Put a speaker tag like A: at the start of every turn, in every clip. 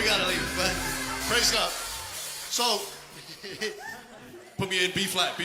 A: we gotta leave. But praise God. So, put me in B flat.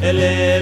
B: Ele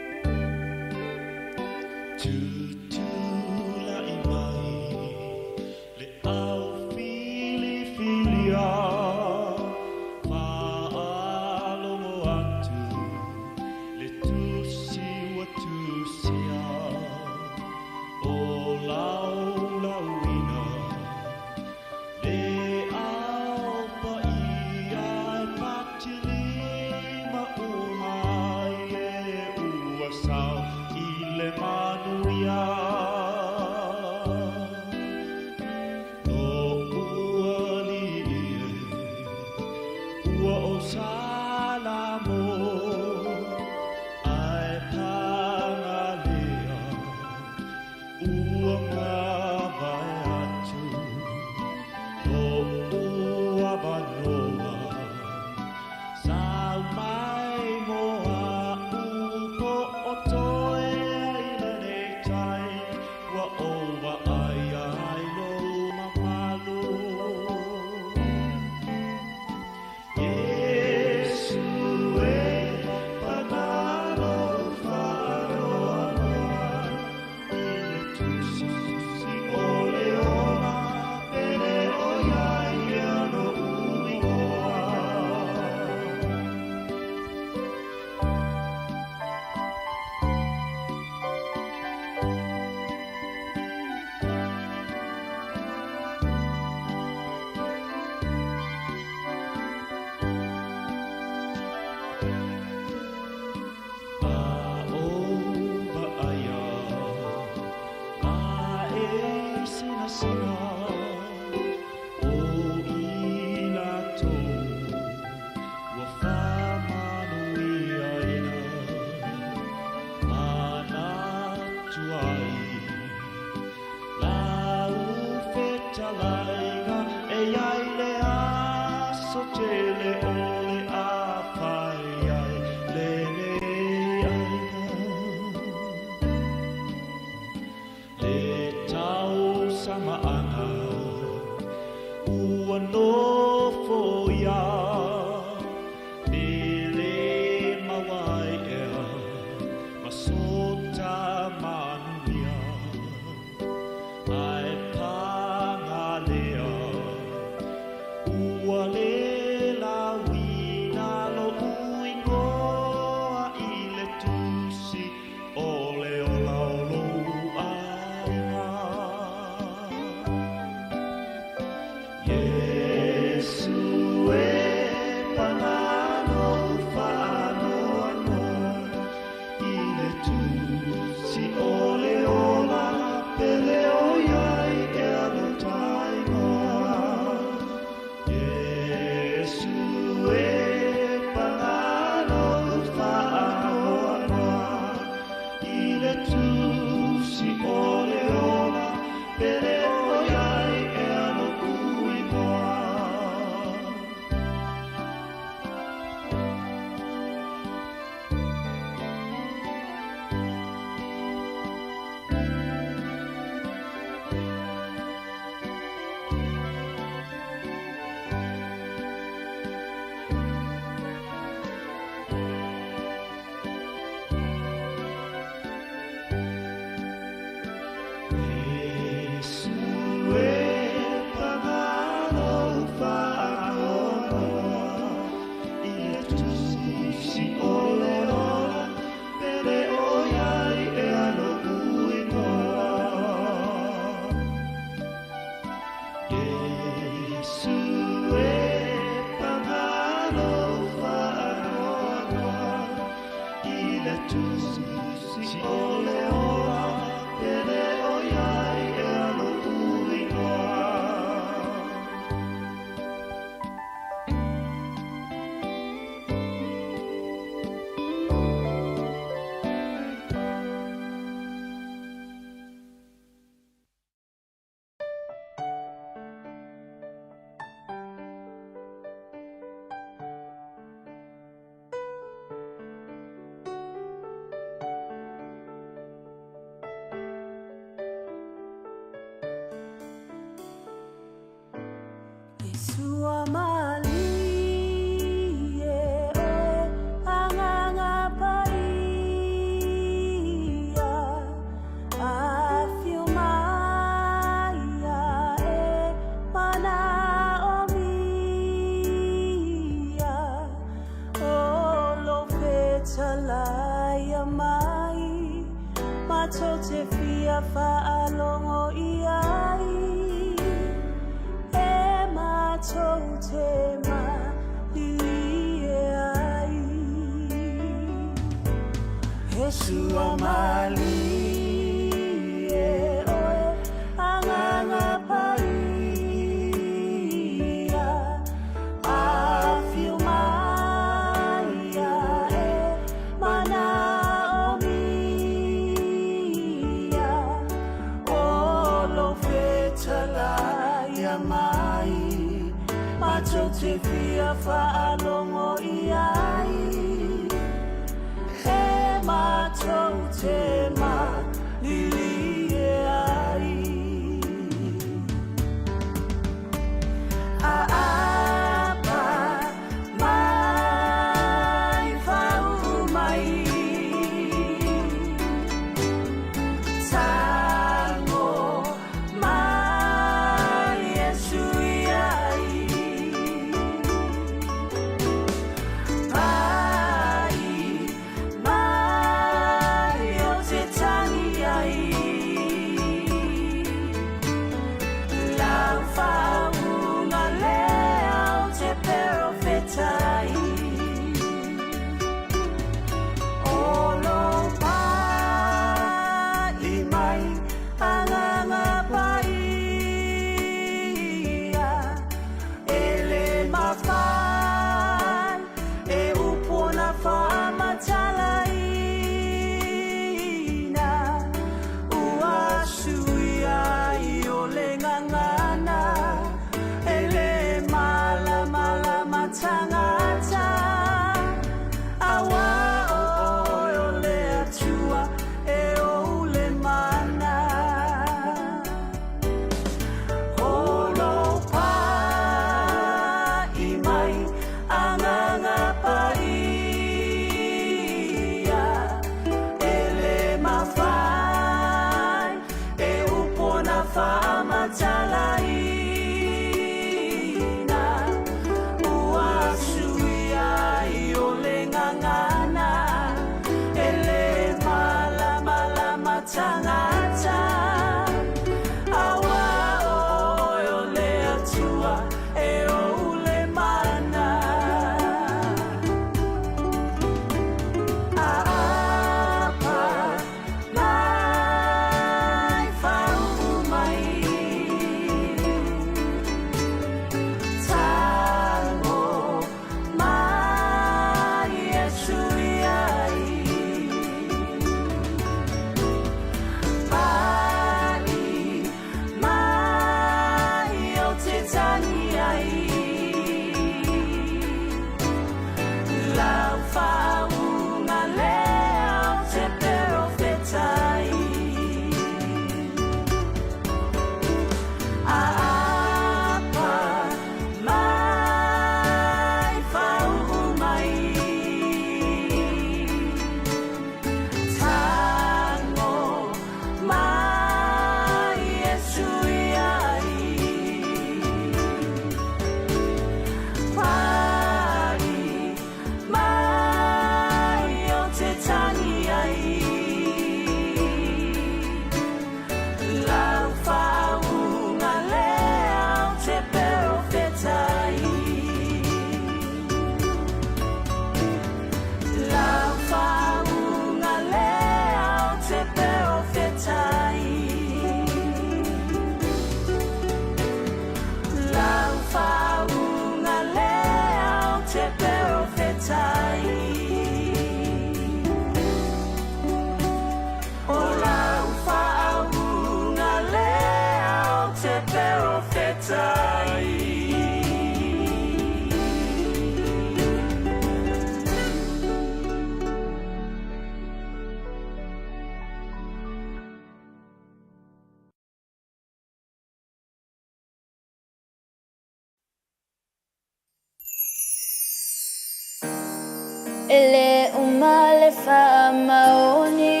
B: Ele umalefa maoni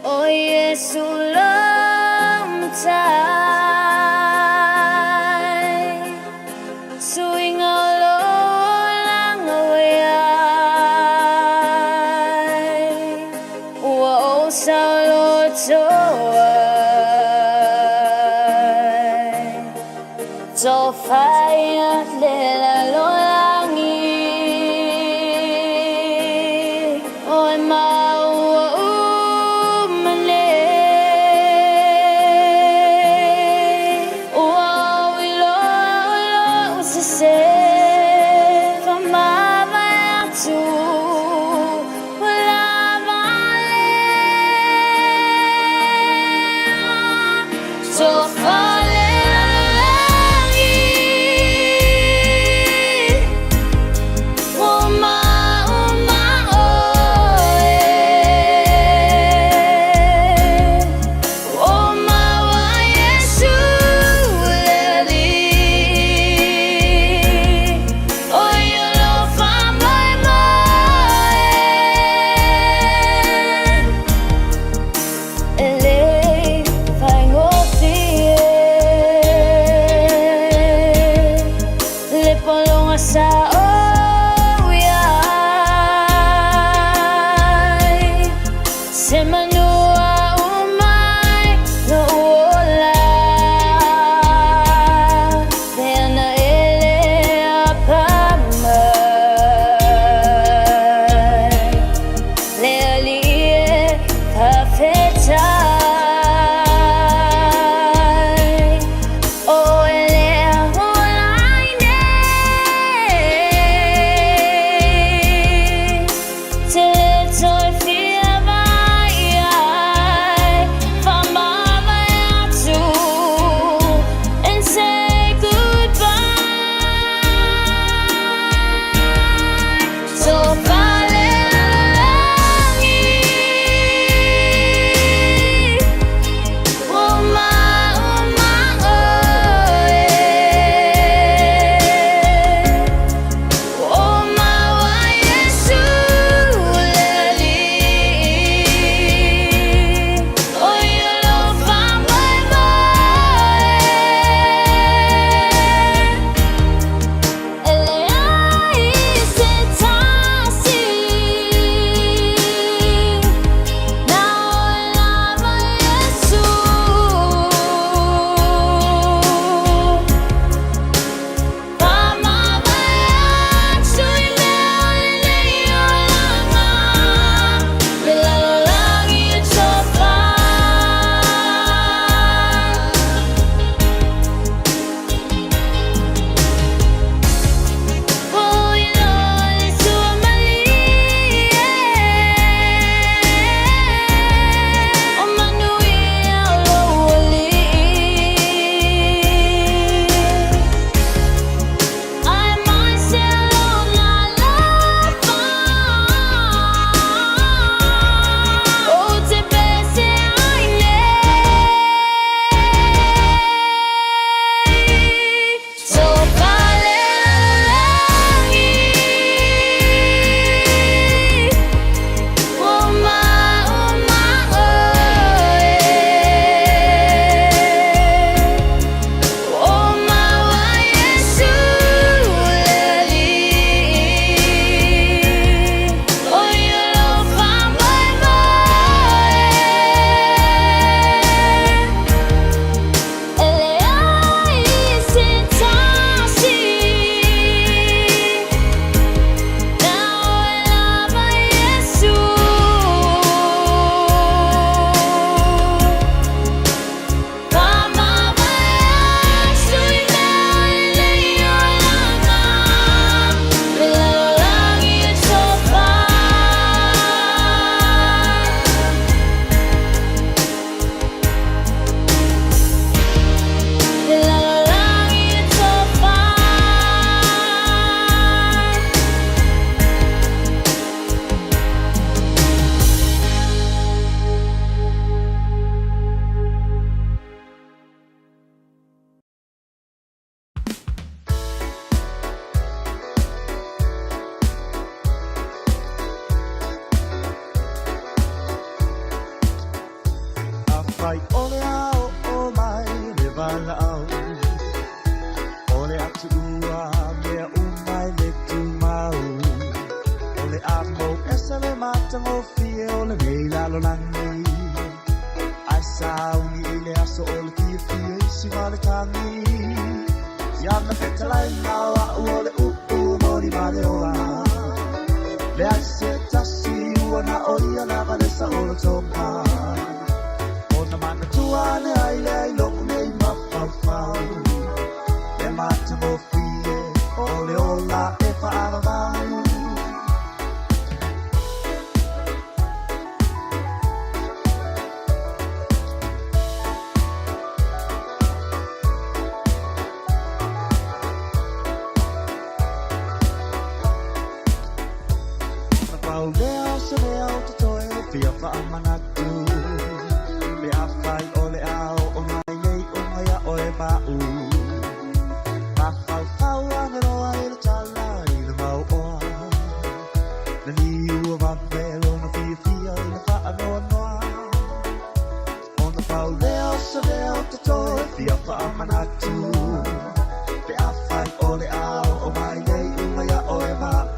B: O Yesu lamtai Suinga lo lang away Ua o sao lo toay So fire de la lo langi
C: tua mea umai le tu mau o le amo esa le matango fie o le mei lalo langi ai sauni i le aso o le fie fie isi male tangi Iana petalai nawa o le upu mori male oa Le ai se tasi ua na oia na vanesa o le topa O na mana tua ne ai le ai loku nei mapawhau Le mata mo fie o le ola e whaavavau Leo se leo te toe fia whaamanatu Me awhai o le ao o mai nei o mai a o e mau Ma whau ane roa e le tala i le mau oa Na ni ua wapelo na fia fia i le whaanoa noa O na whau leo se leo te toe fia whaamanatu Me awhai o le ao o mai nei o mai a o e mau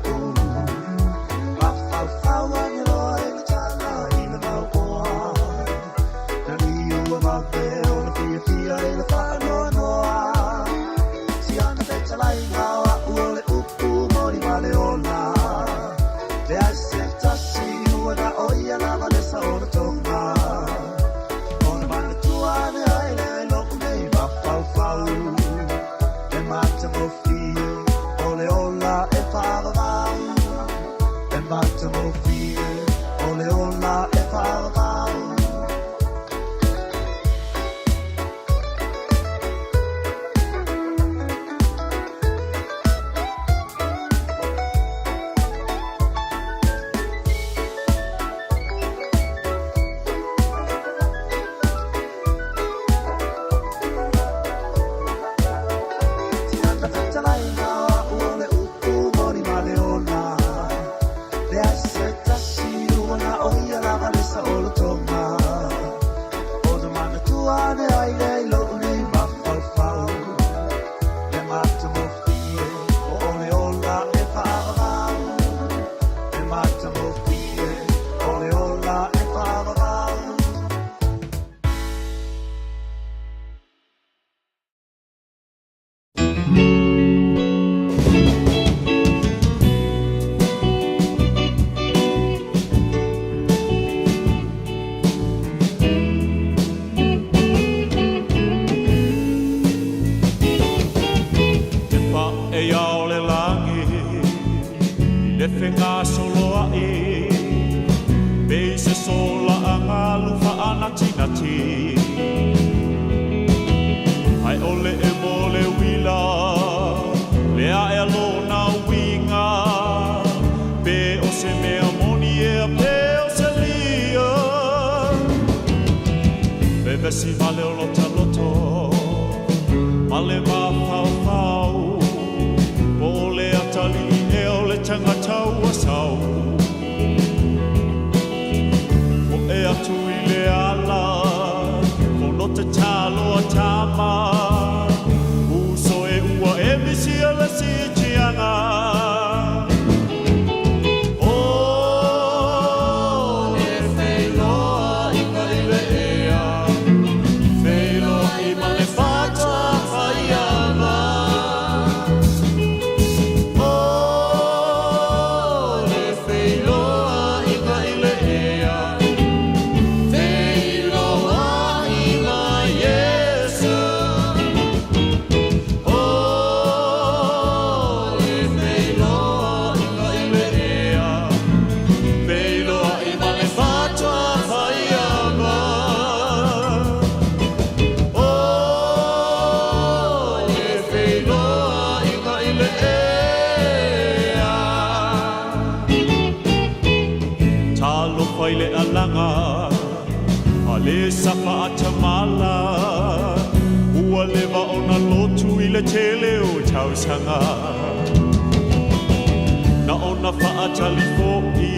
D: Na ona whaatali foki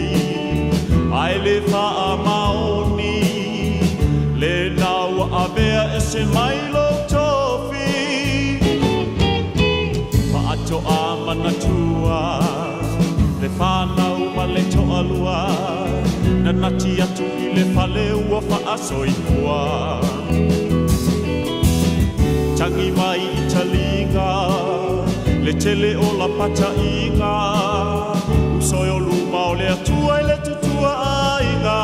D: Ai le wha maoni Le naua avea e se mailo tofi na tua le whanau ma le toalua na nati atu I le whale ua whaasoifua tangi mai I talinga le tele o la pata inga usoi o luma o le atua I le tutua ainga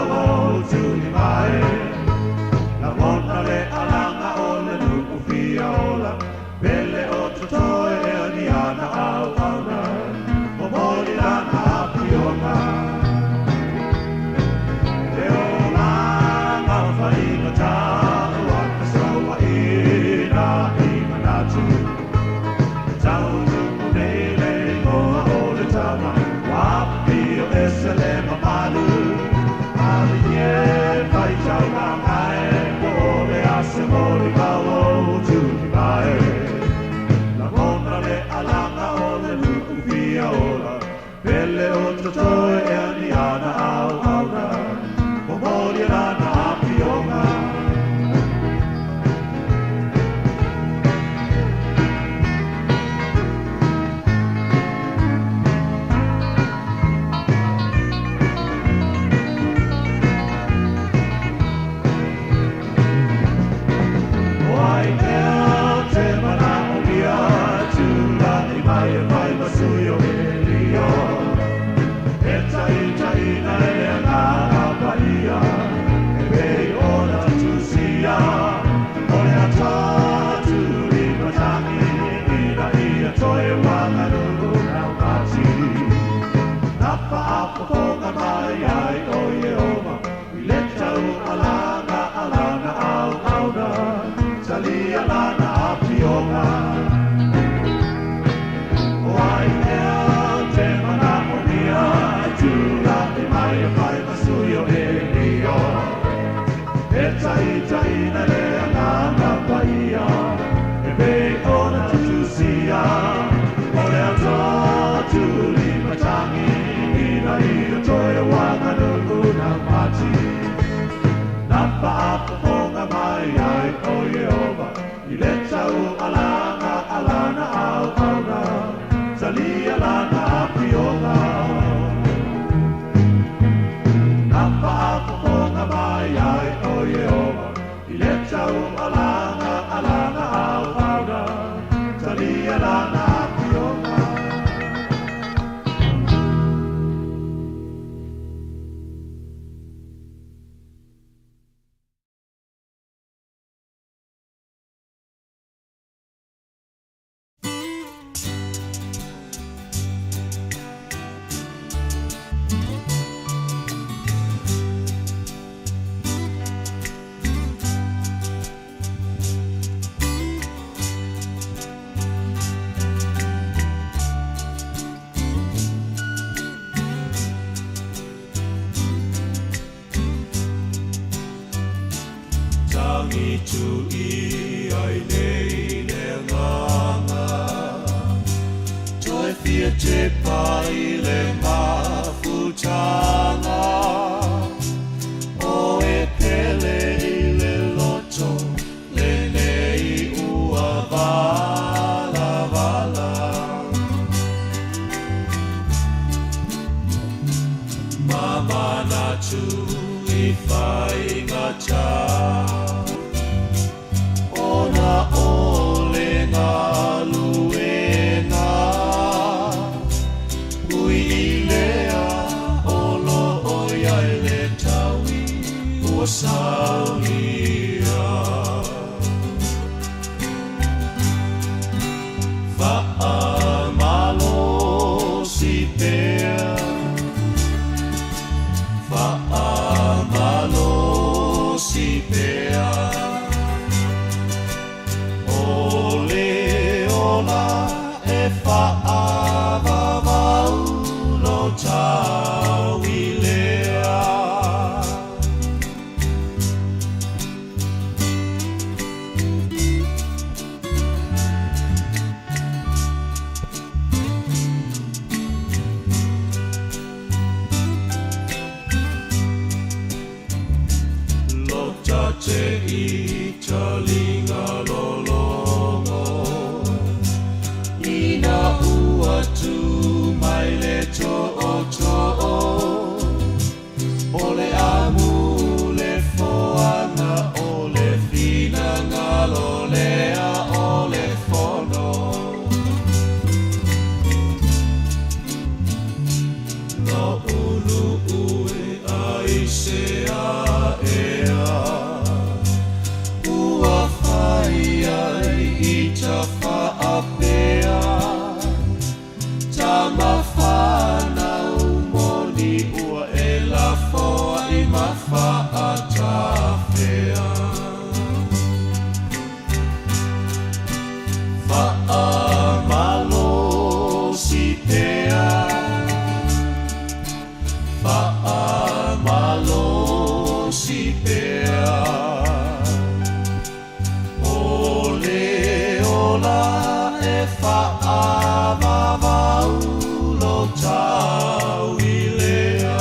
D: o tuli mai La mona le alanga o le nuku fia ola Pele o totoe e ani ana au auna O mori lana api onga Te o langa whainga tāu Aka soa ina i manatu Tau nuku nele ngoa o le tama Wapi o esele mamalu Ali ye vai tau ngā ngai O le ase mori kau o tūki mai La mona le alanga o le nuku fia ola Pele o totoe e ani ana au auna O mori ana api onga
E: No ulu ue ai se
D: whaatawhea whaamalosi pea whaamalosi pea ole ola e whaamavau lo tau i lea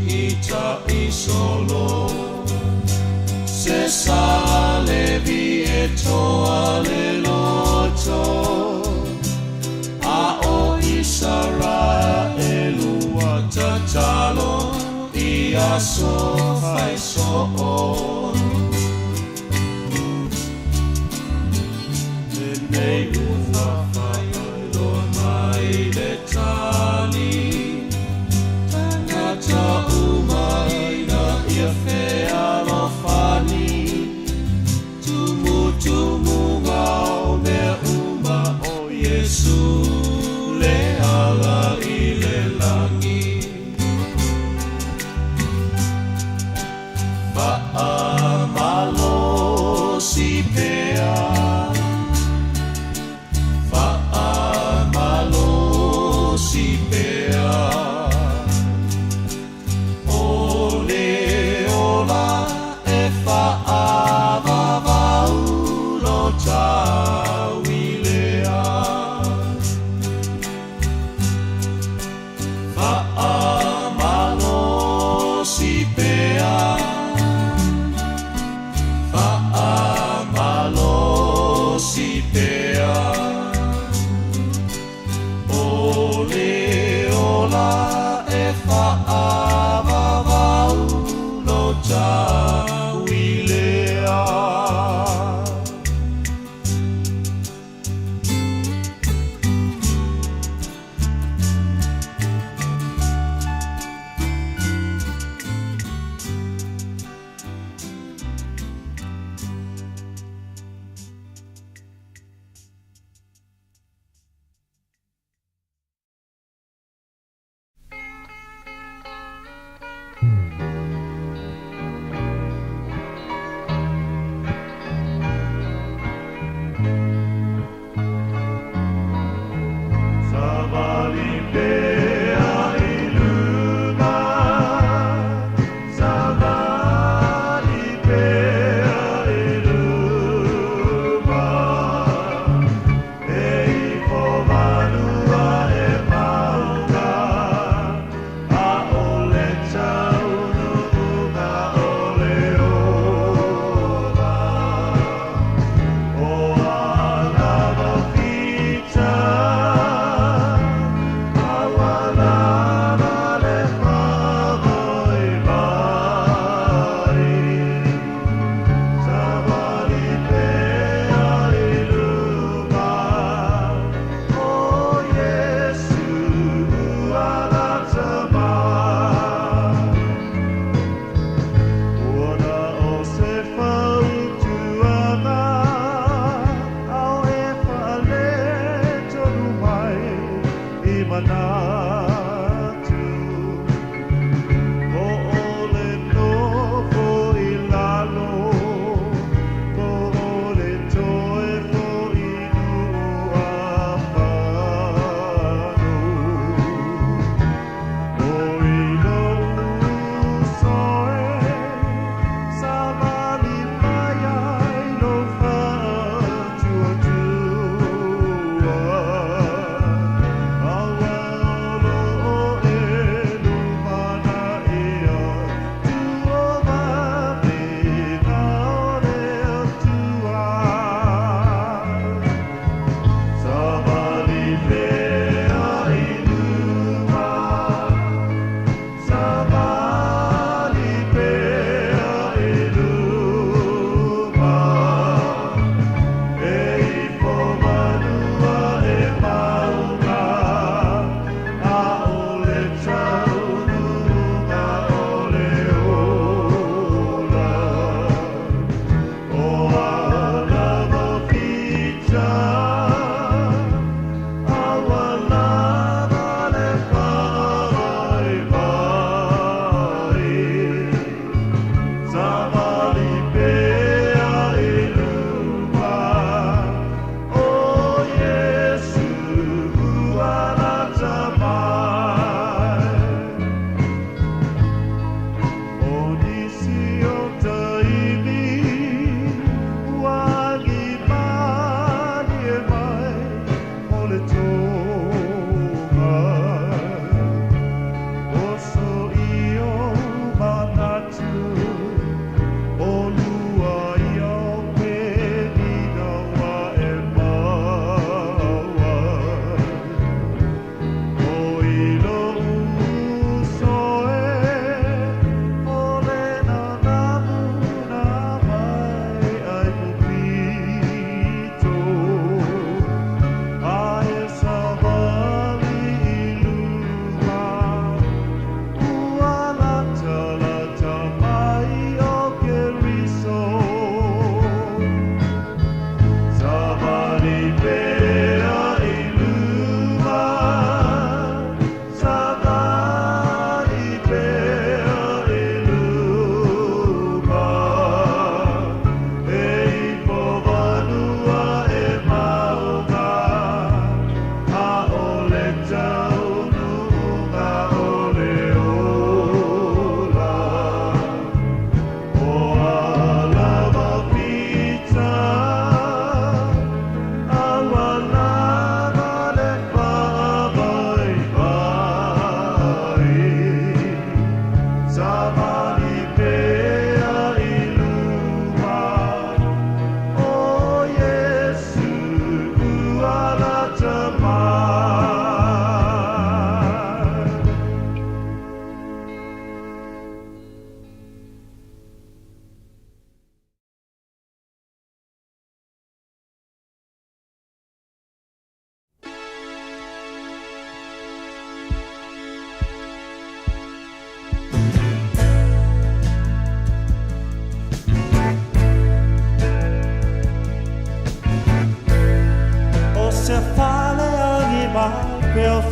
D: Ita isolo se sale vieto aleloto a o Israelu watatalo ia so fai so nei ufa fai lo mai le tali ta umaina ia fea lo fani tumu ngau me uma o Yesu le ala i le langi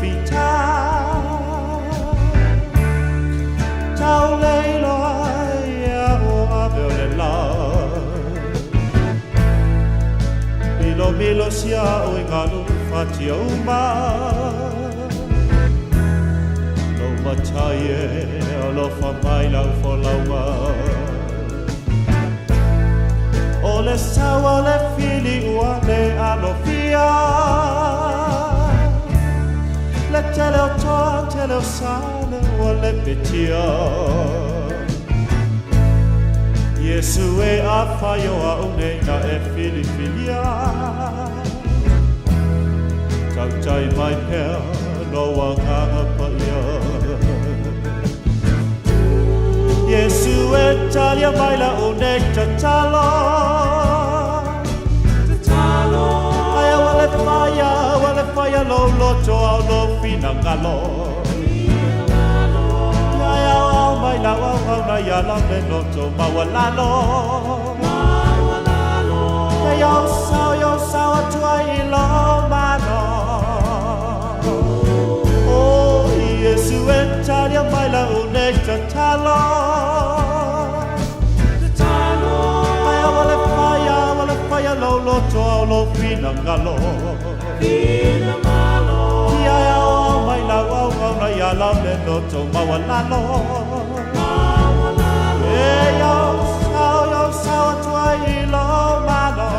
D: fita Tau leilo ia o aveo le la Milo milo sia o ingalu fati o ma Lo mataie o lo fa mai lau fo Lauga O le sawa le fili ua le alofia Le tele o toa, tele o sale ua le petia Yesu e a whaio a une na e fili filia Tau tai mai pea no a nganga paia Yesu e talia mai la une ta talo Aia wale faya lo loto au lo fina ngalo Aia au mai la au na ya la le loto ma walalo Yo sao atua i lo mano Oh Yesu e talia mai la une ta talo Faya lo loto au lo fina ngalo Ia ia o mai la au na ia la le loto ma walalo E yo sao atua i lo mano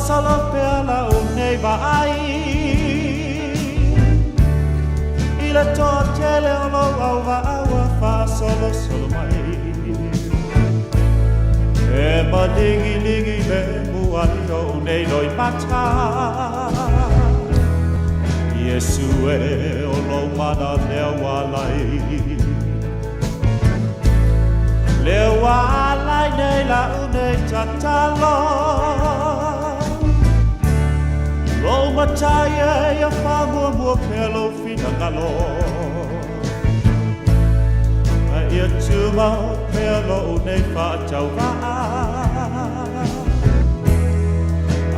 D: Solo per la unei vai Il totele lo va fa solo mai E ma ligi le muario nei loi mata Yesu e o lo mana le walai Le walai nei la unei tatalo Lo mataia ia fa mua pelo fina ngalo A ia tuma pelo nei fa tau va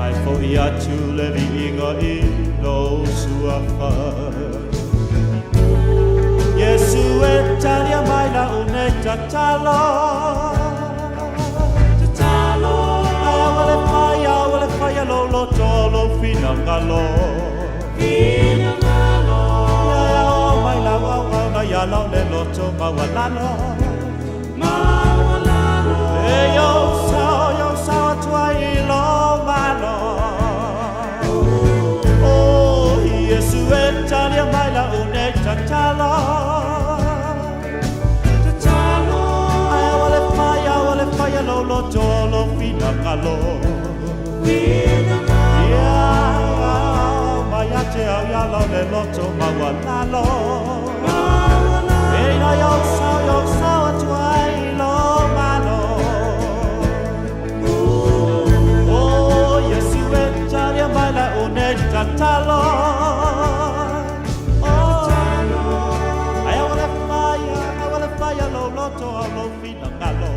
D: Ai fo ia tu le vinga i lo sua fa Yesu e talia mai la une tatalo Faya lo loto lo fina ngalo Ia o mai la au na ia la le loto ma walalo E yo sao tua i lo malo Oh Yesu e talia mai la une tatalo Wale faya lo loto lo fina ngalo Maya te au ya la le loto ma walalo E na yo sao atua i lo malo Oh Yesu e talia mai la une tatalo Oh Ai wale faya lo loto au lo fina ngalo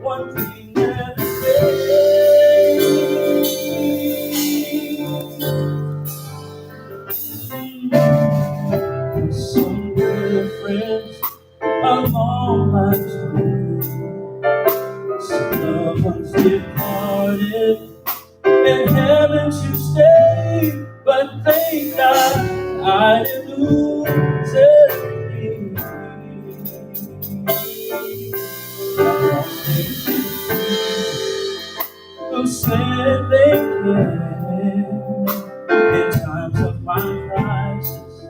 D: one thing never stays. Some good friends along life's way, some loved ones departed, in heaven to stay. But thank God I didn't lose everything. Who said they cared in times of my crisis?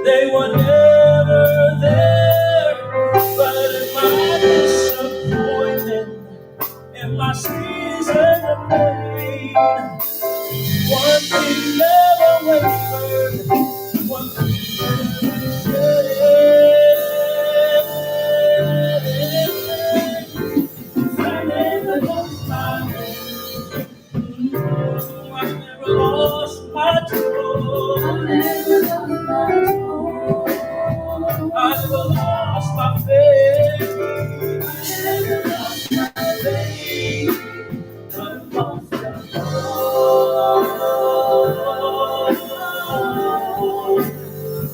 D: They were never there. But in my disappointment, in my season of pain, one thing never wavered, one thing never changed. I never lost my way. I never lost my joy. I never lost my faith. I never lost my faith. But most of all,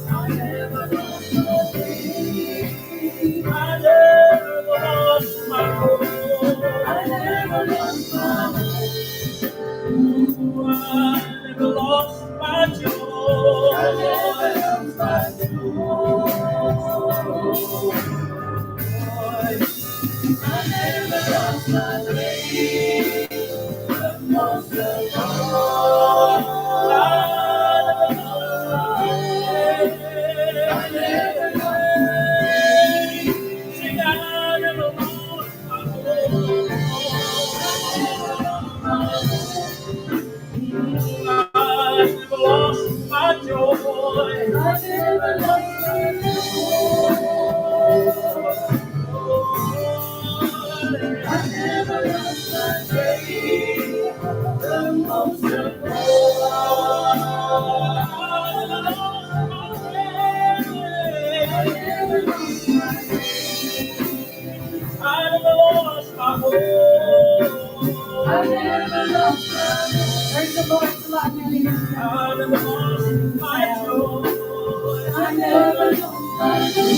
D: I never lost my faith. I never lost my hope. I never lost my hope. I never lost my joy. I never lost my joy. I never lost my faith. But most of all, I never lost my faith. I never lost my faith. Sing, I never lost my hope. I never lost my joy. I never lost my joy. I never lost my faith. The most of all, I never lost my faith. I never lost my faith. I never lost my hope. I never lost my hope. Praise the Lord till I believe. I never lost my joy. I never lost my joy.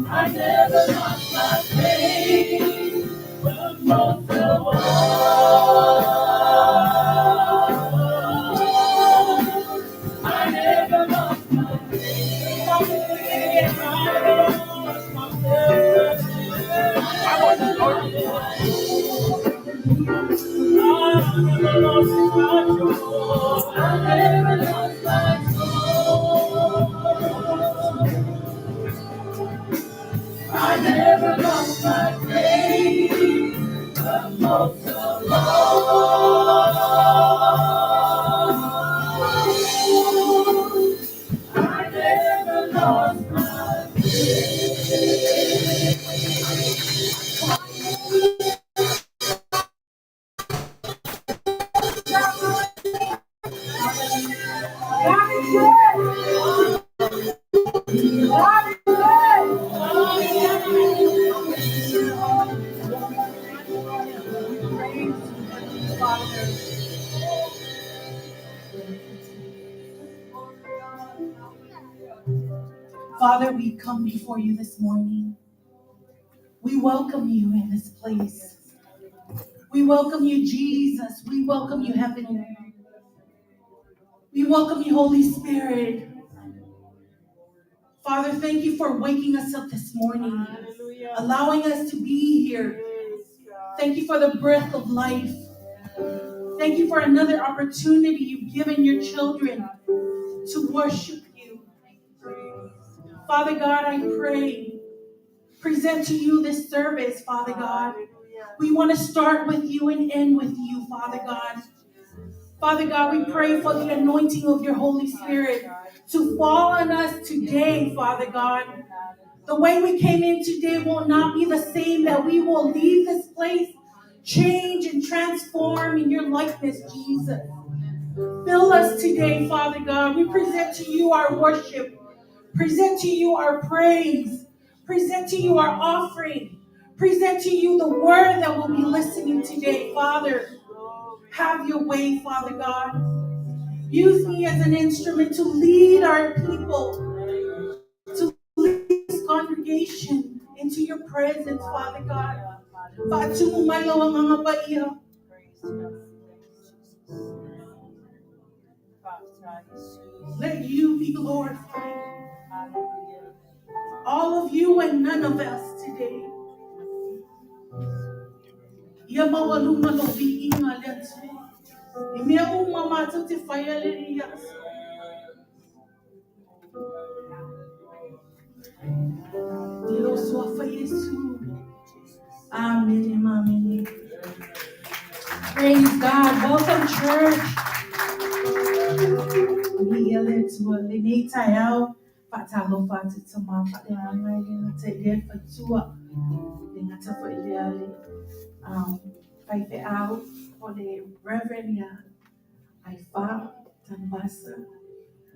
D: I never lost my faith. But most of all, I never lost my faith. I never lost my faith. I never lost my joy. I never lost my joy. I never lost my faith. But most of all, I never lost my
E: Father, we come before you this morning. We welcome you in this place. We welcome you, Jesus. We welcome you, Heavenly. We welcome you, Holy Spirit. Father, thank you for waking us up this morning, allowing us to be here. Thank you for the breath of life. Thank you for another opportunity you've given your children to worship you. Father God, I pray, present to you this service, Father God. We want to start with you and end with you, Father God. Father God, we pray for the anointing of your Holy Spirit to fall on us today, Father God. The way we came in today will not be the same, that we will leave this place, change and transform in your likeness, Jesus. Fill us today, Father God. We present to you our worship, present to you our praise. Present to you our offering. Present to you the word that we'll be listening today, Father. Have your way, Father God. Use me as an instrument to lead our people, to lead this congregation into your presence, Father God. Let you be glorified. All of you and none of us today. Amen. Amen. Praise God. Welcome, church. We yell it to a Taitai. Fatalo Fatitama, Fatima, take it for two. Then I took for yearly. Five out for the Rev.Aifa, Tanuvasa.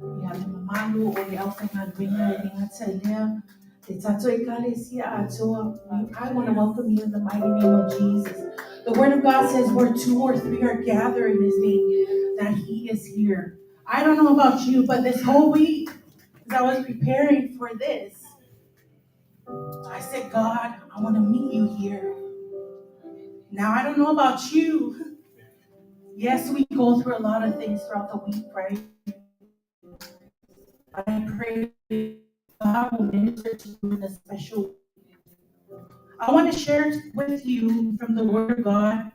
E: We have Malu or the Alpha and Bringer, and I tell them, the Tattoo Kalesia. I want to welcome you in the mighty name of Jesus. The Word of God says, where two or three are gathered in His name, that He is here. I don't know about you, but this whole week, as I was preparing for this, I said, God, I want to meet you here. Now, I don't know about you. Yes, we go through a lot of things throughout the week, right? I pray God will minister to you in a special way. I want to share with you from the Word of God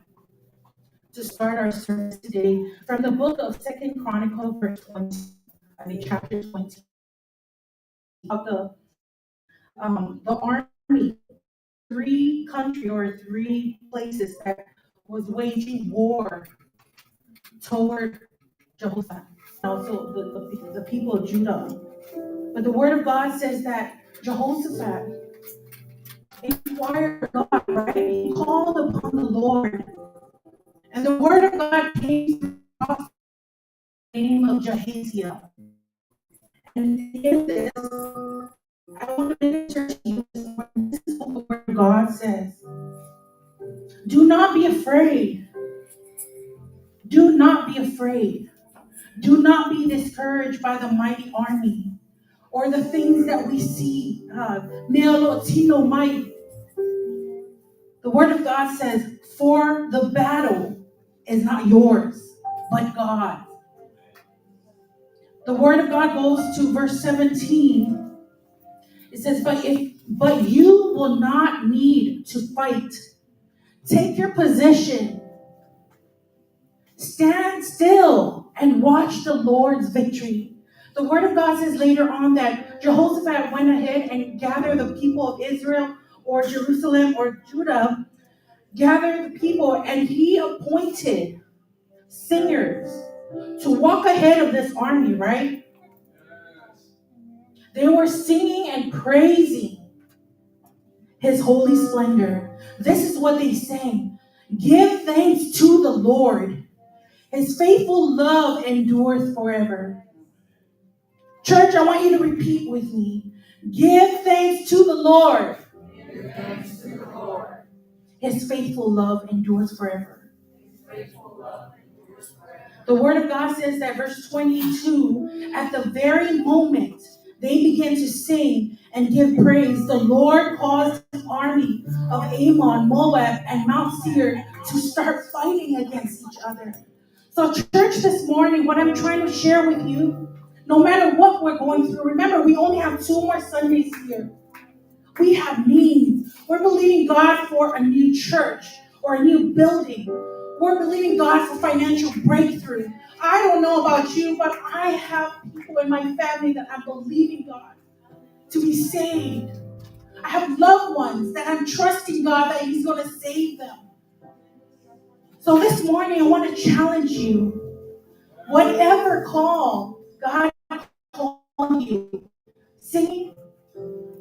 E: to start our service today from the book of 2 Chronicles, verse 20, chapter 20, of the army, three countries or three places that was waging war toward Jehoshaphat, also the people of Judah. But the Word of God says that Jehoshaphat inquired God, right? He called upon the Lord. And the Word of God came off the name of Jehoshaphat. And in this, I want to minister to you this morning. This is what the Word of God says. Do not be afraid. Do not be afraid. Do not be discouraged by the mighty army or the things that we see. Neolotino might. The Word of God says, for the battle is not yours, but God. The Word of God goes to verse 17. It says, but you will not need to fight. Take your position. Stand still and watch the Lord's victory. The Word of God says later on that Jehoshaphat went ahead and gathered the people of Israel or Jerusalem or Judah, gathered the people, and he appointed singers to walk ahead of this army, right? They were singing and praising His holy splendor. This is what they sang. Give thanks to the Lord. His faithful love endures forever. Church, I want you to repeat with me. Give thanks to the Lord. Give thanks to the Lord. His faithful love endures forever. His faithful love endures forever. The Word of God says that verse 22, at the very moment they began to sing and give praise, the Lord caused the army of Ammon, Moab, and Mount Seir to start fighting against each other. So church, this morning, what I'm trying to share with you, no matter what we're going through, remember, we only have 2 more Sundays here. We have needs. We're believing God for a new church or a new building. We're believing God for financial breakthrough. I don't know about you, but I have people in my family that I'm believing God to be saved. I have loved ones that I'm trusting God that He's going to save them. So this morning, I want to challenge you. Whatever call God called you, singing,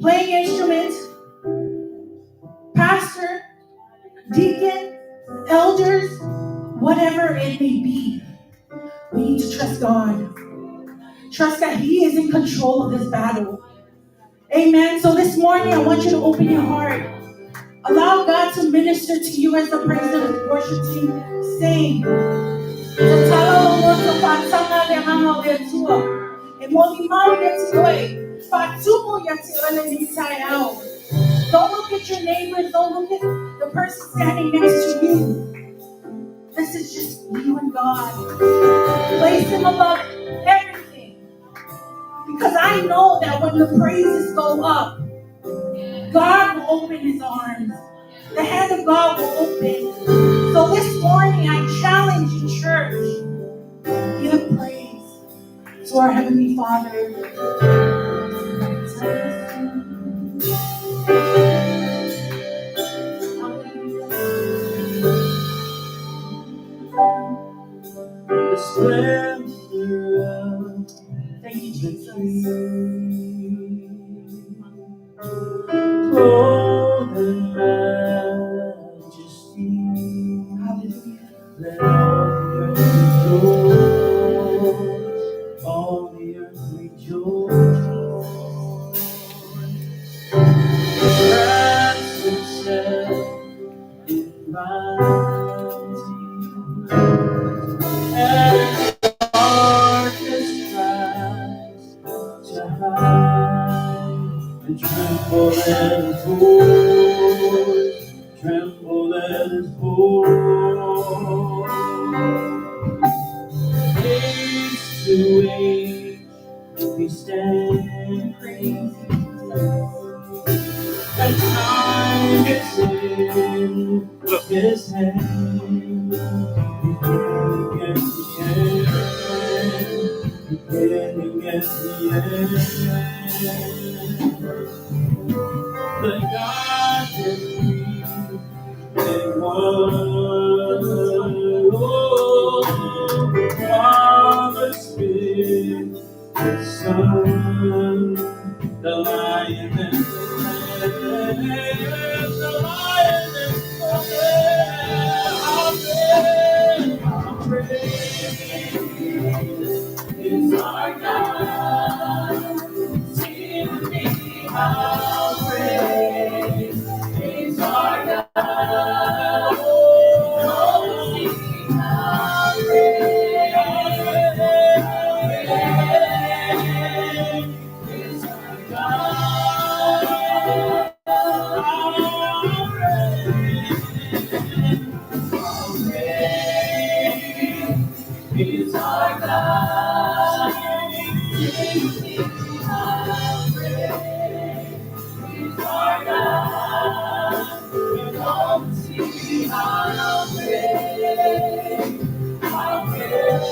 E: playing instruments, pastor, deacon, elders, whatever it may be, we need to trust God. Trust that He is in control of this battle. Amen. So this morning, I want you to open your heart. Allow God to minister to you as the praise and the worship team sing. Don't look at your neighbors. Don't look at the person standing next to you. This is just you and God. Place Him above everything. Because I know that when the praises go up, God will open His arms. The hand of God will open. So this morning, I challenge you, church, give praise to our Heavenly Father.
C: The splendor of
E: Thank you, Jesus.
C: clothed in majesty.
E: Hallelujah.
C: Let all the earth rejoice. All the earth rejoice. Wraps itself in mighty and darkness tries to hide and tremble at His voice, tremble at His voice. Age to age He stands, and time is in His hand. Beginning and the end, beginning and the end. The God that created one, oh, Father, Spirit, the Son, the Lion and the Lamb, the Lion and the Lamb. Our praise is our God. Sing with me, our praise is our God. Oh, sing our praise is our God. Is our God. Our praise is our God. We come to see our praise. Our praise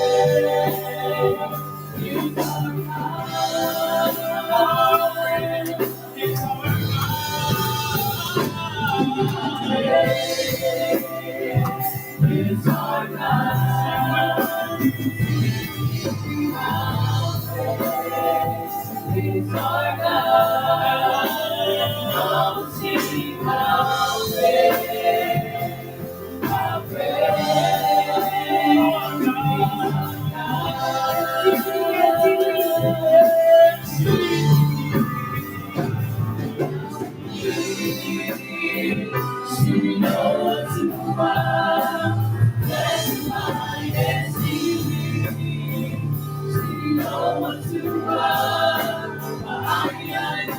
C: is our God. Our praise is our God. Praise is our God. Is our God. Come see how great, how she knows who I am. That's my destiny. She knows who I am.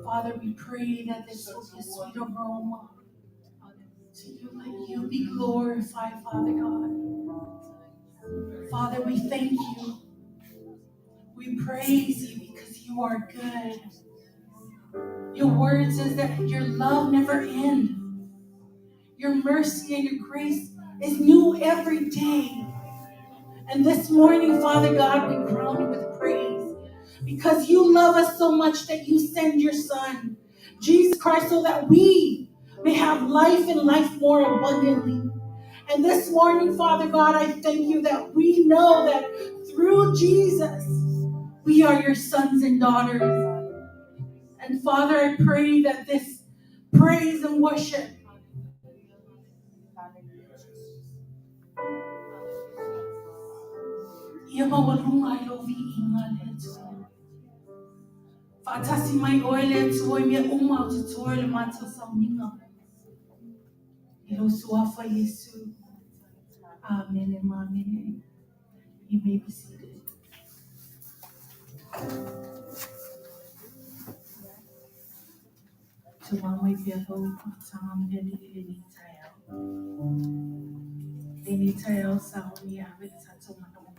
E: Father, we pray that this will be a sweet aroma to you. Let you be glorified, Father God. Father, we thank you. We praise you because you are good. Your word says that your love never ends. Your mercy and your grace is new every day. And this morning, Father God, we crown you with praise because you love us so much that you send your Son, Jesus Christ, so that we may have life and life more abundantly. And this morning, Father God, I thank you that we know that through Jesus, we are your sons and daughters. And Father, I pray that this praise and worship Fatasi mai oile tuoi me uma tu tuoi le mata Sauniga. Ilo suafa Yesu. Amen and amen. You may be seated. Tumamay piyago patam deni tayo. Deni tayo Sauniga with Satsumano.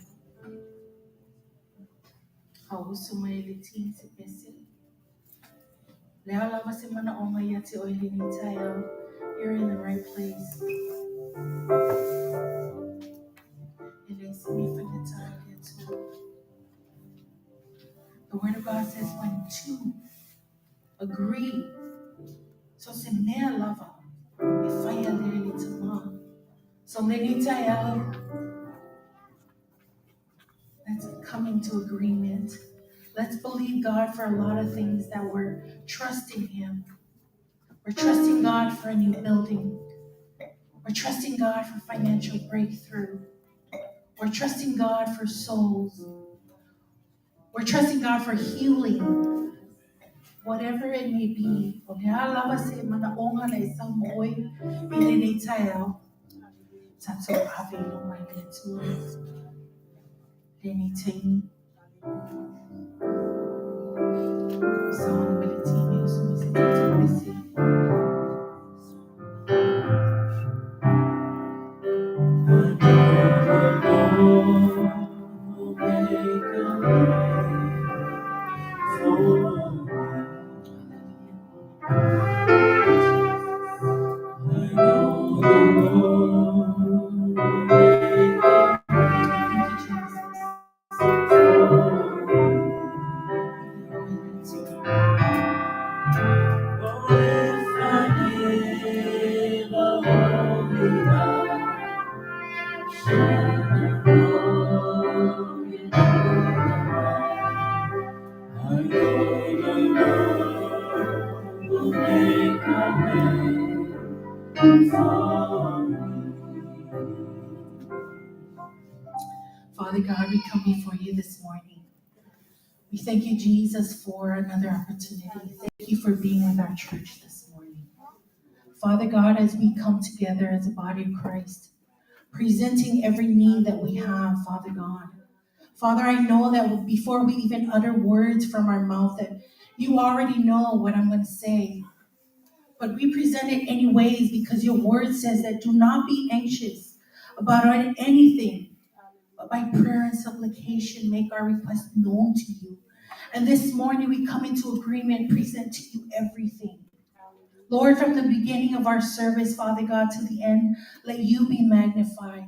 E: How sumay litin si Pesi. Leala was mana omayati oilini tayo. You're in the right place. It is me for the time too. The word of God says when two agree, so se ne lava, if I literally to mom. So many tayo, let's come into agreement. Let's believe God for a lot of things that we're trusting Him. We're trusting God for a new building. We're trusting God for financial breakthrough. We're trusting God for souls. We're trusting God for healing. Whatever it may be. Father God, we come before you this morning. We thank you, Jesus, for another opportunity. Thank you for being with our church this morning. Father God, as we come together as a body of Christ, presenting every need that we have, Father God. Father, I know that before we even utter words from our mouth, that you already know what I'm going to say. But we present it anyways because your word says that do not be anxious about anything, but by prayer and supplication, make our request known to you. And this morning we come into agreement, present to you everything. Lord, from the beginning of our service, Father God, to the end, let you be magnified.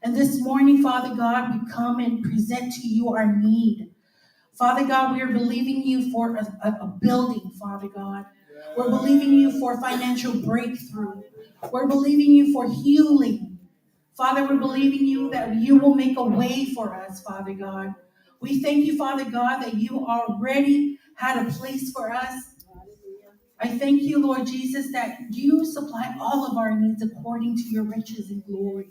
E: And this morning, Father God, we come and present to you our need. Father God, we are believing you for a building, Father God. We're believing you for financial breakthrough. We're believing you for healing. Father, we're believing you that you will make a way for us, Father God. We thank you, Father God, that you already had a place for us. I thank you, Lord Jesus, that you supply all of our needs according to your riches and glory.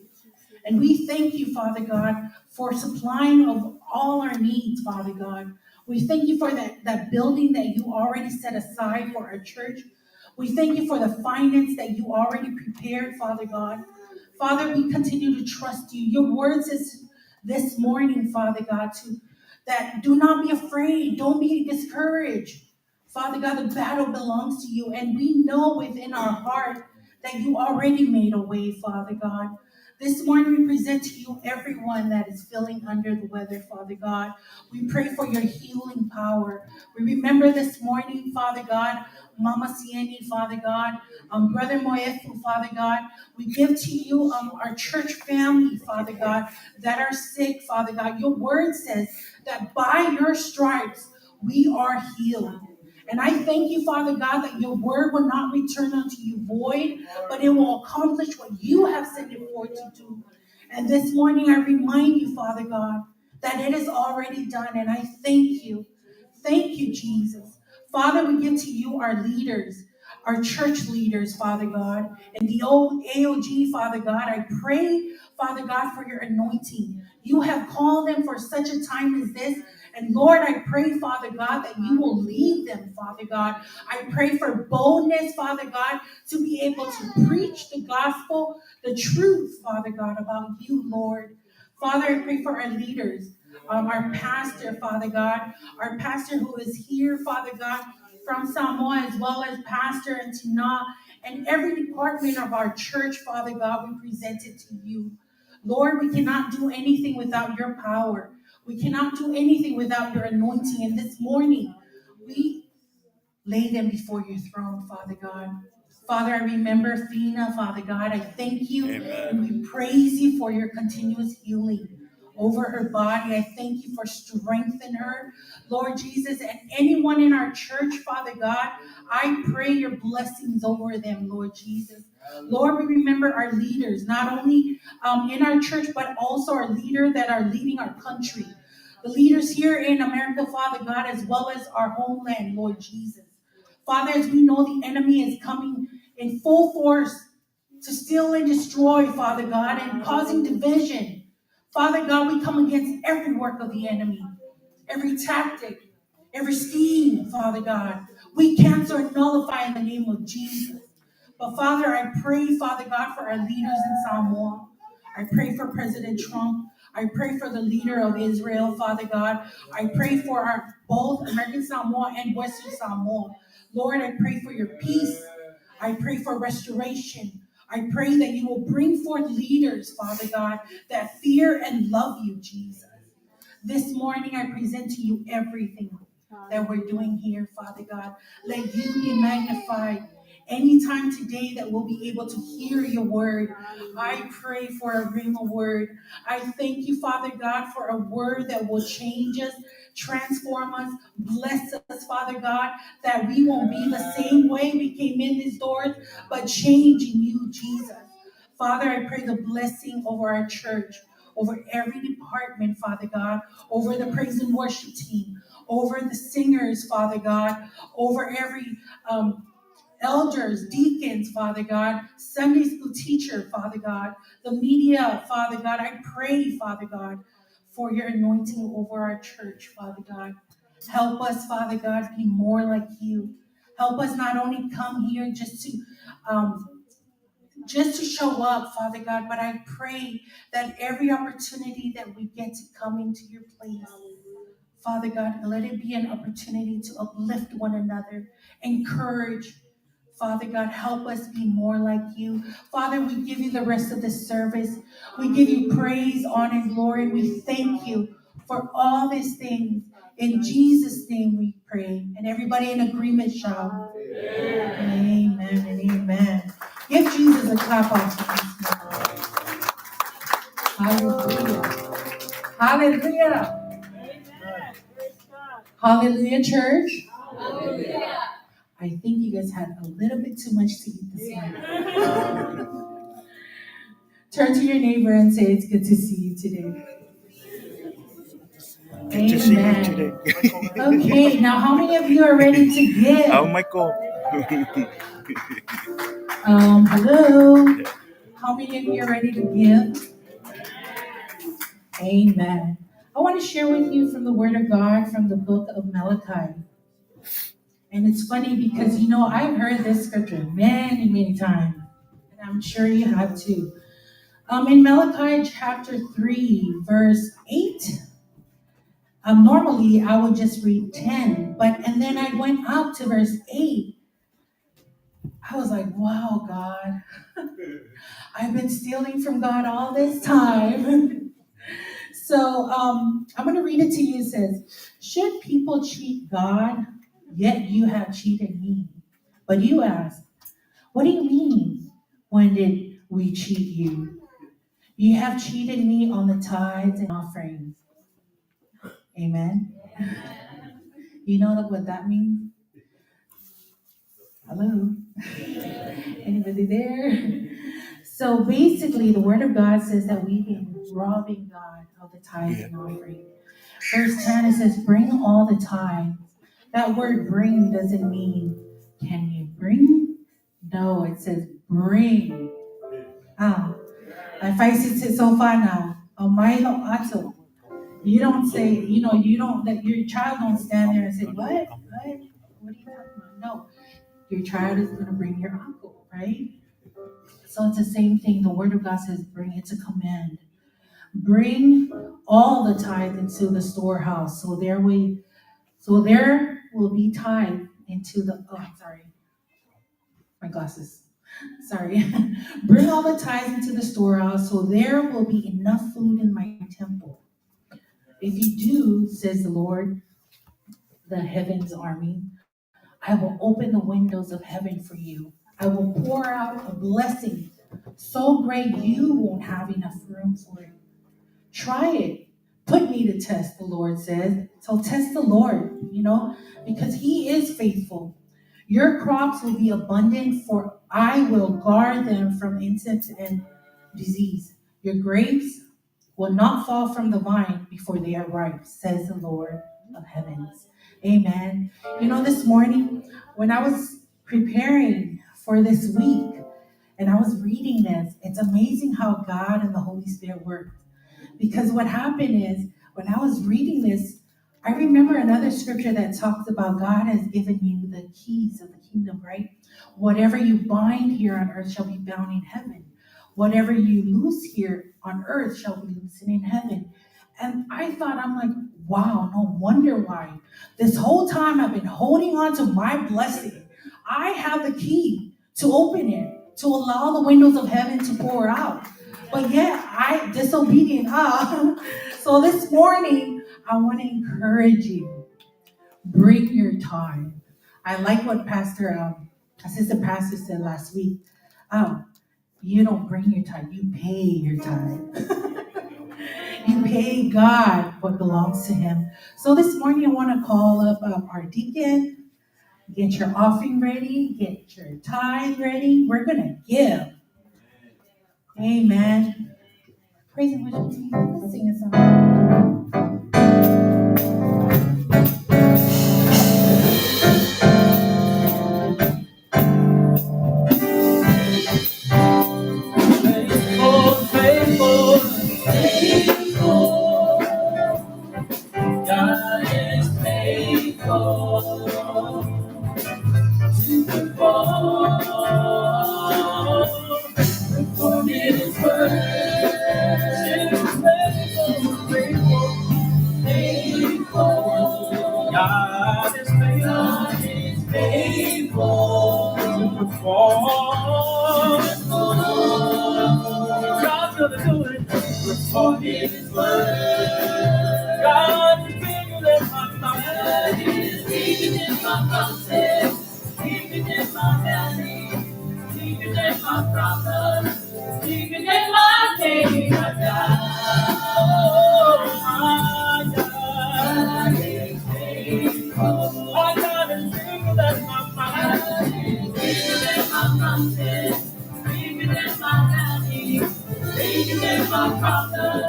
E: And we thank you, Father God, for supplying of all our needs, Father God. We thank you for that building that you already set aside for our church. We thank you for the finance that you already prepared, Father God. Father, we continue to trust you. Your word says this morning, Father God, that do not be afraid. Don't be discouraged. Father God, the battle belongs to you. And we know within our heart that you already made a way, Father God. This morning we present to you everyone that is feeling under the weather, Father God. We pray for your healing power. We remember this morning, Father God, Mama Sieni, Father God, Brother Moefu, Father God. We give to you our church family, Father God, that are sick, Father God. Your word says that by your stripes we are healed. And I thank you, Father God, that your word will not return unto you void, but it will accomplish what you have sent it forth to do. And this morning I remind you, Father God, that it is already done. And I thank you. Thank you, Jesus. Father, we give to you our leaders, our church leaders, Father God, and the old AOG, Father God. I pray, Father God, for your anointing. You have called them for such a time as this, And Lord, I pray, Father God, that you will lead them, Father God. I pray for boldness, Father God, to be able to preach the gospel, the truth, Father God, about you, Lord. Father, I pray for our leaders, our pastor, Father God, our pastor who is here, Father God, from Samoa, as well as Pastor and Tina, and every department of our church, Father God, we present it to you. Lord, we cannot do anything without your power. We cannot do anything without your anointing. And this morning, we lay them before your throne, Father God. Father, I remember Fina, Father God. I thank you and we praise you for your continuous healing over her body. I thank you for strengthening her, Lord Jesus, and anyone in our church, Father God. I pray your blessings over them, Lord Jesus. Lord, we remember our leaders, not only in our church, but also our leader that are leading our country. The leaders here in America, Father God, as well as our homeland, Lord Jesus. Father, as we know the enemy is coming in full force to steal and destroy, Father God, and causing division. Father God, we come against every work of the enemy, every tactic, every scheme, Father God. We cancel and nullify in the name of Jesus. But Father, I pray, Father God, for our leaders in Samoa. I pray for President Trump. I pray for the leader of Israel, Father God. I pray for our both American Samoa and Western Samoa. Lord, I pray for your peace. I pray for restoration. I pray that you will bring forth leaders, Father God, that fear and love you, Jesus. This morning, I present to you everything that we're doing here, Father God. Let you be magnified. Anytime today that we'll be able to hear your word, I pray for a rhema word. I thank you, Father God, for a word that will change us, transform us, bless us, Father God, that we won't be the same way we came in these doors, but changing you, Jesus. Father, I pray the blessing over our church, over every department, Father God, over the praise and worship team, over the singers, Father God, over every elders, deacons, Father God, Sunday school teacher, Father God, the media, Father God. I pray, Father God, for your anointing over our church, Father God. Help us, Father God, be more like you. Help us not only come here just to show up, Father God, but I pray that every opportunity that we get to come into your place, Father God, let it be an opportunity to uplift one another, encourage. Father God, help us be more like you. Father, we give you the rest of the service. We give you praise, honor, and glory. We thank you for all these things. In Jesus' name we pray. And everybody in agreement shout, amen and amen. Give Jesus a clap offering. Hallelujah. Hallelujah. Hallelujah, church. I think you guys had a little bit too much to eat this morning. Turn to your neighbor and say, it's good to see you today.
F: Good to see you today.
E: Okay, now how many of you are ready to give?
F: Oh, Michael.
E: Hello. How many of you are ready to give? Amen. I want to share with you from the Word of God from the book of Malachi. And it's funny because, I've heard this scripture many, many times. And I'm sure you have too. In Malachi chapter 3, verse 8, normally I would just read 10, and then I went up to verse 8. I was like, wow, God, I've been stealing from God all this time. So I'm going to read it to you. It says, should people cheat God, yet you have cheated me? But you ask, what do you mean? When did we cheat you? You have cheated me on the tithes and offerings. Amen. You know what that means? Hello? Anybody there? So basically, the Word of God says that we've been robbing God of the tithes and offering. Verse 10, it says, bring all the tithes. That word bring doesn't mean, can you bring? No, it says bring. If I sit so far now, Omailo Ato. You don't say, you don't, that your child don't stand there and say, what? What are you talking about? No, your child is going to bring your uncle, right? So it's the same thing. The word of God says, bring it to command. Bring all the tithe into the storehouse. So there will be tithe into the, oh, sorry, my glasses. Sorry. Bring all the tithes into the storehouse, so there will be enough food in my temple. If you do, says the Lord, the heavens army, I will open the windows of heaven for you. I will pour out a blessing so great you won't have enough room for it. Try it. Put me to test, the Lord says. So test the Lord, because He is faithful. Your crops will be abundant, for I will guard them from insects and disease. Your grapes will not fall from the vine before they are ripe, says the Lord of heavens. Amen. This morning, when I was preparing for this week and I was reading this, it's amazing how God and the Holy Spirit work. Because what happened is, when I was reading this, I remember another scripture that talks about God has given you the keys of the kingdom, right? Whatever you bind here on earth shall be bound in heaven. Whatever you loose here on earth shall be loosened in heaven. And I thought, I'm like, wow, no wonder why. This whole time I've been holding on to my blessing. I have the key to open it, to allow the windows of heaven to pour out. But yet I disobedient. So this morning I want to encourage you. Bring your time. I like what Assistant Pastor said last week. You don't bring your time, you pay your time. You pay God what belongs to Him. So this morning I want to call up our deacon. Get your offering ready. Get your tithe ready. We're gonna give. Amen. Praise and worship team. Let's sing a song.
D: Faithful, faithful, God is faithful to perform His word. Faithful, faithful, faithful, God is faithful to perform. God's gonna do it. Perform His word. God is bigger than my mind. He is bigger than my mountain. Bigger than my valley. Bigger than my problem. Bigger than my pain. My God. Oh, my God is faithful. My God is bigger than my mind. Bigger than my mountain. Bigger than my valley. Bigger than my problem.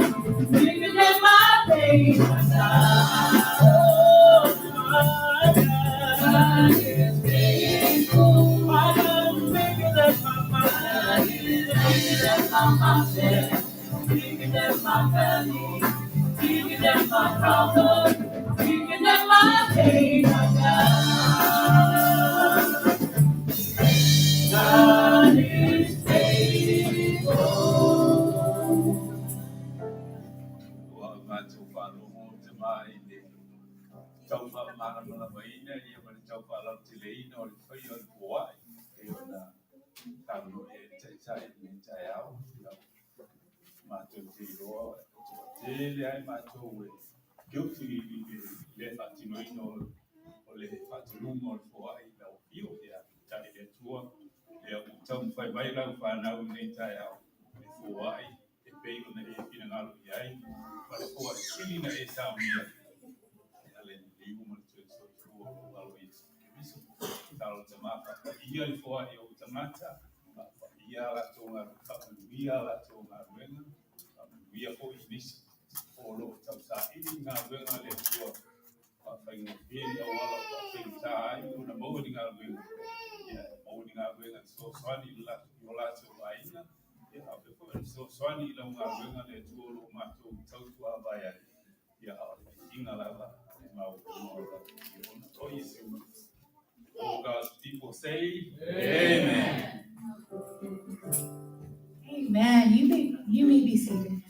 D: Bigger than my pain. My God. Oh, my God is faithful. My God is bigger than my mind. Bigger than my mountain. Bigger than my valley. Bigger than my problem. Bigger than my pain. My God is faithful. ya inga la la mau all God's people say amen.
E: Amen. You may be seated.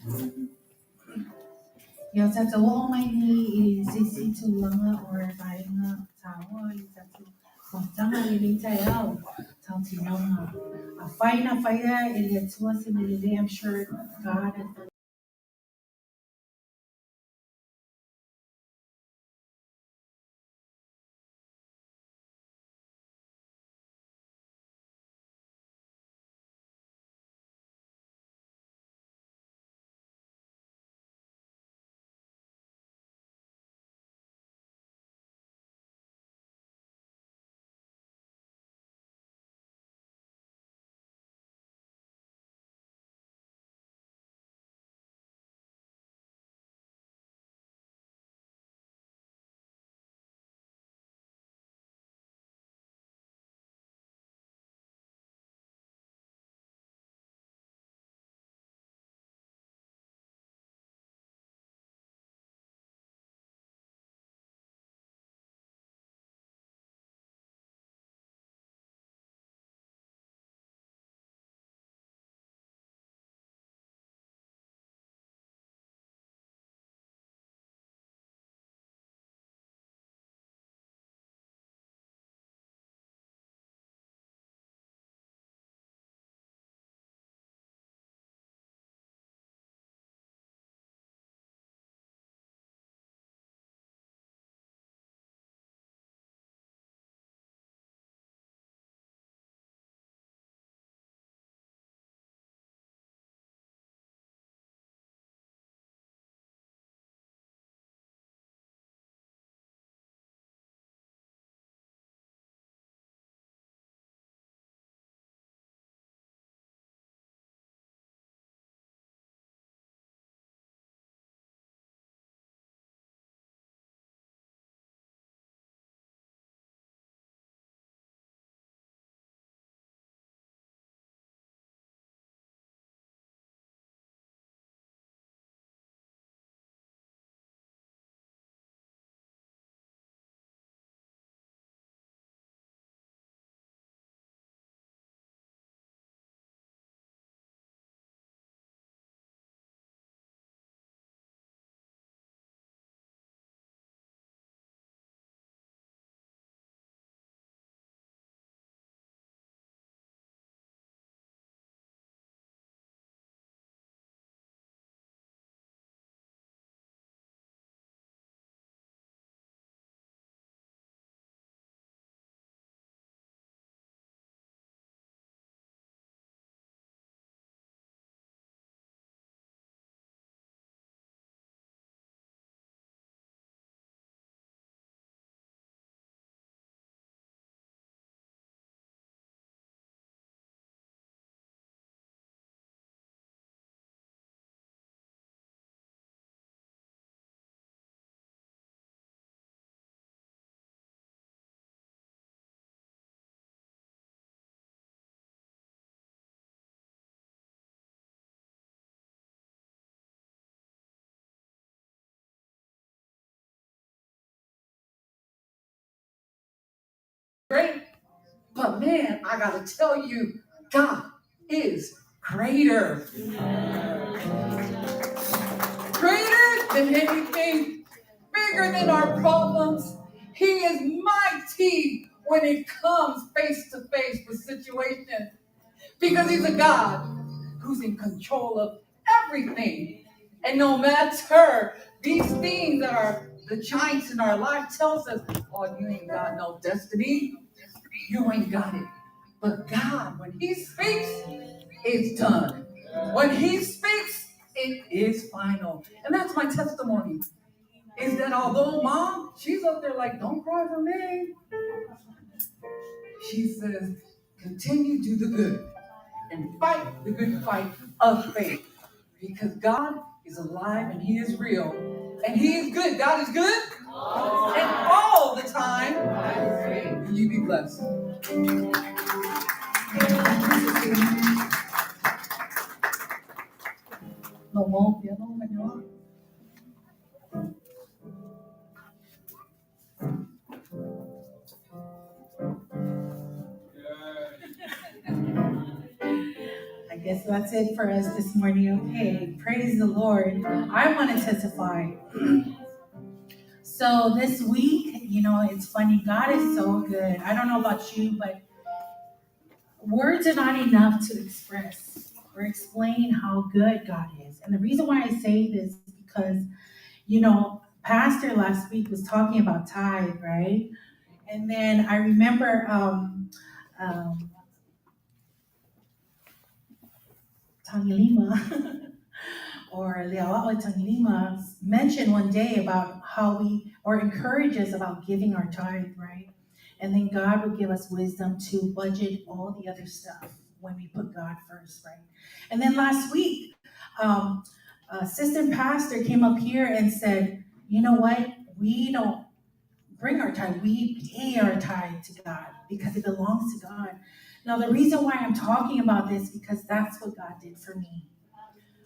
E: Yo tatu o mai ni I sisi tu langa or vai nga tawa I tatu matanga I ni tai au tau ti langa. A faina faia I le tua si ni le I'm sure God has done. Great. But man, I gotta tell you, God is greater. Greater than anything, bigger than our problems. He is mighty when it comes face to face with situations. Because he's a God who's in control of everything. And no matter these things that are the giants in our life tells us, oh, you ain't got no destiny. You ain't got it. But God, when he speaks, it's done. When he speaks, it is final. And that's my testimony. Is that although mom, she's up there like, don't cry for me. She says, continue to do the good and fight the good fight of faith. Because God is alive and he is real. And he is good. God is good. And all the time, you be blessed. No more piano, Guess that's it for us this morning. Okay, praise the Lord. I want to testify. So this week, it's funny. God is so good. I don't know about you, but words are not enough to express or explain how good God is. And the reason why I say this is because, Pastor last week was talking about tithe, right? And then I remember Tangilima or Leawa'o Tangilima mentioned one day about how or encourage us about giving our tithe, right? And then God would give us wisdom to budget all the other stuff when we put God first, right? And then last week, assistant pastor came up here and said, you know what? We don't bring our tithe, we pay our tithe to God because it belongs to God. Now, the reason why I'm talking about this because that's what God did for me.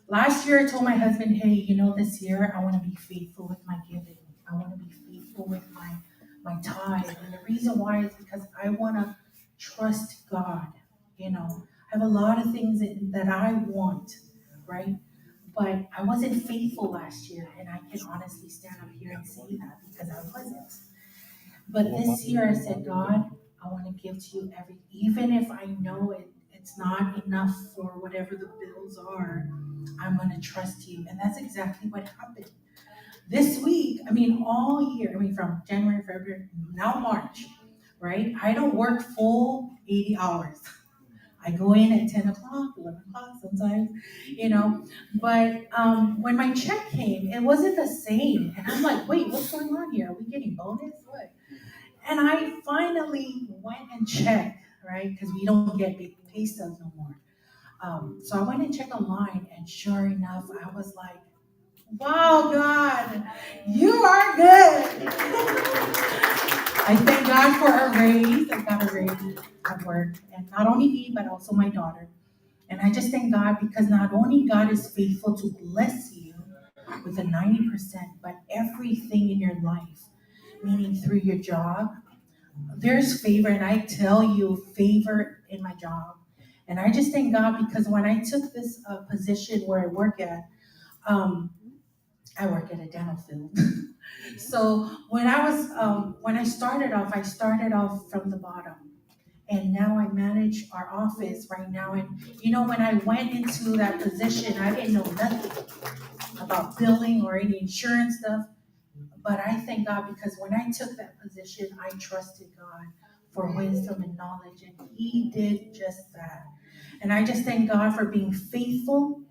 E: Last year, I told my husband, hey, this year I want to be faithful with my giving. I want to be faithful with my tithe. And the reason why is because I want to trust God. I have a lot of things that I want, right? But I wasn't faithful last year. And I can honestly stand up here and say that because I wasn't. But this year I said, God, I want to give to you everything. Even if I know it's not enough for whatever the bills are, I'm going to trust you. And that's exactly what happened. This week, all year, from January, February, now March, right? I don't work full 80 hours. I go in at 10 o'clock, 11 o'clock sometimes, But when my check came, it wasn't the same. And I'm like, wait, what's going on here? Are we getting bonus? What? And I finally went and checked, right? Because we don't get big pay stubs no more. So I went and checked online, and sure enough, I was like, wow, God, you are good. I thank God for a raise. I got a raise at work, and not only me, but also my daughter. And I just thank God because not only God is faithful to bless you with a 90%, but everything in your life, meaning through your job, there's favor, and I tell you, favor in my job. And I just thank God because when I took this position where I work at a dental field. So when I started off from the bottom, and now I manage our office right now. And when I went into that position, I didn't know nothing about billing or any insurance stuff. But I thank God because when I took that position, I trusted God for wisdom and knowledge, and He did just that. And I just thank God for being faithful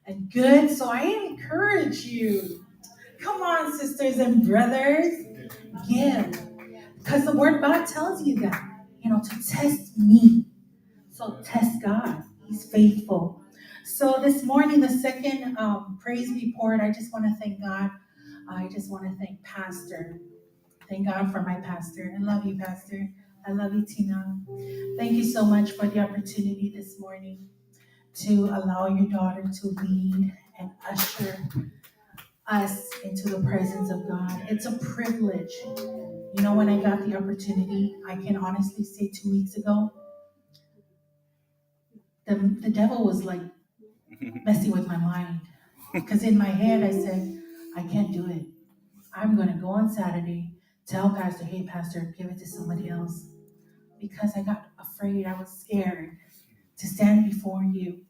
E: and good. So I encourage you, come on, sisters and brothers, give. Because the Word of God tells you that, to test me. So test God. He's faithful. So this morning, the second praise report, I just want to thank God. I just want to thank Pastor. Thank God for my pastor. I love you, Pastor. I love you, Tina. Thank you so much for the opportunity this morning to allow your daughter to lead and usher us into the presence of God. It's a privilege. When I got the opportunity, I can honestly say 2 weeks ago, the devil was like messing with my mind. Because in my head, I said, I can't do it. I'm going to go on Saturday, tell Pastor, hey, Pastor, give it to somebody else. Because I got afraid, I was scared to stand before you.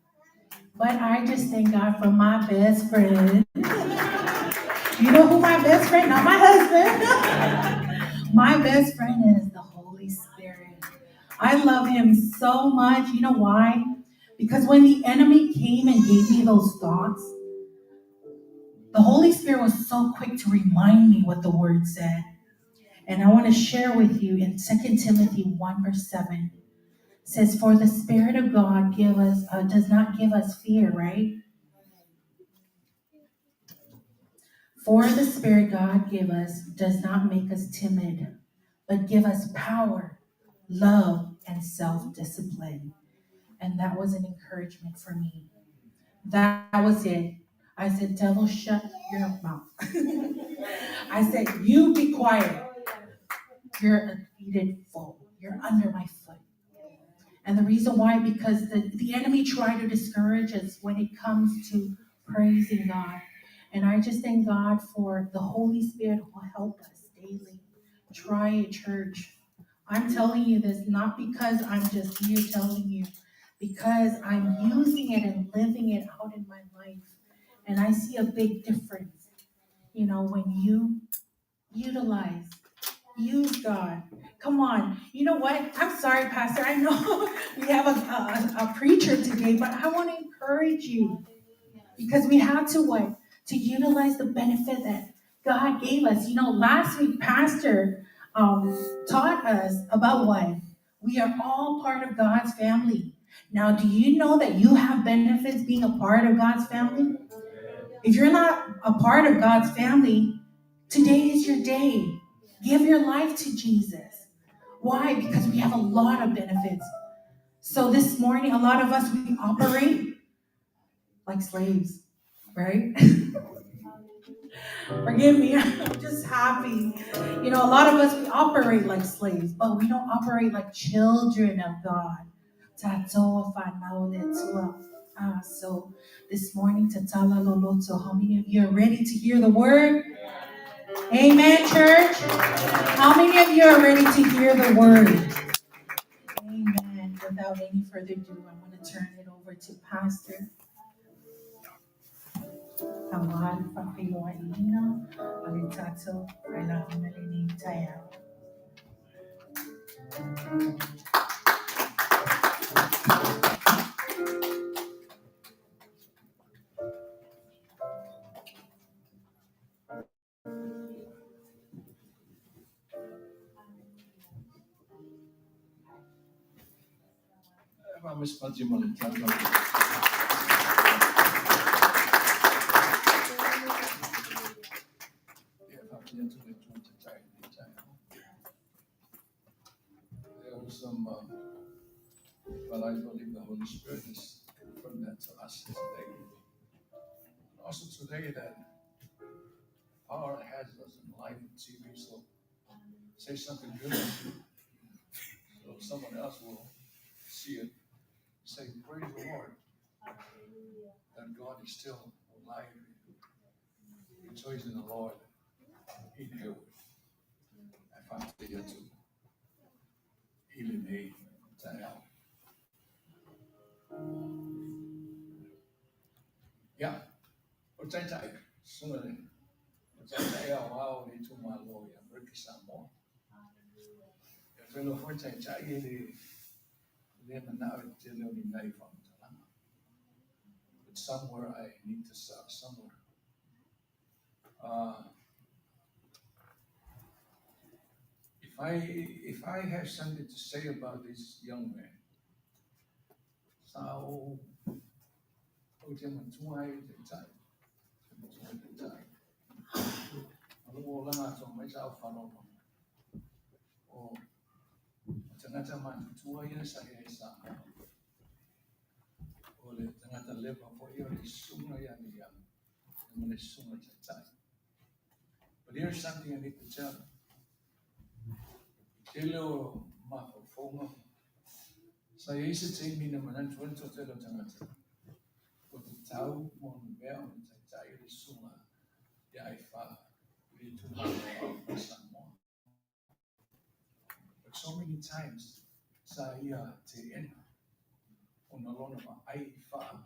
E: But I just thank God for my best friend. You know who my best friend? Not my husband. My best friend is the Holy Spirit. I love Him so much. You know why? Because when the enemy came and gave me those thoughts, the Holy Spirit was so quick to remind me what the Word said. And I want to share with you in 2 Timothy 1 verse 7. It says, for the Spirit of God does not give us fear, right? For the Spirit God give us does not make us timid, but give us power, love, and self-discipline. And that was an encouragement for me. That was it. I said, devil, shut your mouth. I said, you be quiet. You're a defeated foe. You're under my foot. And the reason why, because the enemy tried to discourage us when it comes to praising God. And I just thank God for the Holy Spirit who will help us daily. Try it, church. I'm telling you this not because I'm just here telling you, because I'm using it and living it out in my life. And I see a big difference, when you use God. Come on. You know what? I'm sorry, Pastor. I know we have a preacher today, but I want to encourage you because we have to what? To utilize the benefit that God gave us. Last week, Pastor taught us about what? We are all part of God's family. Now, do you know that you have benefits being a part of God's family? If you're not a part of God's family, today is your day. Give your life to Jesus. Why? Because we have a lot of benefits. So this morning, a lot of us, we operate like slaves, right? Forgive me, I'm just happy. A lot of us, we operate like slaves, but we don't operate like children of God. So this morning, how many of you are ready to hear the word? Amen, church. How many of you are ready to hear the word? Amen. Without any further ado, I'm going to turn it over to Pastor. Amahan Pakiloaina, Alitato, Kaila Melanie Taya.
F: But I believe the Holy Spirit has confirmed that to us today. Also today that power has us in live TV, so say something good so someone else will see it. Say, praise the Lord, that God is still alive. Rejoice in the Lord. In here. I found it here too. Healing aid. Yeah. Or Taitai. Sooner. Taitai, wow, they told my lawyer, Amerika, Samoa. If I know for Taitai, they now tell me knife on the but somewhere I need to start somewhere. If I have something to say about this young man, so but here's something I need to tell you. Hello, Mafofongo. Saya isa sa minamanan tuan sa telo tangata. What the tau mon bell Taitai is suma Rev.Aifa into Samoa. But so many times saya TN on alone of Aifa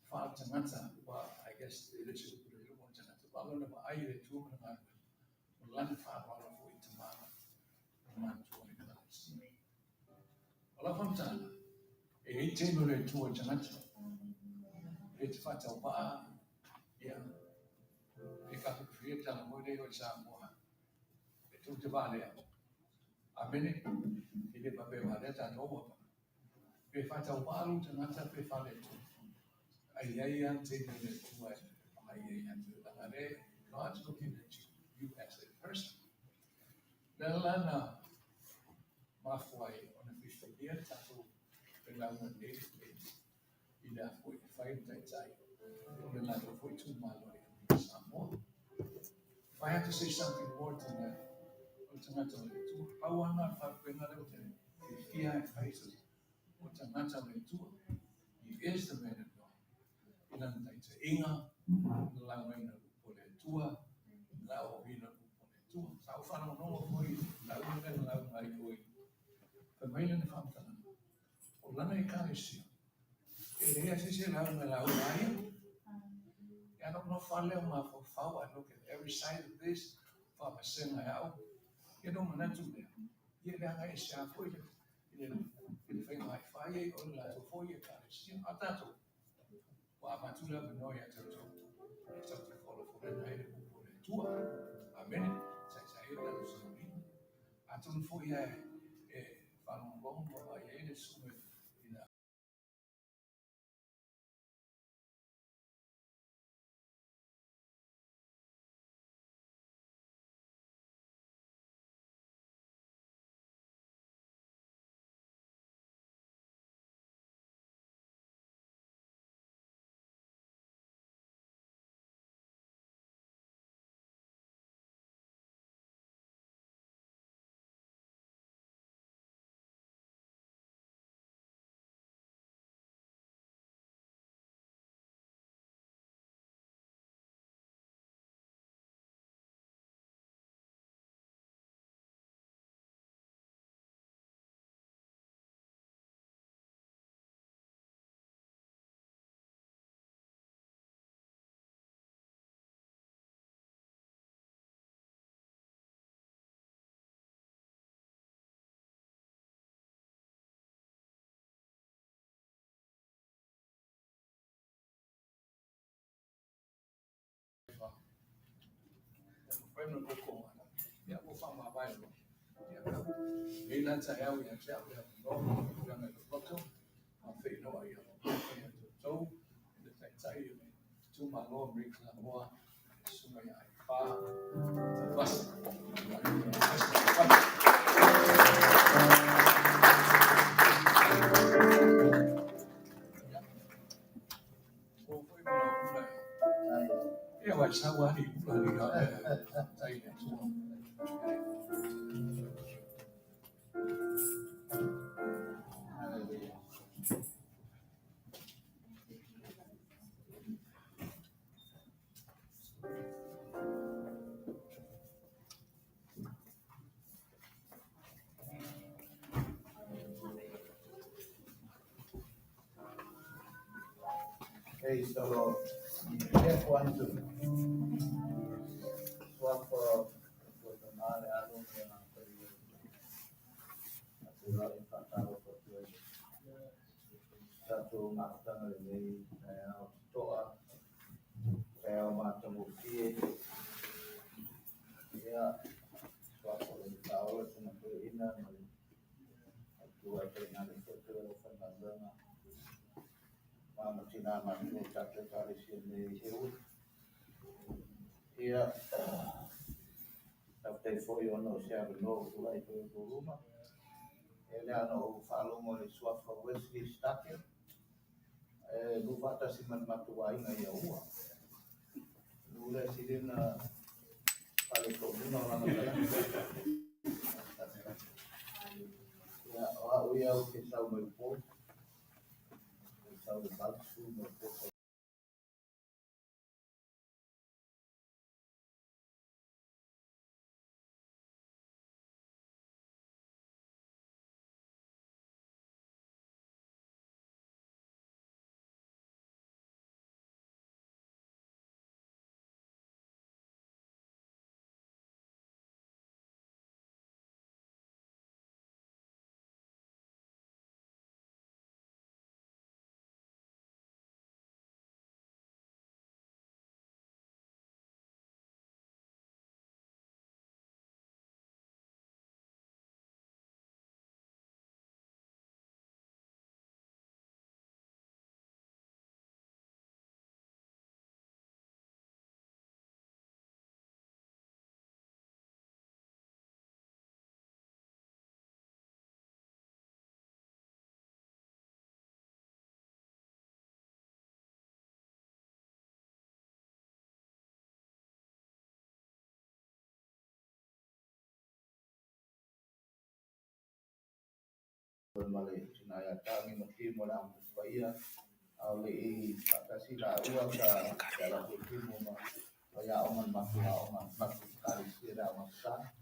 F: fa tangata wa I guess it is a little more tangata. But alone of I the two of them land fa wala for it tomorrow. Man tuan ina sini. Wala famtana. E tendo le tuan tangata. It's fata wa yeah. E ka create la mo de Samoa. E tu te vale. Amene. Ile pape wa deta no. Pe fata wa lu tangata pe fale tu. Ai ante le tu ai ante la re. God's looking at you as a person. Lana mafwai on a 50-year tattoo. Pelauan native place. Ila foi five Taitai. Pelauan foi tu malo e Samoa. If I have to say something more than that, I want not to be faces. o tangata me tua. He is the man of God. Ina taita inga, la waina po le tua, la o ina po le tua. Sa o whanau noa koi, la ina la ngai koi. Ka maila ni whamtana. O lana I kālesia. E rea se la me la uai. I don't know if I live my for I look at every side of this. Papa sing out. You know, man, that's there. You know, I say, I feel it. You know, if I like fire or like to 4 years, I thought, well, I'm too love no yet. It's up to follow for the night for the tour. A minute, I hear that so I told 4 years, if I'm wrong, I ain't assuming. Bueno, no como ya vou falar mais não. E lá já é o já já não já não botou a feira não aí. So, the Taitai to my Lord brings Samoa, Rev.Aifa, Tanuvasa. Vai sawa ni pula ni ka tai ni semua.
G: Okay, so step 1, 2. Swap for the nada algo que no puede asegurar impactado por tu satu maktan ini toa saya macam bukti ya swap for the tahu semua ina dua dengan itu penandang macam mana cakap kali sini hiu ya tapi for you no share no mulai ke rumah ele ano falo mo le swap for Wesley Stacker luvata siman matuai na ya ua lula sidin na pale ko na lang ya o ya o que sa mo po sa o bagsu mo po male tinaya tangi matimo na mfaia au le I patasi la ua ka la kutimo ma ya oman matua oman matu kali sira masa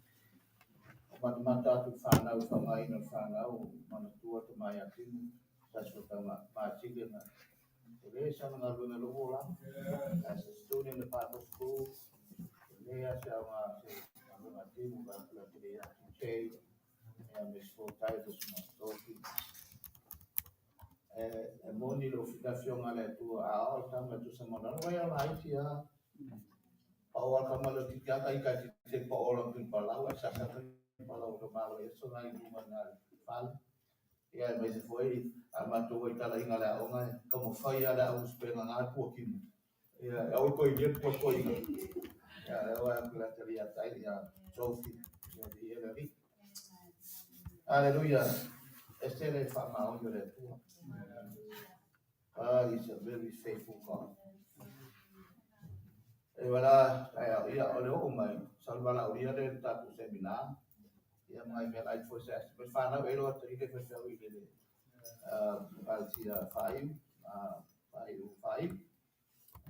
G: oman mata tu fana ufamai na fana o mana tua tu maya timu sasu tama machile na Teresa mengalami lupa as a student in Bible school Lea sama mati bukan pelatihan Cincai yang mesmo Titus Mastoki moni lo ficação ale tu a alta mas tu sama não vai lá ia awal kamalo tiga kai kai se pa orang pin palau asa sa palau do malo eso na mana fal ya mas foi a mato vai tala ingala onga como foi ada us penga ngaku kim ya au ko yen ko ya wa pelatihan tai ya Sophie ya dia lagi Hallelujah. Este le fama on your tua. God is a very faithful God. E wala ia ole o mai salvala o ia de tatu seminar. Ia mai me life for ses. But fana we lo tri de fesa we de. Alcia 5 5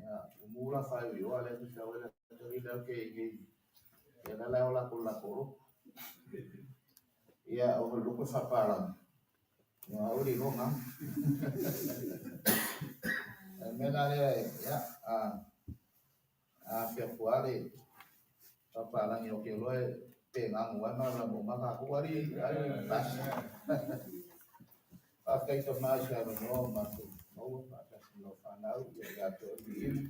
G: ya umura 5 yo ale tu sa wala tri de ke ia na la ola ko la ko. Ia o lo ko fa para. Ya uri ko ngam. Menale ya fia kuali apa lang yo ke loe pe ngang wa ma la mo ma ka kuali ai pas pakai to ma sha no ma tu no pa ta no fa na ya to bi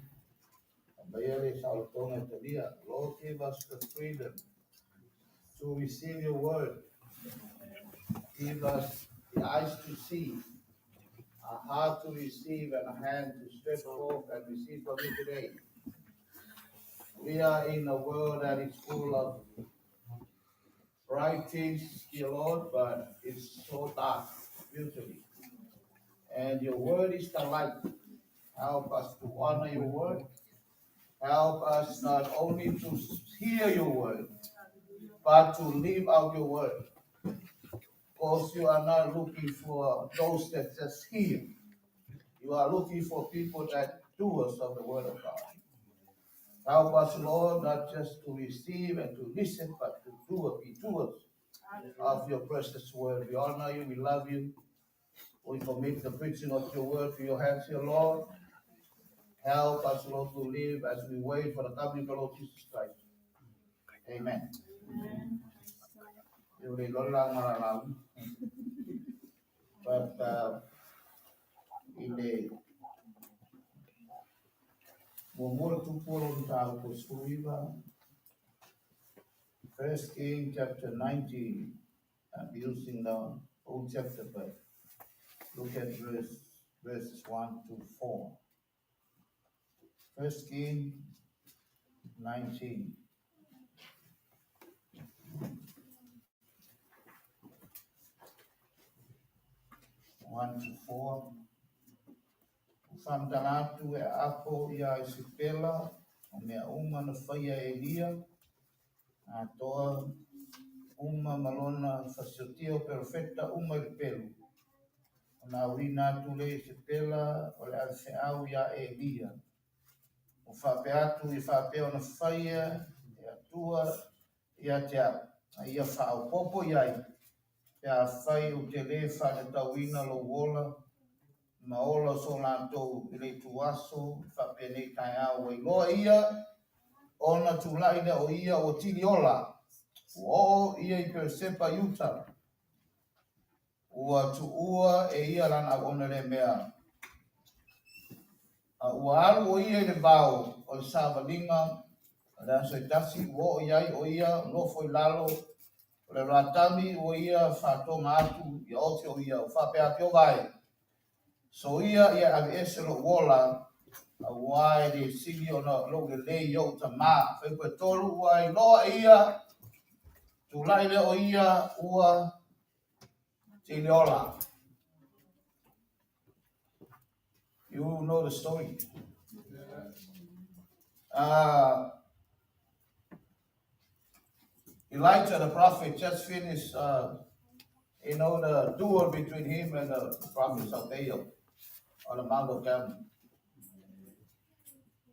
G: bayale sa to na dia Lord give us the freedom to receive your word give us the eyes to see a heart to receive and a hand to stretch forth and receive from you today. We are in a world that is full of bright things, dear Lord, but it's so dark spiritually. And your word is the light. Help us to honor your word. Help us not only to hear your word, but to live out your word. Because you are not looking for those that just hear. You are looking for people that doers of the word of God. Help us, Lord, not just to receive and to listen, but to be doers of your precious word. We honor you, we love you. We commit the preaching of your word to your hands, here, Lord. Help us, Lord, to live as we wait for the coming of the Lord Jesus Christ. Amen. But in the First King chapter 19, I'm using the old chapter, but look at verses 1 to 4. First King 19. One to 4. Famtalatu apo ia isipela, mea uma na whaia Elia, a toa uma malona fasiotia perfecta uma i pelu. Na urina tule isipela, o le alfeau ia Elia. O whapeatu I whapeo na whaia, ia tua, ia tea, ia whao popo iai. Pea whai o te le whane tauina lo wola, maola so lantou I le tuaso, whapene tai au e loa ia, ona tulaina o ia o tiliola, o ia I persepa yuta, ua tuua e ia lana ona le mea. Ua alu o ia I le vau, o le savalinga, le aso I tasi, o iai o ia, lofo I lalo, o le ratami o ia, whatonga atu, I ote o ia, o whapea pio vai. So ia ave ese lo wola a wai de sigi ona lo le le yo tama fe ko tolu wai lo ia tu lai le o ia ua tiliola. You know the story. Elijah the prophet just finished You know, the duel between him and the prophet of Baal on the Mount of Carmel.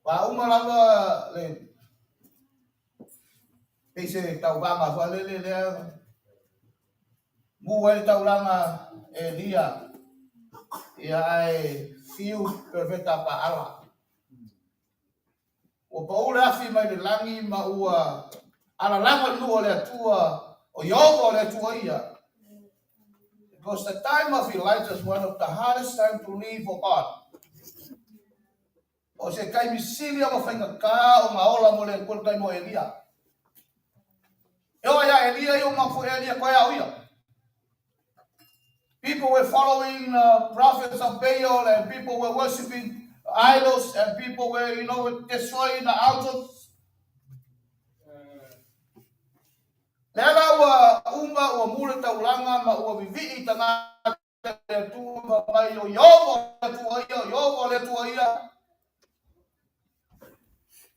G: Và umalava le pese tau vanga fa le muwe tau langa Elia ia ai fiu perfecta pa ala. O paula afi mai le langi ma ua ala langa lua le atua o yogo le atua ia. Because the time of Elijah is one of the hardest time to live for God. O se kai misili o whainga ka o maola mo le kul kai mo Elia. Eo ya Elia yo mafu Elia koe au ia. People were following prophets of Baal and people were worshiping idols and people were, destroying the altars. Lela ua umba ua mule taulanga ma ua vivi tanga le tua mai o yovo le tua ia.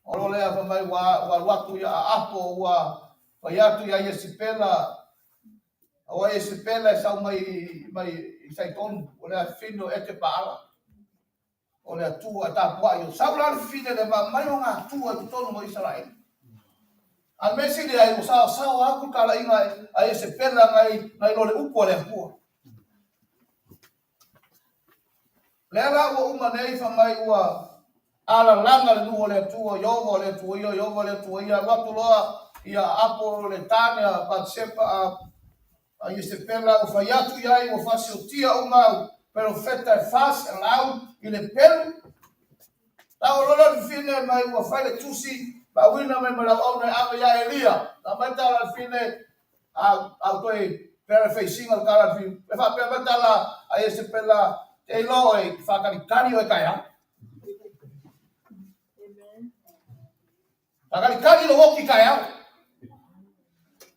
G: Olo lea fa mai wa watu ya apo wa yatu ya Yesipela. Awa Yesipela sa mai saiton o lea fino ete paala. O lea tua tapua yo. Saula fine le mai o ngā tua tutonu mo Israel. Al mesi de ai usao aku kala inga ai se pela ngai lole upo le pu. Lela wa uma nei fa mai ua ala langa le nuo le tua yovo le tua ia watu loa ia apo le tania pa sepa ai se pela o faiatu ia o fasiotia uma profeta fas lau ile pelu. Ta o lola fine mai ua fai tusi ba wina me mala ona ave ya Elia ta mata la fine a toi per facing al kala fi e fa per mata la ai se pela e loi fa kali o kaya amen kali lo woki kaya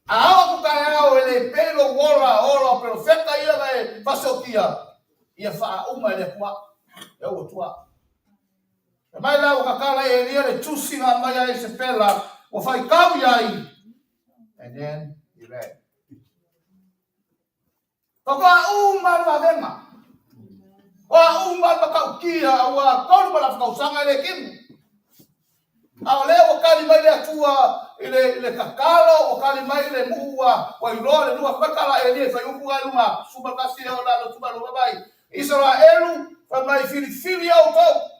G: a o kaya o ele pelo wora oro profeta ia vai fasokia ia fa uma le kwa e o tua. Mai la o kakala Elia le tusi nga mai ai se pela o fai kau iai. And then he read. Toka umar wa venga. Wa umar bakau kia wa kau bala kau sanga le kim. A le o kali mai le tua ile kakalo o kali mai le muwa wa ilo le lua kakala Elia fai upu ai uma suba kasi o la suba lo bai. Israelu fa mai fili au tau.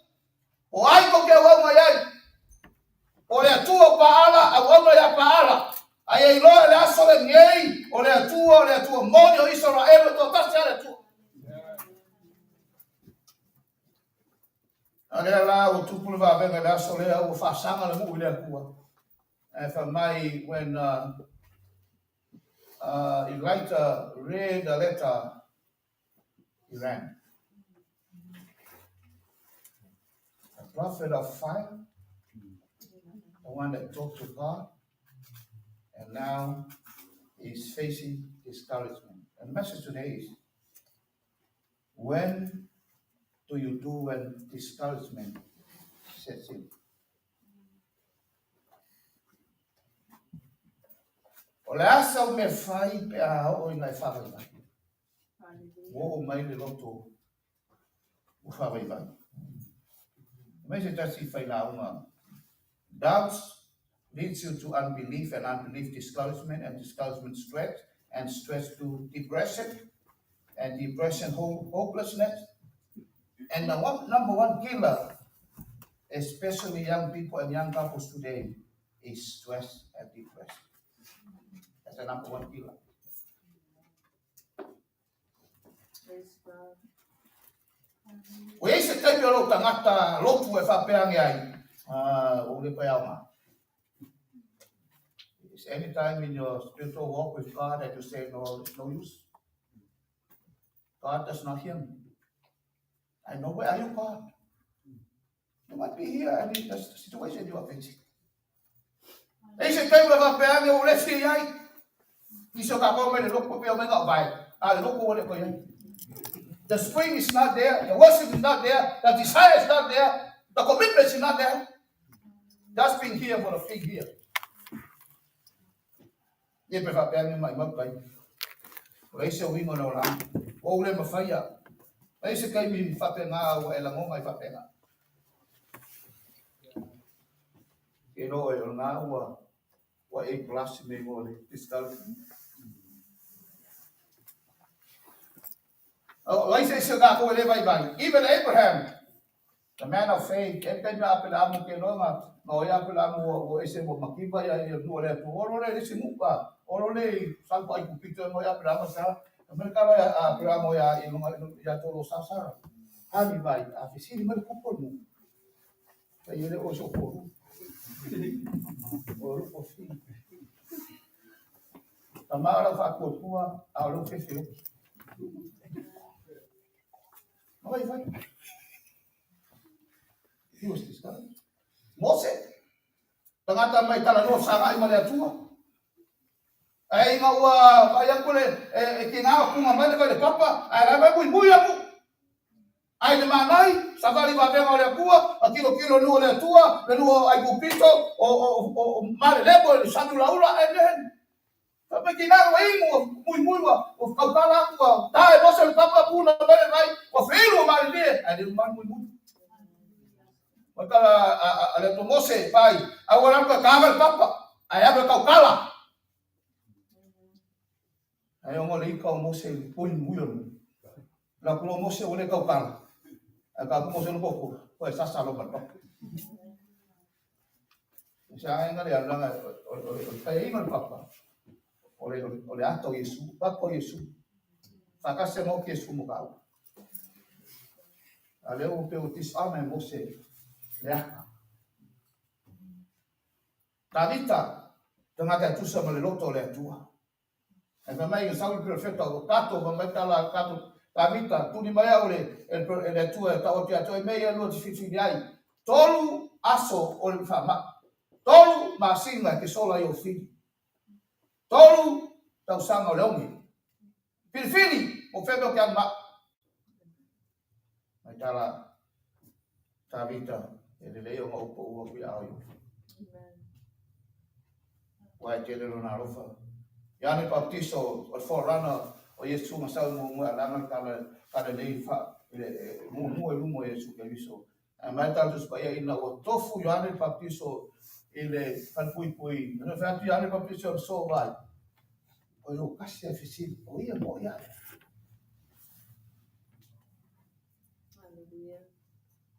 G: O ai ko ke wa mai ai. O le atua paala a wa mai paala. Ai lo le aso le ngei o le atua moni o Israel to tasi ale tu. Ale la o tupu va venga le aso le o fa sanga le mu le akua. And for my when Elijah read the letter he ran. Prophet of fire, the one that talked to God, and now he's facing discouragement. And the message today is, when do you do when discouragement sets in? O le asa o me fai pe a o ingai whawaiwai. O mai le loto o whawaiwai. Doubts leads you to unbelief, and unbelief discouragement, and discouragement stress, and stress to depression, and depression hopelessness. And the number one killer, especially young people and young couples today, is stress and depression. That's the number one killer.
B: Praise God.
G: O ese te pio lo tangata lotu e whapeangi ai. O le koe aunga. Is any time in your spiritual walk with God that you say, no, it's no use. God does not hear me. I know, where are you, God? You might be here, and that's the situation you are facing. Ese te pio whapeangi o le si ai. Iso ka kome le loko pio menga vai. Le loko o le koe ai. The spring is not there, the worship is not there, the desire is not there, the commitment is not there. Just being here for the fig here. Ye pe fa pe mai mai pai. Oi se wingo no la. O le mafaya. Ai se kai mi whapenga o e la ngonga i whapenga. E no e o ngā ua e plus me ngole. Discal. Ai se ngā koe le vai. Even Abraham, the man of faith, e kai mea apela amu ke noa no e apela amu o e se mo makipa ia e nua le atu. Oro le se muka. Oro le salpo ai kupito no e apela amu sa. Amerika a apela amu ia i lunga tolo sasara. Hani vai, a fisini mai kuponu. Kai ele o so poru. O rupo fi. Tamara fa kupua, a lo fefe. Vai. He was discouraged. Mose. Tangata mai tala no sanga i male atua. Ai nga ua vai kule e kinga ku mai le papa, ai la vai bui amu. Ai de manai, savali va venga ole akua, a kilo no ole atua, le no ai kupito o male lebo le sandu laula e nen. Tapi kinga wa imu mui wa o kaukala ku. Dai no se papa puna vai o filo male le, ai de man mui. Maka ale to Mose pai, awala ka kamal papa, ai abe kaukala. Ai ongo le ka Mose poi muyo. La kulo Mose ole kaukala. Aka Mose no poko, ko sasa lo papa. Sa nga le ala o pai no papa. Ole ato Yesu, papa Yesu. Fakase mo ke Yesu mo kau. Ale o pe o tis ame Mose. Ya. Tavita, tangata tusa male loto le tua. E mai Saul profeta o kato va mai tala kato Tavita tu ni mai ole el tua ta o tia to e mai lo ti fifi ai. Tolu aso o le fama. Tolu masinga ke sola yo fi. Tolu tau sanga o leongi. Filfili o febe ke amba. Mai tala Tavita ele leo mo po o wi au. Wai te lero na rofa. Iane baptiso o forerunner o Yesu masau mo alanga kala nei fa mo lumo Yesu ke viso. A mai tanto spaya ina o tofu Iane baptiso ele pui. No fa Iane baptiso so vai. O yo kasi afisi o ia mo ia.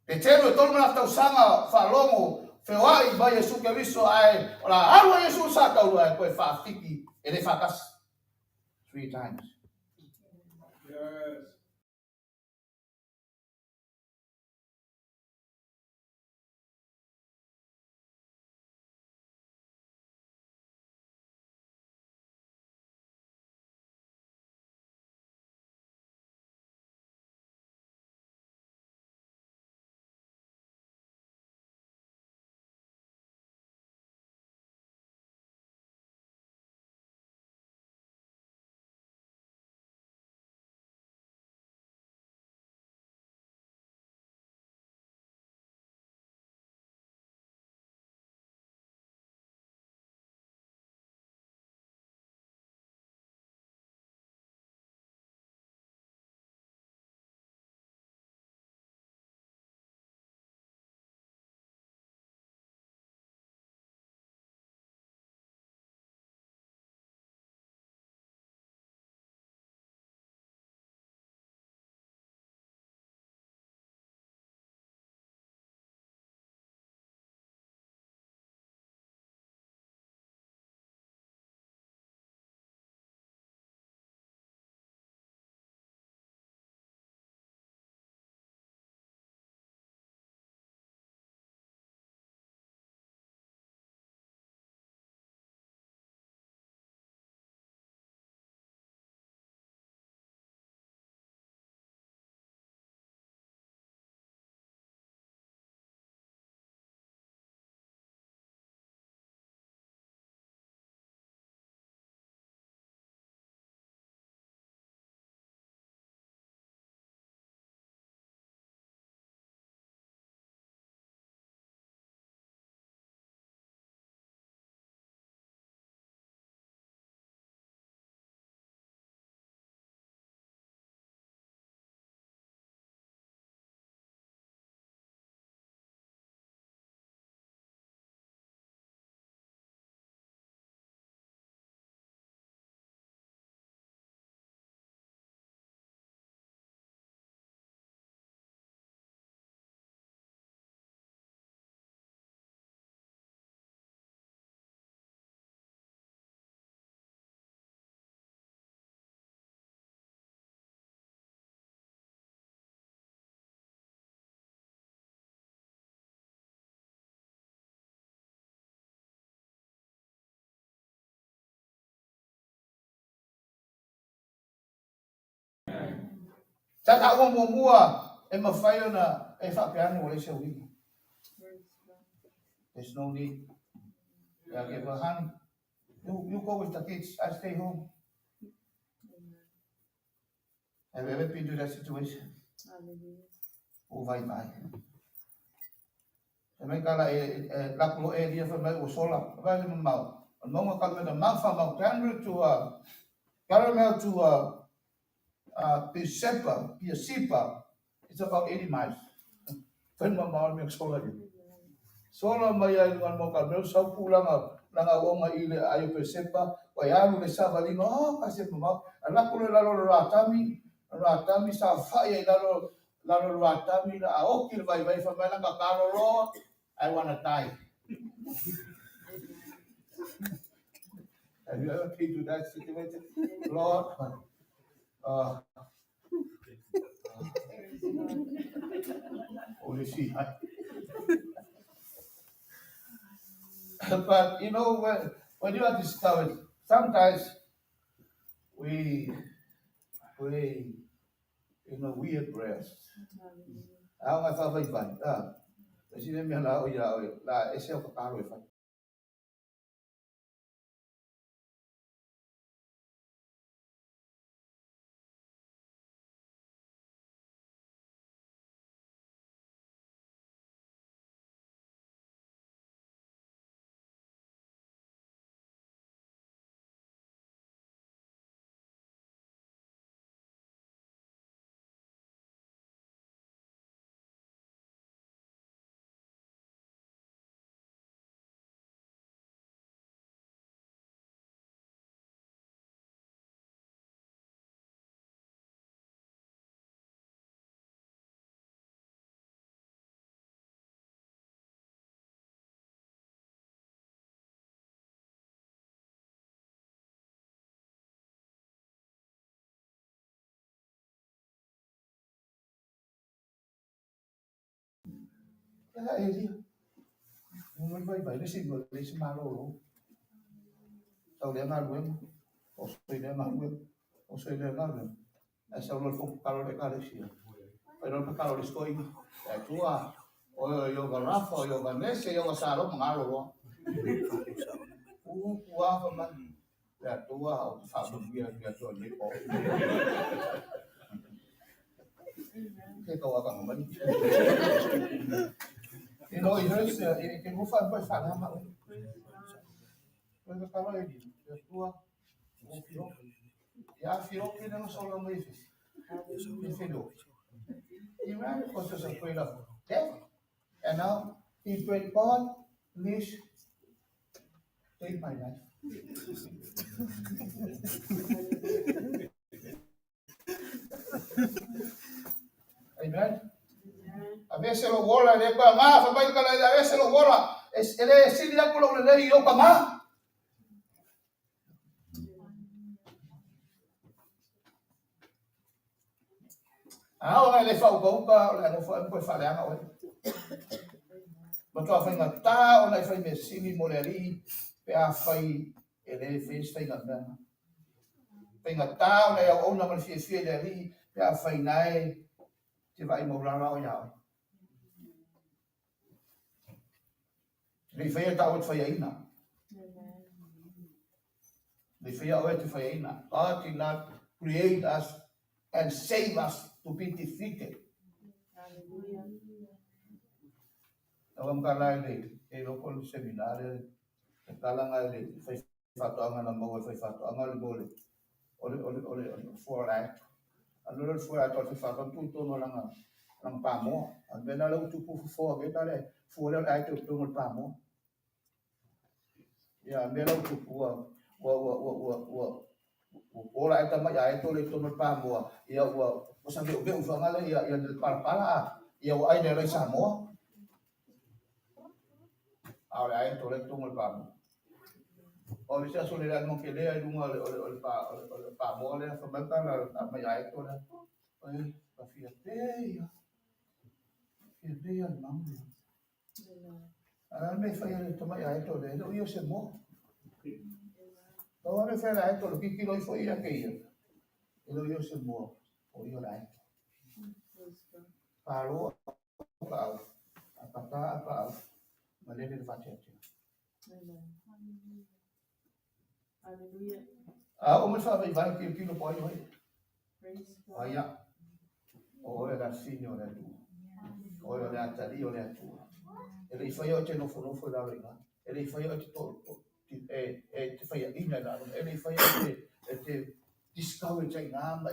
G: E tero tolu na tau sanga fa lomo Fewai ba Yesu ke viso ai ora alwa Yesu sa ka ua ko fa fiki ele fa kas 3 times. Yes. Tata mua e mawhai ona e whapeano o leise ui. There's no need. Yeah, give her honey. You go with the kids. I stay home. Have you ever been to that situation? O vai vai. E mai kala lakulo e dia whamai o sola. Vai le mau. An maunga kalme na mawha mau caramel to Piasipa. It's about 80 miles. Whenma mau me sola di. Sola mai ai ngan mo kalme sa pulanga langa wonga ile ayo Piasipa. Wa yaru le sa valino kasi mau. Lakulo lalo ratami sa fai lalo ratami na aokil vai whamai langa karo. I want to die. Have you ever been to that situation? Lord, only see. But you know, when you are discovered, sometimes we pray in a weird prayers. Ako nga sabay-sabay. Kasi namin na la esya ko karo ifa. Kaya Elia, nung bay-bay, nasi malo. Tao liang alwem, o soy liang alwem. Esa ulo fong kalo de kalo siya. Pero pa kalo diskoy. Tua, o yo Rafa, o yo Vanessa, yo Saro, mga alo. Kuha pa man. Tua, o sabon biya to ni po. Kaya kawa ka naman. You know, it can go far by Faraimo. Pero kalo yun, tua, ya filo que no solo me dices. Filo. He ran because he was afraid of death. And now he prayed, God, please take my life. Amen. A veces lo gola de pa ma, fa bai kala a veces lo gola. Ele sila ko lo le yo pa ma. Ah, ele fa o pa, ele no fa po fa le ana o. Mo to fa ngata o na fa me sini mo le ri pe a fai ele fez fa ngata. Pe ngata o na ya o na mo fi le ri pe a fai nai te vai mo ra o ya. Li fa ta o fa ina. Li fa o te fa ina. God did not create us and save us to be defeated. Awam kalay le, local seminary, kalang le, fai fato ang mo, fai fato ang mo le, for act. Ano le for act, fai fato tuto no lang ang pamo. Ang benalaw tupo for kita le, for act tuto ng pamo. Ya, benalaw tupo ora ita mai ai to le to no pamo. Ya wa, sabi ube ufanga le ya del parpala. Ya wa ai le Samoa. Ahora hay todo esto en el pamo. O sea, soledad no que lea un el pamo le fomenta la maya esto la. Oye, la fiesta ya no. Ahora me falla esto maya esto de no yo se mo. Todo me falla esto lo que quiero fue ir aquello. Pero yo se mo o yo la. Palo pao. Apata pao. Malele fatiati.
B: Hallelujah.
G: O me fa vai kilo poi vai.
B: Praise God.
G: Aya. O era fino le tu. O era atali o le tu. Ele foi o te no foi la ringa. Ele foi o te to te fai ina la. Ele foi o te discover te ngamba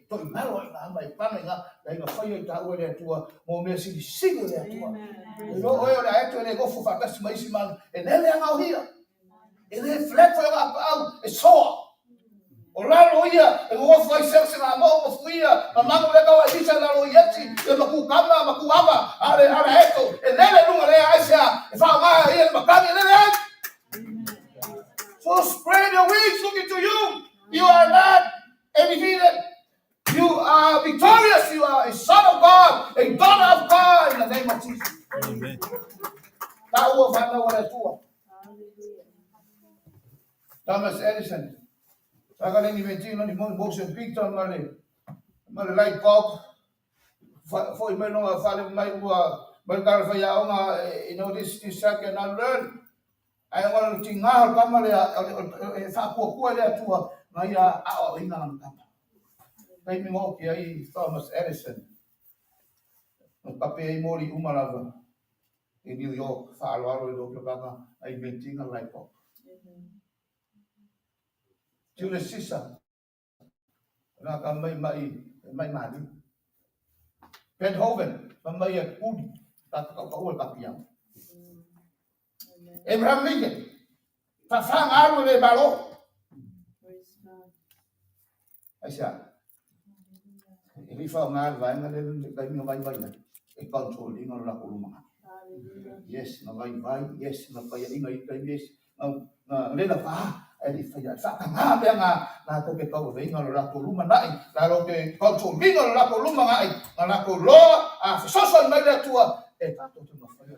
G: to maro ngamba pana nga la foi o ta o le tu mo me si sigo le tu.
B: Amen.
G: O era eto ele go fu fa tas mai si mal. Ele nga o hia. Ele flat foi a e so. O lalo ia, e mo foi ser se na mo fuia, mamãe le ka wa isa na lo yeti, e maku kama maku ama, ale eto, e lele nunga le aisa, e fa ma ia makami lele. So spread your wings, looking to you. You are not defeated. You are victorious. You are a son of God, a daughter of God in the name of Jesus.
D: Amen.
G: Tahu fana wala tua.
B: Hallelujah.
G: Thomas Edison. Saka ni inventino ni mo motion picture male light bulb for me no fale mai wa balkar fa ya nga this second I learn I want to tingal kamale fa ko le tua na ya a ina na kama kai mi mo ki ai Thomas Edison no pape mori umalava in New York fa alo lo ka ai inventing a light bulb Julius Caesar na ka mai mali Beethoven mai kud ta ka ul ka piang Abraham Lincoln fa alo le balo
B: Praise God.
G: asia ini fa ngal vai ngal le ka mi vai vai e control ing la ko luma
B: Hallelujah.
G: yes na vai yes na pa ya ing ai ka yes na le na pa ele fa ya fa ka nga be nga na ko ke ka ve ing la ko luma nai la lo ke control ing la ko luma ngai na ko lo a so so mai le tua e ta to no fa ya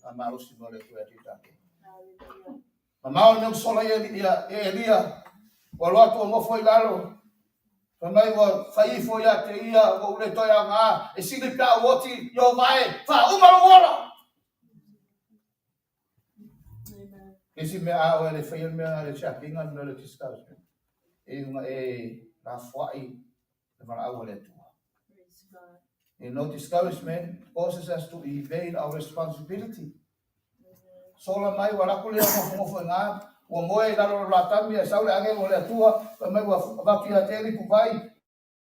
G: ama usi mo le tua tita
B: Hallelujah.
G: Mamao no sola Elia walo atu mo foi lalo Tamai wa fai foi a te ia o le toia nga e sili ka woti yo vai fa umaro wala
B: Amen.
G: Esi me a o le fai me a le chapinga no le discuss e uma la foi le mara a le tu
B: Praise God.
G: and no discouragement causes us to evade our responsibility sola mai wala ko le mo foi nga o moe la lo ratami e saule age o le tua mai wa va ki a tele ku vai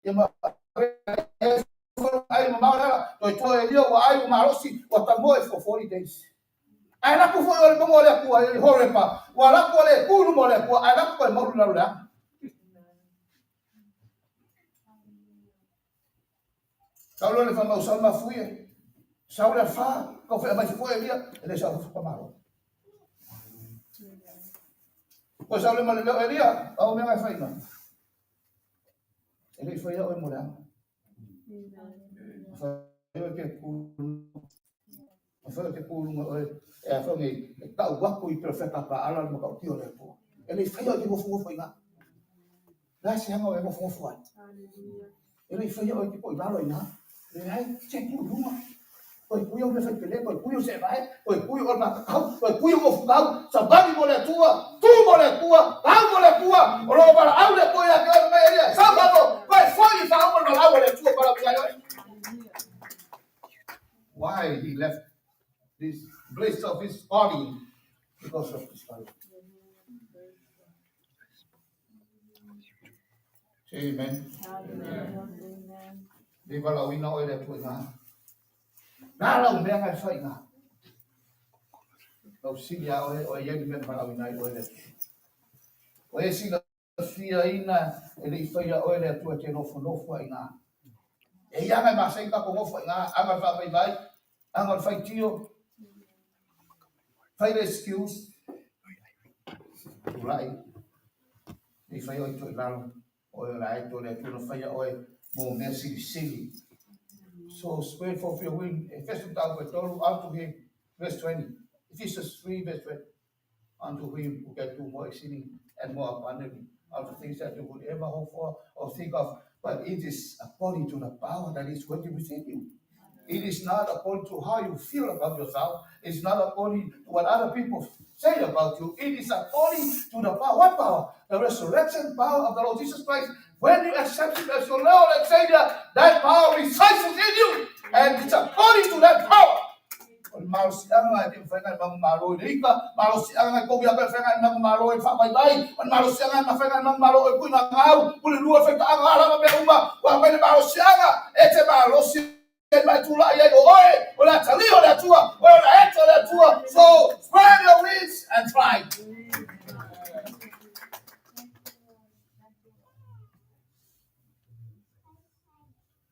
G: e ma ai ma mara to to e dio ai ma rosi o ta moe for 40 days ai na ku foi o mo le ku ai hore pa wala ko le ku mo le ku ai na ko mo la la saule le fa ma usama fuie saule fa ko fe mai foi dia ele sa fa malo Ko saule ma le Elia au me ngai fai ma ele foi o mo la Fa ke ku fa ke ku no e fa ngi ka wa ku I perfecta pa ala mo ka tio le po ele foi o que mo foi nga la se nga mo foi
B: Hallelujah.
G: ele foi o que po dalo ina le ai che ku luma Oi puyo me fai pele, oi puyo se vai, oi puyo o na kau, oi puyo mo fukau, sa bani mo le tua, tu mo le tua, kau mo le tua, o lo para au le puya que me ia, sa bano, vai foi fa mo na au le tua para puya. Why he left this place of his body because of this body. Amen.
B: Amen.
G: Di bala wina o le tua. Na la me ngai fai na. Au silia o ye ni me bala wina o le. O e sila fia ina ele fai o le tua te no fo ina. E ia mai masai ka ko fo ina anga fa vai anga fai tio. Fai le excuse. Right. Ni fai o to lalo. O la to le to fai o mo me sili. So spread forth your wing. Ephesians unto him, verse 20. Ephesians 3, verse 20. Unto him who can do more exceeding and more abundantly out of things that you would ever hope for or think of, but it is according to the power that is working within you. It is not according to how you feel about yourself. It's not according to what other people say about you. It is according to the power. What power? The resurrection power of the Lord Jesus Christ. When you accept Him as your Lord and Savior, that power resides within you. And it's according to that power. Malo siang ay tinfengan mang malo Amerika, malo siang ay kogya perfengan mang malo ay Faraimo, malo siang ay mafengan mang malo ay punangaw, pululuwa fekta ang alam ng umma, wa may malo siang ete malo siang may tula ay oy, wala tali wala tua, wala eto wala tua. So spread your wings and fly.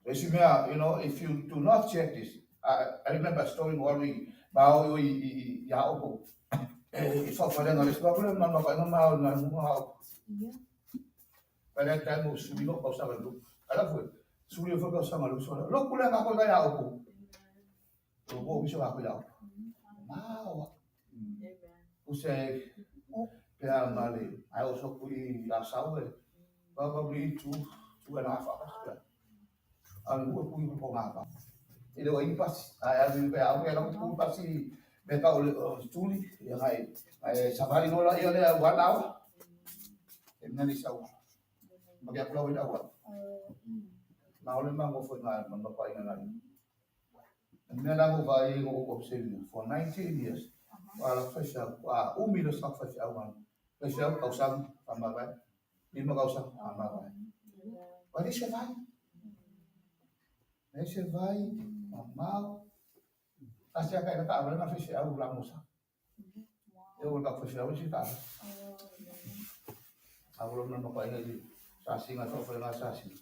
G: You know, if you do not check this, I remember a story only about Yaoko. It's not for them, it's not for them, I'm not going to by that time, we look for some look. I love it. So we forgot some look. So look, we're not going to Yaoko. So what we should have without. Now, who say, I also put in last hour, probably 2.5 hours. Ang buo po yung pumapa. Ilo ay pas, ay ako yung po pas si beta tuli, yung ay sabali no lang yun ay 1 hour. Tingnan ni saw. Magyapulaw yung awal. Naulin man ko for na magpapahinga na rin. Tingnan ako ba yung observe for 19 years. Wala pa siya, umilos na pa siya awan. Kasi siya kausang pamabay. Hindi makausang pamabay. What is your life? Ese vai, mal. Assim a cara tá abrindo a fechar o lá moça. Eu vou dar fechar o citado. Agora não vai ele. Assim a só foi lá assim.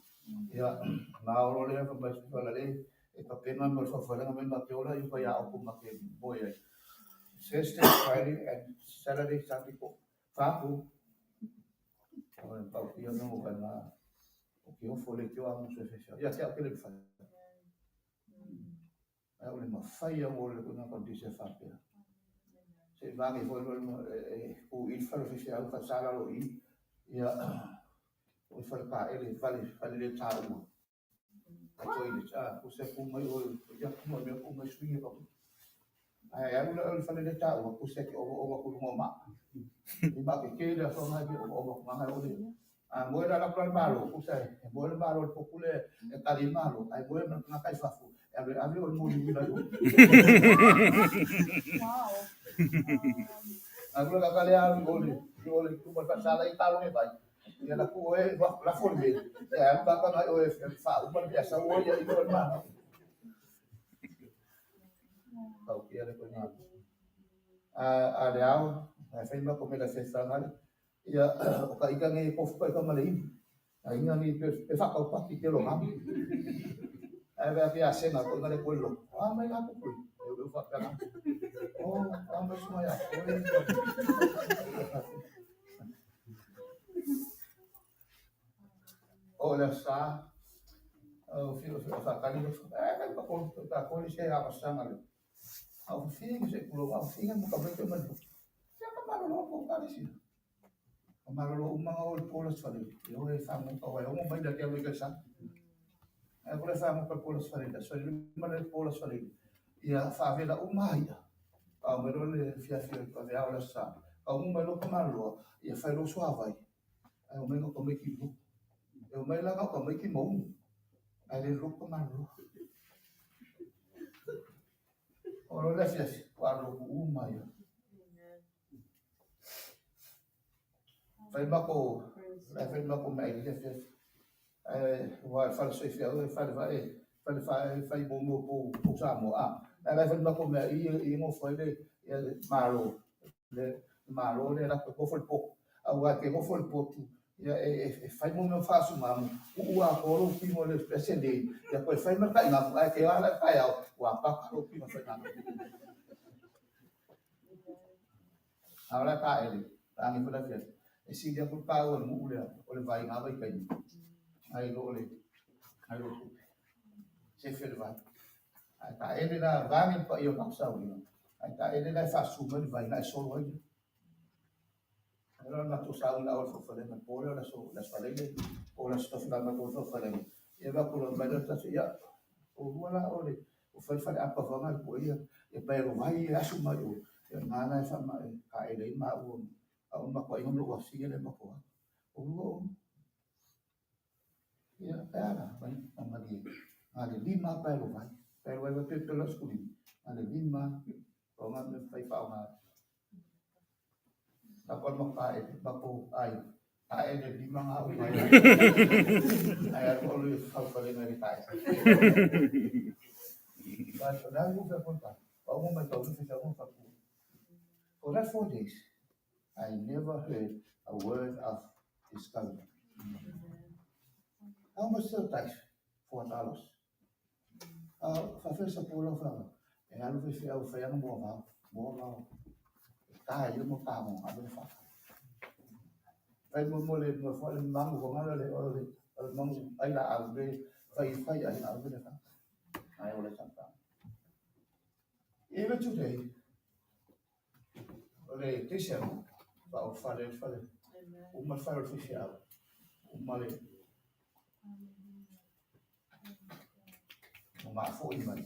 G: Ya, na hora ele vai falar ali, e para pena não só falar na mesma teoria e vai ao como que boia. Thursday, Friday and Saturday, Sunday ko. Fapo. Agora para eu não vai lá. O que eu falei que eu amo se fechar. E até aquele faz. Oleh mafai yang oleh kuna kondisi fakir. Sebagai follower infal official pasal lalu ya infal kael infal le tahu. Atau ini usai kumai ya kumai swing apa. Ayah infal le tahu usai ke oba kumama. Iba ke dah sama lagi oba mangai oleh. Boleh dalam plan baru usai boleh baru populer tadi malu. Ay boleh mengakai fafu. Every one more you will.
B: Wow.
G: Aku nak kali yang boleh tu berpasalah itu ni baik. Dia nak kuat, la forme. Ya, aku nak kau fa, umur biasa, ya itu mana. Kau kira kau nak. Ada awak, saya nak komen dah sesangat. Ya, kau ikan ni kof kau malai. Ingat ni pesak kau pasti kilo ham. Ay biasa na ko ngale pulo. May ako po. Eu fa pela. Mas maya. Olha só. O filho fa kali. May pa ko siya kasama ali. Au filho se pulo, au filho mo kabay ko man. Siya ka malo ko kali siya. Kamalo mga old pulos fa ali. Yo fa mo ko ay mo bay dati ang sa. Aku rasa mau perpulas farida, so mana perpulas farida. Ya favela umaya. Kau merole fia kau dia olah sa. Kau melo kemalo, ya falo suavai. Aku melo kau mekibu. Eu melo kau mekimu. Ada lu kemalo. Orang dah fia, walau umaya. Fai bako mai dia fia. Fal sefia fal bomo po Samoa. Nada fal bako mai mo foi le malo le la ko fol po. Agora que ko fol po tu. Ya fai mo não faço mamo. O agora o primo le presende. Depois fai mas cai na que ela cai ao. O apa o primo foi na. Agora tá ele. Tá me por fia. Esse dia por pau mo ole vai na vai cai. Ai lole. Se ferva. Ai tá ele na vai pa eu não sabe. Ai tá ele vai faço mas vai na solo hoje. Era na tu sa una o fa le po le so la fa le o la sto fa ma ko fa le e va ko ba ta ya o wala o le o fa fa apa fa ma ko ia e pa ro vai asu ma o e na na fa ma ka e le ma o ma ko i ngam lo si le ma ko o ya era vai ma di ale lima pa ro vai pero vai pe pe lo skuli ale lima o nga me fai fa ma ako makain bako ay kain di mga umay ay ako lu kalpalin na tayo but dahil ko pa mo may tawag sa mo pa for that 4 days I never heard a word of discovery. How much still tax $4? Fa sa pulo fa e ano fa yang mo tayo mo tamo ano fa ay mo mo fa mang ko ngala le mang ay la albe ay albe na fa ay wala sa even today ole tisha fa fale uma fale official uma le uma fo iman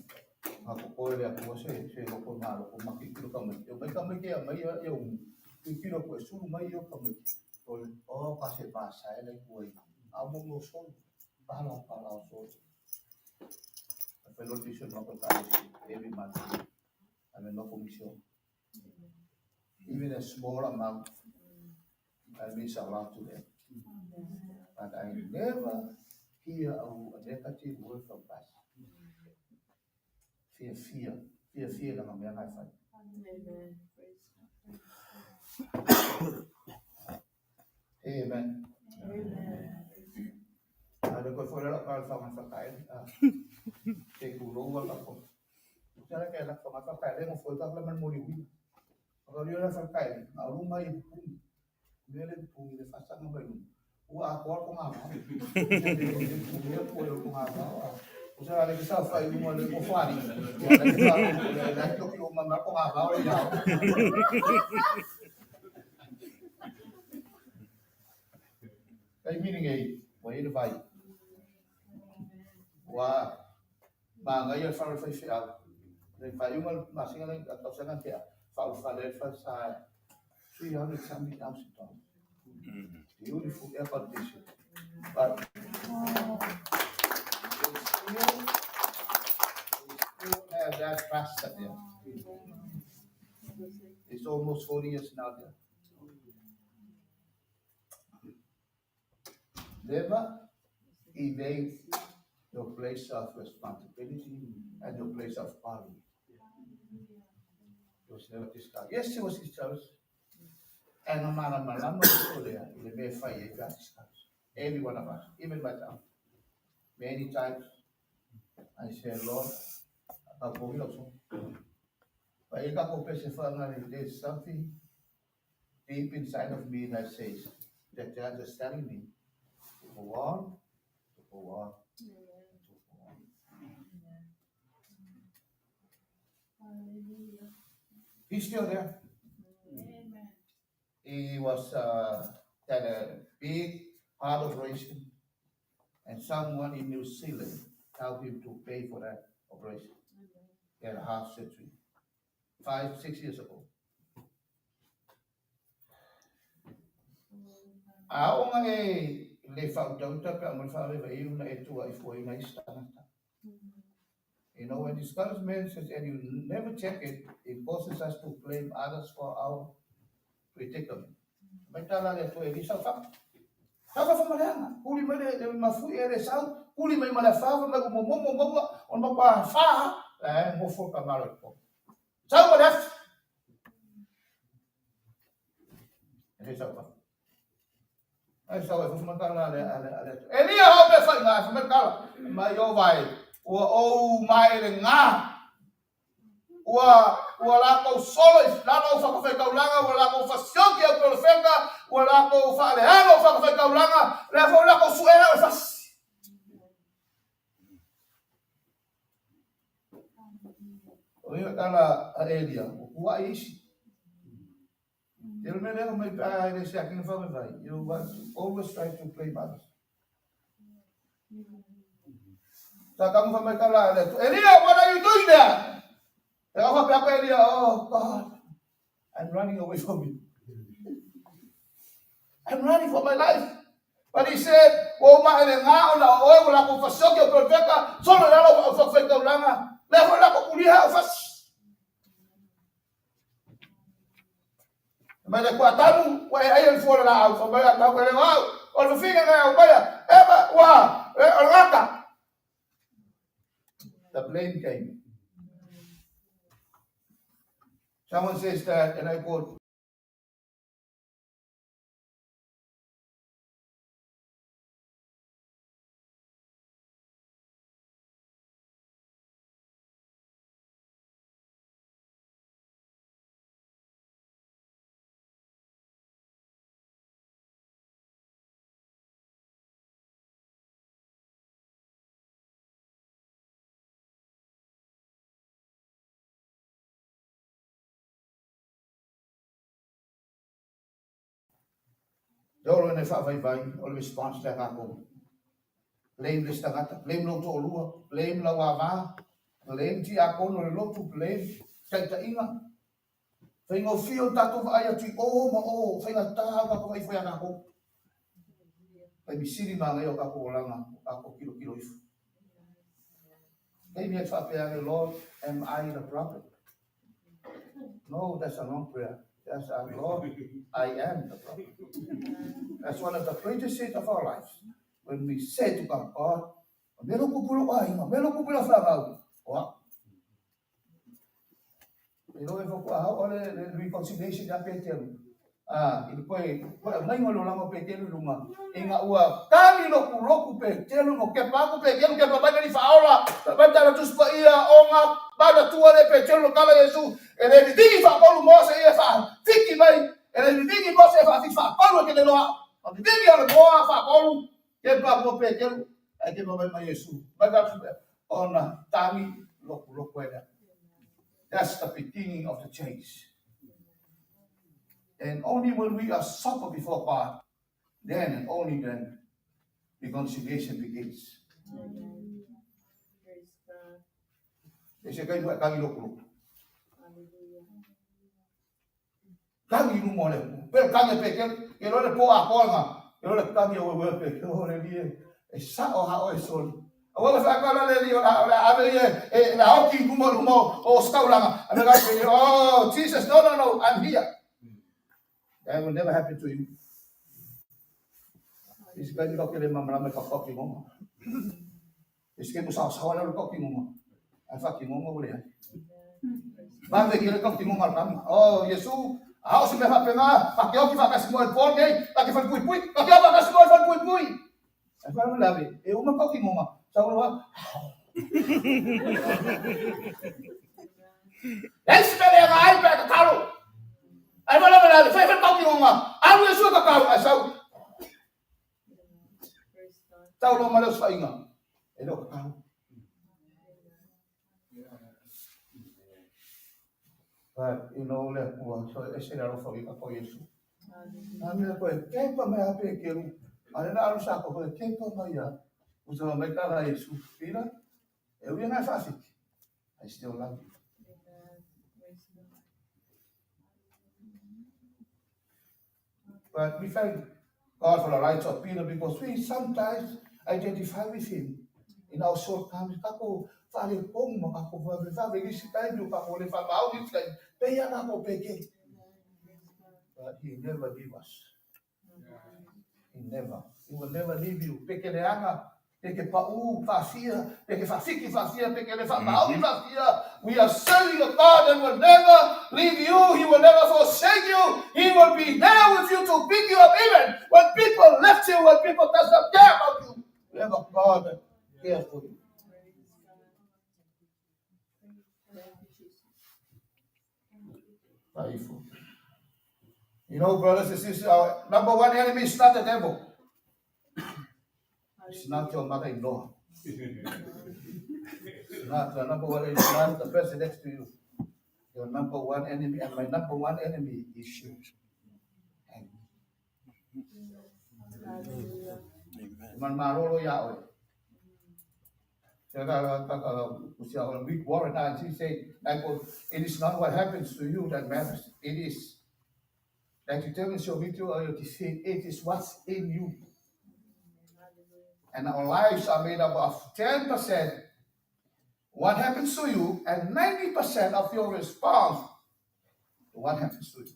G: ako ko le ako se ko malo ko makikilo kami yo may kami kaya may yung kikilo ko sulu may yo kami o kasi basa ele ko amo mo so para so pero tisha no ko tayo every month ano no commission even a small amount I means a lot to them but I never hear a negative word from us fear lang ang mga kaisan. Amen. Ada ko for la para sa mga kain. Kay kulong ako. Sana kaya lang sa mga kain mo for ta laman mo liwi. Kalau dia sa kain, ang rumay pun. Meron pun ile fasa ng bayo. Wa ako nga ba. Dia po ko nga ba. Usa lagi sa fa mo le ko fari. Lagi sa lagi ko yung mama ko nga ba o yaw. Kay meaning ay way na bay. Wa ba ngayon fa fa siya. Then fa yung masingan at tawagan kaya fa fa sa $370,000. Beautiful air condition. But have that trust there. It's almost 40 years now there. Never evade your place of responsibility and your place of power. It was never discouraged. Yes, she was discouraged. And no matter how much there, it may fight, it got discouraged. Every one of us, even myself. Many times I said, Lord, there's something deep inside of me that says that God is telling me to go on, to go on, to go on. He's still there. He was had a big heart operation, and someone in New Zealand helped him to pay for that operation. He had a heart surgery 5-6 years ago. Ako nga le fauta ka mo fa re yung na ito ay foi na istana. You know, when discouragement says and you never check it, it causes us to blame others for our predicament. May tala ito di sa fa. Sa fa malanga, kuli may mafu ere sa, kuli may malafa may mo on magpa fa, mo for ka malo ko. Sa ba das? Ere sa fa. Ay sa fa sumakala ale. Eli ho be fa nga sumakala. Mayo vai. O mai nga. Wala ko solo lalo fa ka kaulanga wala ko fa syoki ang profeta wala ko fa alehano fa ka kaulanga wala ko suela fa oyo kala aelia wa ishi You remember my they say, you want to always try to blame others. Sa kamu fa mai kala Elia, what are you doing there? Elia, oh God, I'm running away from you. I'm running for my life. But he said, "Oh my, nga na oe wala ko fasok yo profeta, solo na lo profeta ulanga. Level la ko kuliha fas." Mas kwa tamu wa ayo fora la au fa ba ta ko le wa. O lo figa na o ba eba wa olaka. The blame came. Someone says that, and I quote, Dolo ne fa vai o le response la ka ko. Blame list tangata, blame lo to olua, blame la wa blame ti a ko no lo to blame ta inga. Whaingo fio tato vai atu o ma o, whainga taha ka ko ifu ya ka ko. Pai misiri ma ngai o ka ko langa, ka ko kilo ifu. Maybe it's up there, Lord, am I the problem? No, that's a wrong prayer. That's a Lord, I am the problem. That's one of the greatest sins of our lives. When we say to God, God, melo kupulo ai, melo kupulo fangau. What? You know, if all the reconciliation that Peter, il poi mai ngolo lango Peter lunga. Inga ua kami no kuroku Peter no ke paku Peter ke papa ni faola. Bata na tuspa ia onga bada tua le Peter no kala Yesu. Ele digi fa polu Mose ia fa. Fiki mai. Ele digi Mose fa fiki fa polu ke le loa. Ang digi ala moa fa polu ke papu Peter. Ai ke papa mai Yesu. Bata ona tami no kuroku eda. That's the beginning of the change. And only when we are supper before God, then and only then, reconciliation begins. They say, "Kau buat kami lokro." Kami lu mole. Pero kami pekel, que lo le po a polga, que lo le kami o we pekel o le die. E sa o ha o sol. Awa sa ka le dio la ave la hoki gumo o staulanga. And I say, "Oh, Jesus, no, I'm here." That will never happen to you. Is going to get him a cocky mama. Is going to saw a cocky mama. I fucking mama will have. But they get a cocky mama. Oh, yes, how should we have been a cocky for a small pork, like if I put, like a small for pui. And I will love it. A woman cocky mama. So, let's spell an eye back a cow. I will never have a favorite cocky mama. I will shoot a cow. I saw. Tao lo malos fa inga. Elo ka. But you know le so ese era fa inga po Yesu. Ame ko ke pa me ape ke lu. Ale na lu sa ko ke pa ma ya. Usa me ka Yesu. Pira. Eu ia na fácil. I still love you. But we thank God for the lives of Peter because we sometimes identify with him in our shortcomings. Kako fale pong makako fale gisi tayo kako le famao ni tayo peya na ko peke. But he never leave us. He will never leave you. Peke le anga, peke pa fafia, peke fafiki fafia, peke le famao ni fafia. We are serving a God that will never leave you. He will never forsake you. He will be there with you to pick you up even when people left you, when people does not care about you. We have a God that cares for you. Faithful. You know, brothers and sisters, our number one enemy is not the devil. It's not your mother-in-law. It's not the number one enemy, not the person next to you. Your number one enemy and my number one enemy is you. man marolo ya oi. With Warren and he said, it is not what happens to you that matters. It is that you tell me so video it is what's in you. And our lives are made up of 10% what happens to you and 90% of your response to what happens to you.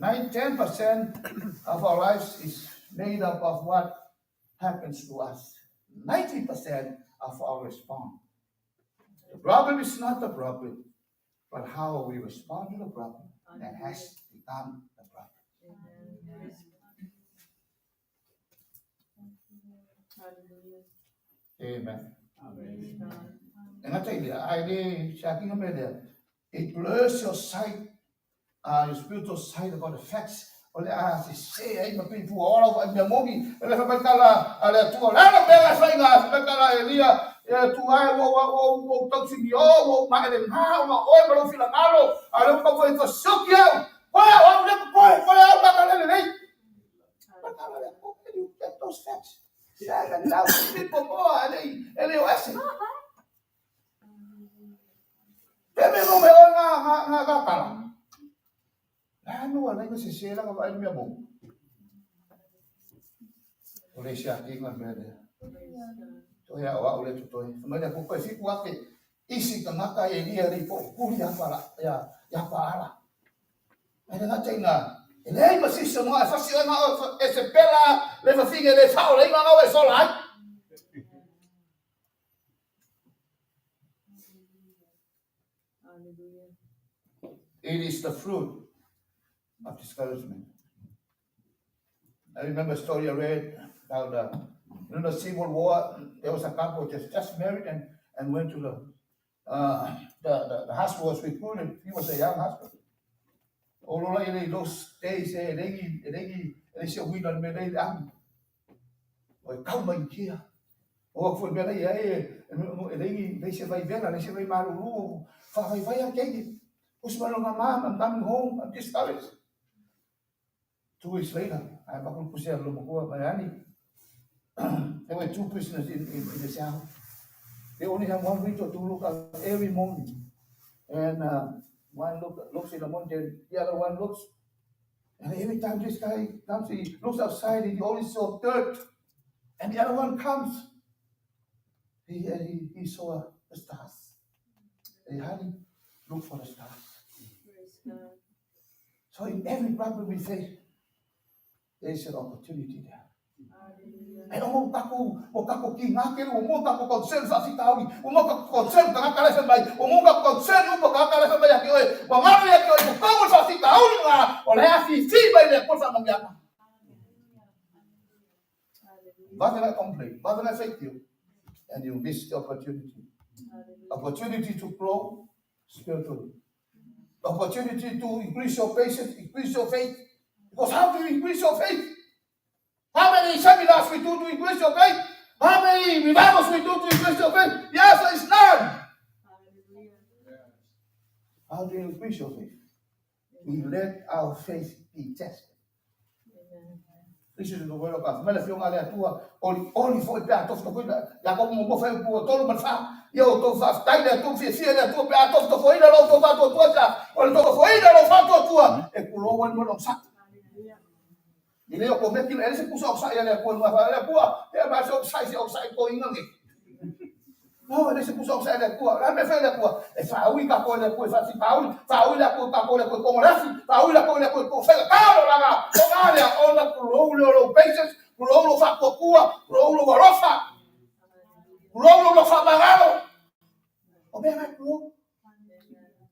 G: 10% of our lives is made up of what happens to us. 90% of our response. The problem is not the problem, but how we respond to the problem that has become the problem. Amen. And I tell you, it blurs your sight, your spiritual sight about the facts. Oleh say ay mapipu all of the movie. Oleh pagkala ale tu ala bela sai nga pagkala Elia tu ay wo toksi yo wo maelen ha wo oi bro fila malo ale ko foi to sukyo. Wala wala ko wala pagkala le. Pagkala le ko you get those facts. Saya now people go ele wasi. Pero no me nga kala. Ano wala ko sisira ka ba niya mo? Oleh siya ingat beda. To ya wa oleh to. Sebenarnya ko kasi ko ate isi tengah kaya dia ripo kuliah pala ya para. Ada ngate nga. Ele masih semua fasil nga espera leva figa de fao le nga we solai. It is the fruit of discouragement. I remember a story I read about the Civil War. There was a couple just married and went to the hospital was recruited. He was a young husband. Although in those days, they said we don't make it up. Or come in here. Or for better, they said by Vera, they said by Maru, Faraimo, I'm coming home. I'm discouraged. 2 weeks later, I there were 2 prisoners in the cell. They only have 1 window to look out every morning. And one looks in the morning, the other one looks. And every time this guy comes, he looks outside, he only saw dirt. And the other one comes. He saw the stars. He had to look for the stars. So in every problem we face, there is an opportunity there. Ay mo kako kingakil, mo kako concern sa sitawi, mo kako concern kakakala sa bay, mo kako concern mo kakakala sa bay oy, mangari ak oy, kako sa sitawi nga, wala si bay le ko sa mangyaka. But I complain, but I thank you, and you miss the opportunity. Opportunity to grow spiritually. Opportunity to increase your patience, increase your faith. Because how do you increase your faith? How many seminars we do to increase your faith? How many revivals we do to increase your faith? The answer is none. How do you increase your faith? We let our faith be tested. This is the word of God. Mela fiong ale atua oli foi pe atof to foi ya ko mo foi pu tolo man fa yo to fa tai le to fi le to pe atof to foi lo to fa to ja o to foi lo fa to tua e kulo wan mo lo sa ile ko me ki ele se puso sa ya le ko ma fa le pu e ba so sai ko inga ngi no ele se puso sa le pu la me fe le pu e fa ui ka ko le pu fa si fa ui la ko ka ko le ko mo la si fa ui la ko le ko fe ka lo la ga o ga le o la lo patience lo fa ko kua lo rofa lo fa bagalo o be na ku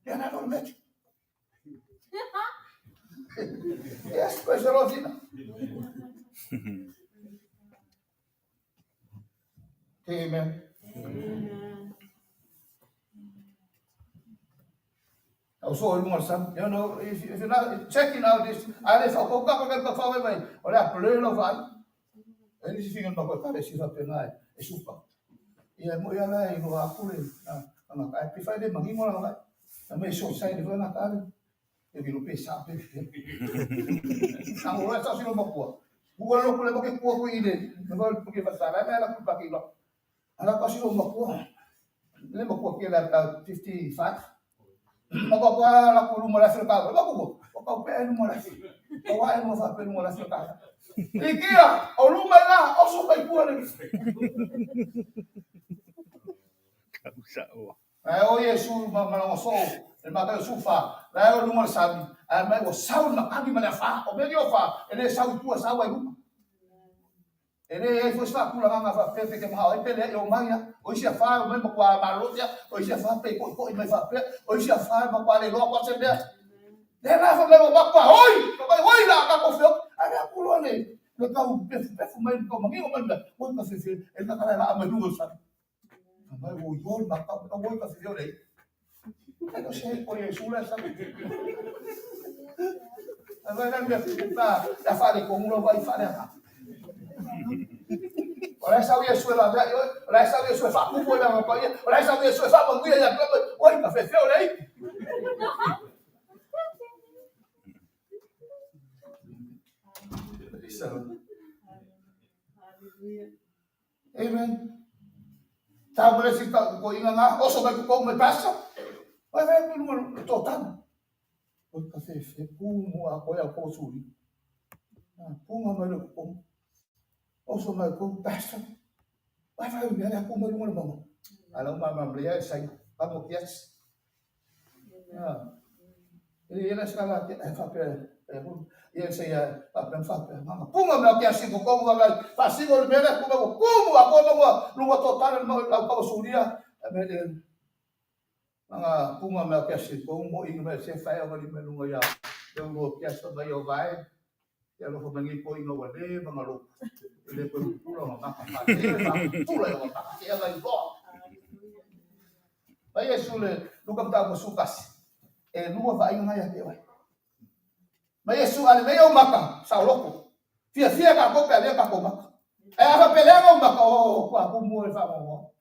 G: ya na lo met yes pues lo dina amen. Also, you know, if you're not checking out this, I live a coca cola for me, or a plane of I. And this thing on the car, she's up and I, a super. Yeah, Moyala, you are pulling. I prefer them, Mahimola. I may show side of an attack. If you pay something, I'm always talking about what. Bukan lo boleh pakai kuah kuih ini. Kalau pakai bahasa lain, anak pun pakai lo. Anak pasti lo kuah. Ini kuah kira 55. Maka kuah laku rumah lahir kau. Laku kau pengen rumah lahir. Kau ayah mau sampai rumah lahir kau. Ikia, o rumah lah, o suka kuah lagi. O Yesu malang so, maka sufa. Lalu rumah sabi. Mai o saul makami mana fa. O beli o fa. Ele saul kuah sawa rumah. Ele foi só pula nga fa pepe ke ma o pele o maya o sia fa mai mo kwa marotia o sia fa pe ko mai fa pe o sia fa ma kwa le lo kwa se de la fa le ba kwa oi oi la ka ko fio ana pulo ne le ka u pe mai ko mangi o manda o ka se e ka la ma du sa mai o yo ma ka o ka se yo le no se o ye su la sa ana na me ta fa le ko uno vai fa le Olha essa Yesu lá, olha essa Yesu fa ku ko la pa ye, olha essa Yesu fa mo ya ya, oi ka fe feo lei. Amen. Ta boleh sih ko ingat nga, o so ba ko me pasa. Oi ve ko no total. Oi ka fe ku mo ako ya ko suri. Pu nga ma lo ko. O so ma ko pasa. Vai ver aku mau ngomong bang. Alam mama beliau saya kamu kias. Ini adalah skala fakir. Yang saya apa fakir. Mama, punga mau kias itu kau mau pasti mau merah kau mau kumu aku mau luar total mau kau suria. Kemudian mama punga mau kias itu kau mau ingin saya fire mau melunga ya. Yang mau kias sama yo vai. Yang mau mengi kau ingin wale mengalu. Ele pelo pulo maka pulo yo maka dia vai bo. Vai Yesu le luka mta mo sukas. Lua vai ngai ya vai. Vai Yesu ale meio maka sa loko. Fia ka ko pele ka ko maka. Ava pele ka maka o ko mo fa mo.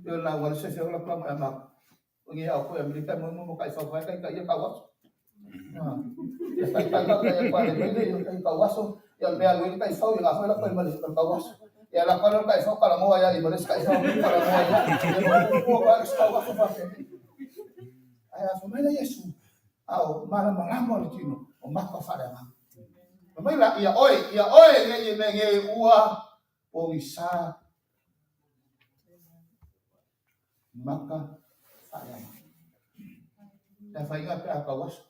G: Yo la wala se la plama maka. Ngi au ko Amerika mo kai fa vai kai ya ka wa. Kaya yung kawaso, yung may alwin kay Fau, yung ako lang kayo malis ng kawaso. Yan lang ka lang kay Fau, para mo ay ibalis kay Fau, para mo ay yung po ka sa kawaso pa. Ay, sumela Yesu, aw, malamang chino, o makafada nga. Sumela, iya oy, ngay uwa, o isa, makafada nga. Dahil nga pa kawaso.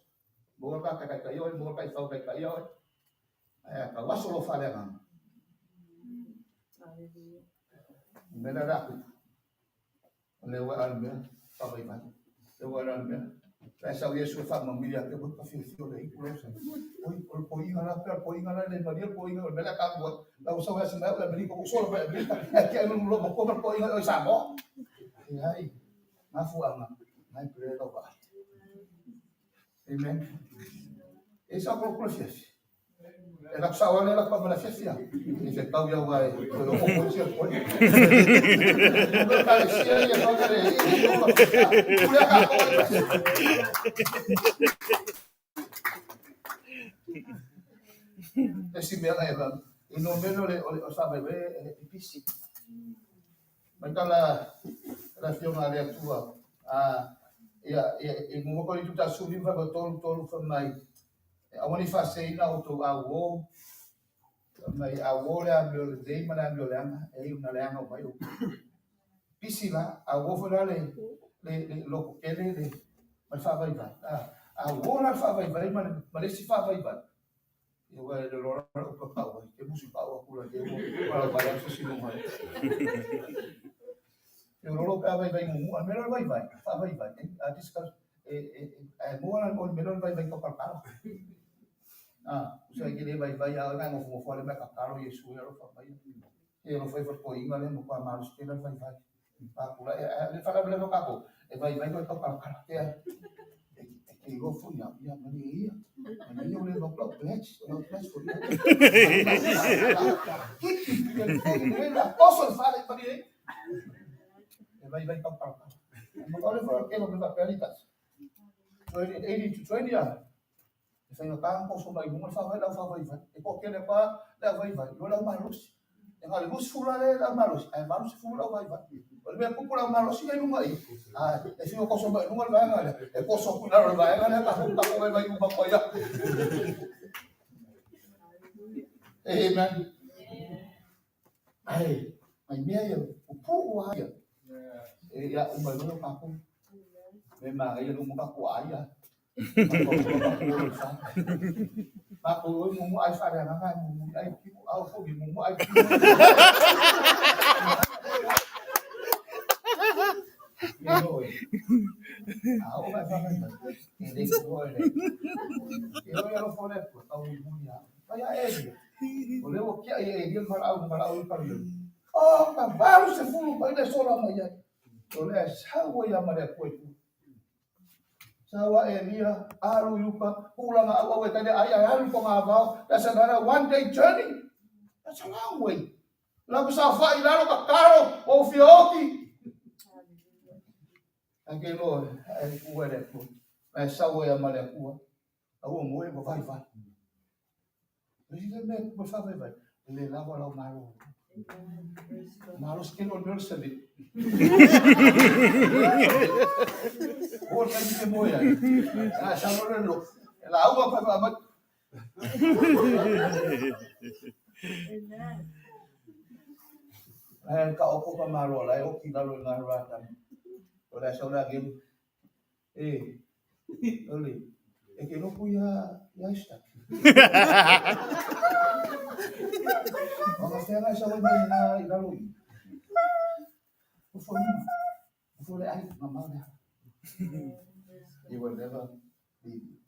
G: Bukan kay kayo, bukan kay Fau kay kayo. Ay kawaso lo fale nga. Menara ko. Lewa alme, pabay man. Lewa alme. Kaya Yesu fa mamilya ke bu pafilyo le ikulosa. Oy, po ingala le Maria po ingala mela ka buat. La usa wa sima la Amerika ko solo ba Amerika. Kaya no lo ko po ingala sa mo. Ay, mafu ama. May prero ba. Amen. Esa por process. Ela sawa nela pa mala fiesta. Ese pau ya vai, pero como se foi. Parecia ia fazer esse meu leva. E no meio o sabe ver pisi. Mas la fiona le tua. E mo ko itu ta suli va tolu fa mai. Awani fa sei na auto awo. Mai awo le ambio dei mana ambio langa e una langa o mai. Pisi la awo fa le lo kele le mai fa vai va. Awo la fa vai vai ma si fa vai va. E wa le lo ko pa wa ke musi pa wa kula ke para para so si no mai. Eu não vai mu, al menos vai, a discuss mo al menos vai com carro. Usai que vai a ngai mo fora me carro Yesu eu fa vai. Eu não foi por coinga le mo pa malos que vai. Pa pula ele fala bele no capo. E vai com carro que que eu fui ya mani ia. Mani eu le no club pledge, no pledge for you. Ele posso falar para ele. Vai com carro. Mas olha para que não vai pelitas. 80 to 20 ya. Saya kang ko so mai mo fa vai la fa vai vai. E ko kene pa la vai vai. Yo la malos. E ngale mus fula le la malos. Ai malos fula vai vai. O le ko la malos ia lunga i. Ah, e fio ko so mai lunga vai ngale. E ko so ku la vai ngale ka hu ta ko vai vai ba ko ya. Amen. Ai, mai mea ia o pu wa ia. E ya o mai no ka ko. Me ma ia no ka ko ia. Aku mau Aifa dan apa mau Aifa mau Aifa aku nggak paham ini boleh kalau boleh tahu ibunya kayak boleh oke dia kalau oh kan baru 10 pada seorang aja boleh sawo yang mereka itu sawa Elia, aru lupa, pulang awal tadi ayah aru pengawal, dan saudara one day journey, that's a long way. Lalu safa ilaro kakaro, o fioki. Aquilo é o ereto, mas sawa ya malekua, awo moe bo vai vai. Ele me bo vai vai, ele lava lá o maro. Maros kilo nursery. Oh, tadi ke moya. Ah, sama lo. La agua para amat. Ka opo pa maro la o ki dalo na ratan. Ora sa ora gem. Oli. E que no puya ya está. Vamos a sa ora na idalo. Ufo le ai mama na. You will never leave.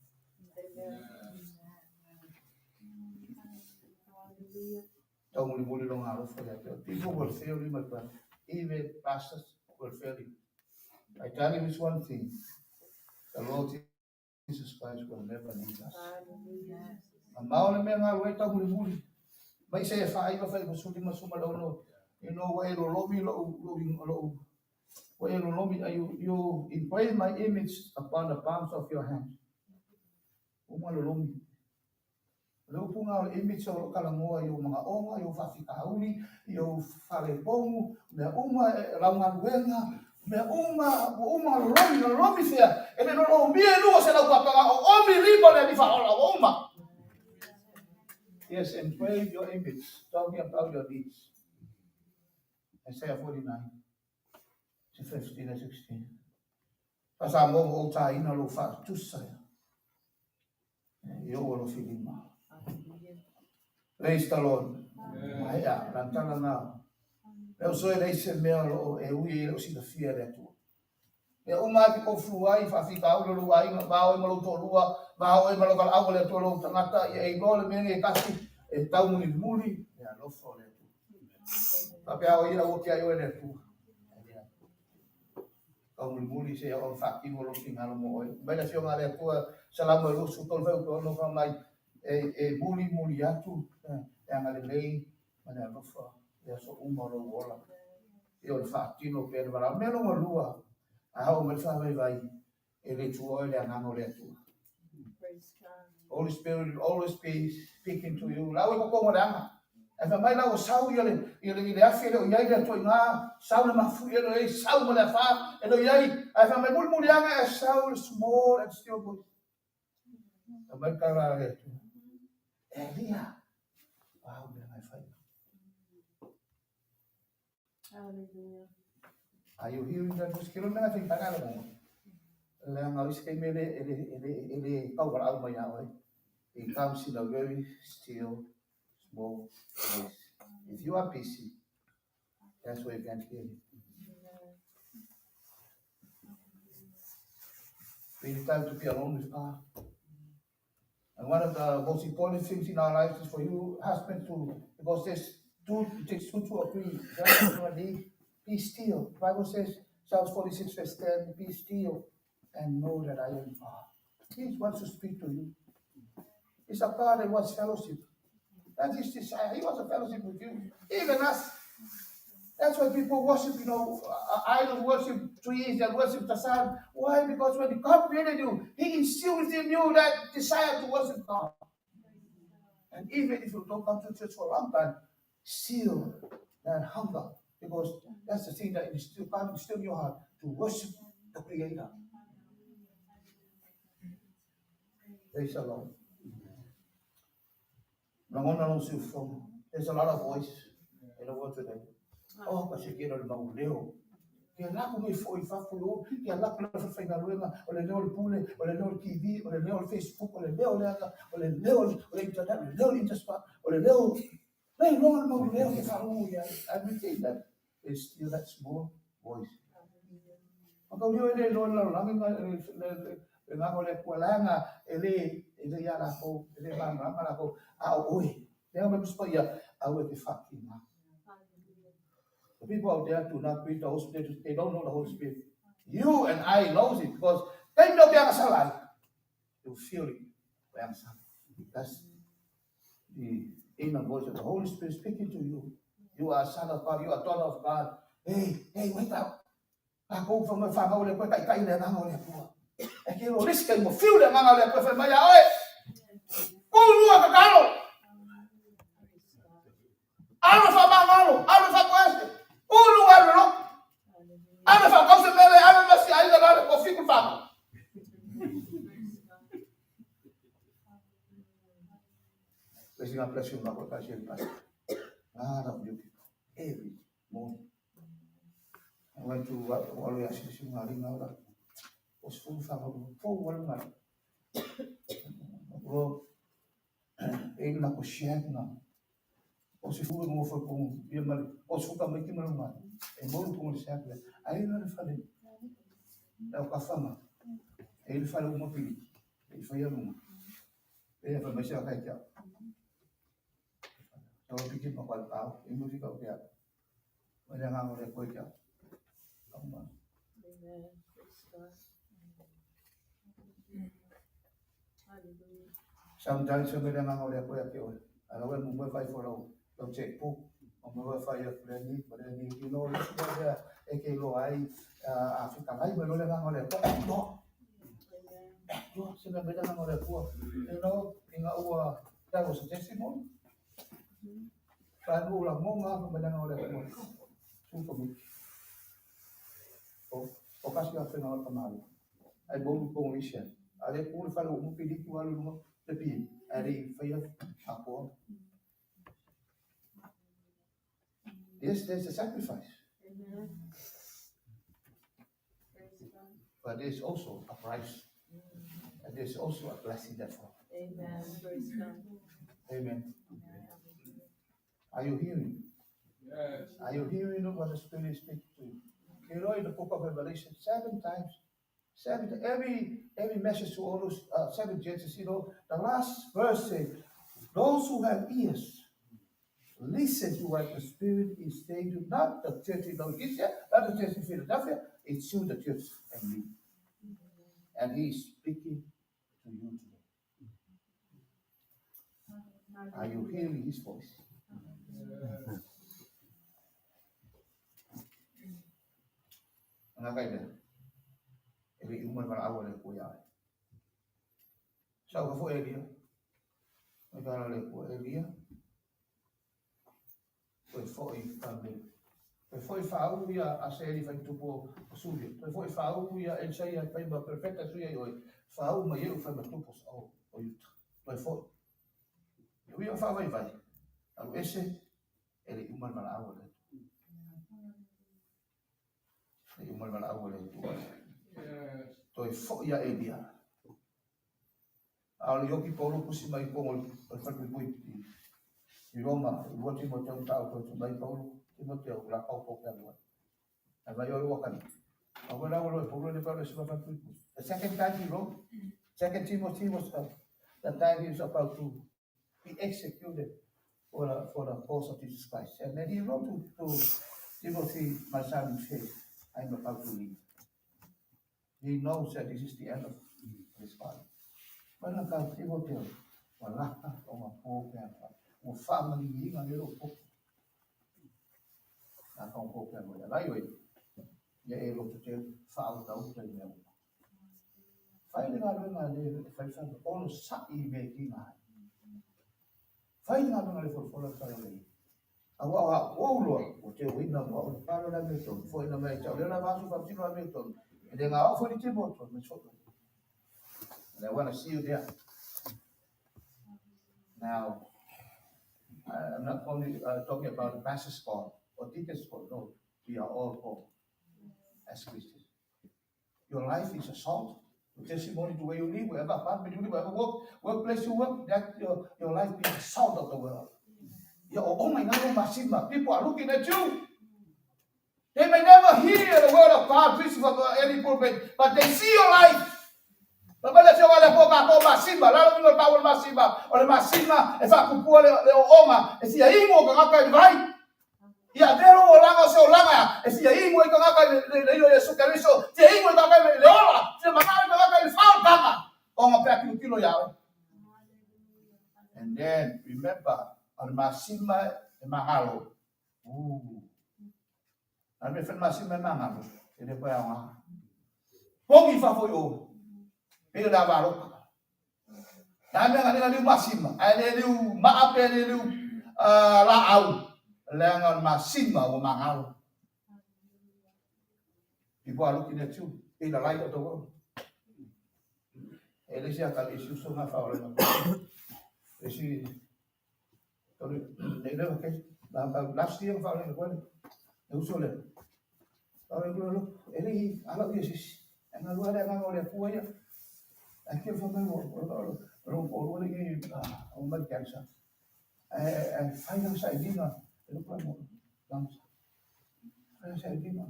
G: Don't muli long hours for that. People will fail him, but even pastors will fail him. I tell you this one thing: the Lord Jesus Christ will never leave us. Amaw me nga wait ang muli. May say fa masuli masumalaw no. You know why lo lobi lo. You impress my image upon the palms of your hands. Umalulong. Lupo nga image sa kalangoa yung mga onga, yung fafikauli, yung faripomu, may raungan wenga, may lomi siya. E may lomi sa nagpapanga o omi libo na di fa Yes, engrave your image, talking about your deeds. Isaiah 49. 15 and 16. Pasamo mo tayo na lufa, tusaya. Yo wala filima. Praise the Lord. Maya, lantana na. Eu sou esse meu, eu ia o sida fiel é tu. Eu umati ko fluai fa fica o luai, vai malu tolua, vai malu kal awal é tolu tangata e gol mene kasi e tau muli. Ya lo fole tu. Tapi ao ira o que ayo é tu. Kau muli saya orang fakir orang tinggal mau. Banyak sih orang ada tua selama lu sutol feu tu orang ramai muli atu yang ada lain mana lupa ya so umur orang. Yo fakir no per bara meno lua. Ahau merfa vai ele tua ele anamo le tu. Holy Spirit will always be speaking to you. Lawa ko ko ngada. Ef mai lawa sau ele afele o yai da to nga sau na mafu ele sau mo la fa ele yai ef mai mul yanga sau small and still good. Mai kara le tu. Elia. Wow, then I find.
B: Hallelujah.
G: Are you hearing that? Bus kilo na natin pangalan mo. Lang alis kay mele ele power out mo yawe. It comes in a very still small voice. If you are busy, that's where you can hear it. We need time to be alone with God. And one of the most important things in our lives is for you, husband, to, because it takes two to agree. Be still. The Bible says, Psalms 46, verse 10, be still and know that I am God. He wants to speak to you. He's a God that wants fellowship. That is his desire. He wants a fellowship with you. Even us. That's why people worship, idol worship trees and worship the sun. Why? Because when God created you, He instilled within you that desire to worship God. And even if you don't come to church for a long time, still that hunger, because that's the thing that is still in your heart to worship the Creator. Praise the Lord. There's a lot of voice in the world today. Oh, kasi kira na uleo. Kaya na kung ifo ifafuyo, kaya na kung nafafay na luenga, o le leo pule, o le leo TV, o le leo Facebook, o le leo leaka, o le leo internet, o le leo interspa, o le leo, may long no leo ke faru ya. Everything that is still that small voice. Ako liyo ele lo lang nga ko le kualanga ele ya la ko ele mama la ko oi. Dia mabuspa ya awe ke fakina. The people out there do not preach the Holy Spirit. They don't know the Holy Spirit. You and I knows it because they know they are salad. You feel it. That's the inner voice of the Holy Spirit speaking to you. You are a son of God. You are a daughter of God. Hey, wake up. Ako from the family, ole ko Taitai na nga ole ko. E ke lo risk mo feel na nga ole ko fa maya oi. Ulu ka kalo. Ano fa mangalo, ano fa kweste. Ulu ano. Ano fa ko se mele, ano masi ai na ko fiku fa. There's a blessing about that shit. Ah, of you people. Every morning. I went to Waluya Station Marina. Was full family. 1 month. Bro, ain't na ko share na. O se fuga mo foi com dia mal. O se fuga me que mal mal. E bom com o share. Aí não falei. É o cafama. Ele falou uma pili. Ele foi uma. Ele foi mais a caixa. Kalau bikin bakal tahu, ini mesti kau lihat. Banyak orang oleh kau lihat. Amen. Sometimes some banyak orang oleh kau lihat kau. Kalau orang mumbai fight for all, kau cek pun, mumbai fight ya berani, you know, dia ekelo ai Afrika ai boleh orang oleh kau. Yo, sila banyak orang oleh kau. You know, ingat uang, that was a testimony. Kalau ulang mau ngah kemudian oleh kamu, suka mi. O kasih apa yang awak kenal? Ai bom pengurusan. Ada pun kalau umum pilih tu lalu rumah lebih. Ada fire apa? Yes, there's a sacrifice. But there's also a price. And there's also a blessing that follows.
B: Amen.
G: Amen. Are you hearing?
D: Yes.
G: Are you hearing what the Spirit is speaking to you? You know, in the book of Revelation, 7 times, every message to all those 7 churches, you know, the last verse says, those who have ears, listen to what the Spirit is saying to not the church in Laodicea, not the church in Philadelphia, it's to the church and me. And He is speaking to you today. Are you hearing His voice? Nga kaida, ili umar para awal le kuya. Sa ko Elia, magkano le ko Elia? Foi também. Foi fau ya a série vai tupo suyo. Foi fau ya el sai vai ba perfecta suya hoy. Fau ma eu foi ba tupo o yuta. Foi. Eu ia fa vai. Alo esse ele umar para awal. Yung malawal ito. Toy fo ya Elia. Al yoki Paulo po si may pongol pagpagpuy di Roma, iwan si Timoteo tao ko si may Paulo, Timoteo lakaw po kaya. Ay mayor wakan. Wala Paulo ni Paulo si pagpagpuy. The second time he wrote, second Timothy was the time he was about to be executed for the cause of Jesus Christ. And then he wrote to Timothy, my son in faith. I'm about to leave. He knows that this is the end of his father. But I can't see what else. Wala ka o mapo kaya. O family nga nilo po. Kong ko ka mo ya lai we ya e lo te fa au tau te me fai le nga le fai fa o lo sa I me ki nga fai nga le fo fo la fa le awa o lo o te wina o le palo la me ton foi na me cha le na va su fa tino la me ton e de nga o fo ti mo ton me so and I want to see you there now. I'm not only talking about the pastor's call or deacon's call. No, we are all called as Christians. Your life is a salt. Your testimony to where you live, wherever apartment you live, wherever workplace you work, that your life being the salt of the world. Oh my God, people are looking at you. They may never hear the word of God preached from any pulpit, but they see your life. Babala siya wala po ako masimba, lalo mo tawol masimba, o masimba, e fa kupua le oma, e siya imo ka ngaka vai. Ia dero wala ko sa ulanga, e siya imo ka ngaka le Yesu Kristo, siya imo ka ngaka le ola, siya manalo ka ngaka le fautanga. O nga pa kilo yawe. And then remember, al masimba e mahalo. Al me fen masimba e mahalo, e de pa nga. Pongi fa foi o. Pero da varo. Dami nga liu masima, ale liu maape liu laau, lengan masima o mangal. People are looking at you in the light of the world. Elisia kali isu so na fa ole. Esi okay. Last year fa ole ko. Uso le. Ore lo eli ala yesis. Nga luar nga ole kuya. Aqui foi meu o lagi umbat kansa final sa idina lo pa mo lang sa idina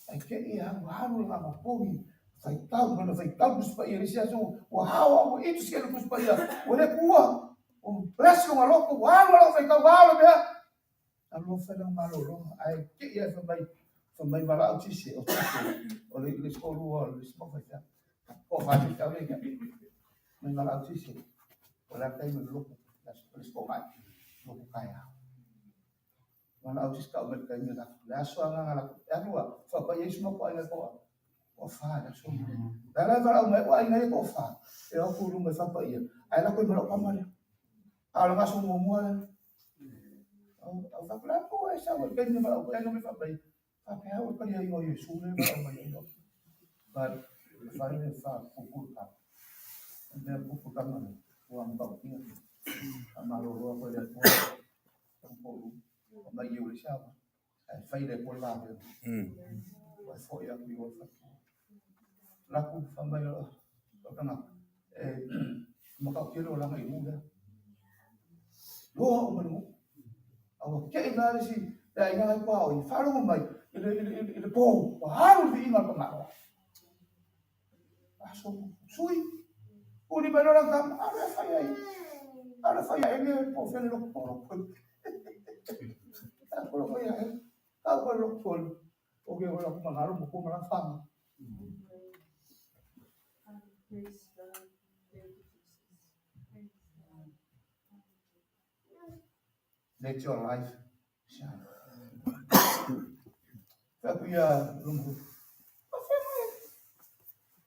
G: aqui haru nga mapogi fai tau bus pa irisia so wa hawa itu sekali bus pa ia ole kuwa preso nga loko wa lo fai tau wa be alo fa lang malo ai ke ia fa mai vala utisi o le skolu o le smoke fa o fa ti tau le may malang sisi. Wala tayo magluloko. Let's go back. Loko kaya. Malang sisi ka umat kayo na. Laso ang ngalak. Ano fa pa Yesu mo po ay nako. O fa, laso mo. Dala para umay ko ay ngayon ko fa. E ako kulong may fa pa iya. Ay na ko malok kamal. Ala nga sumumuha. Ang fa pala ko ay sa wal kayo malok ko ay may fa pa iya. Fa kaya wal pa niya yung Yesu na ba umay ino. But fa ni fa kukul ka. Then pupu kama uang tau tinggal, amalu apa dia pun, tampolu, amayu siapa, fai dia pun lah, foi yang dibuat, laku sampai kena, maka kira orang ibu dah, doa umanu, awak kaya ingin sih, dah ingin apa, ini faru umai, ini pau, harus diingat pengaruh, asal sui. Uli ba lang kam ara faya ini po fel lo po ako faya ako lo po oke wala ko mangaro mo ko malang fama let your life shine Kakuya lumbu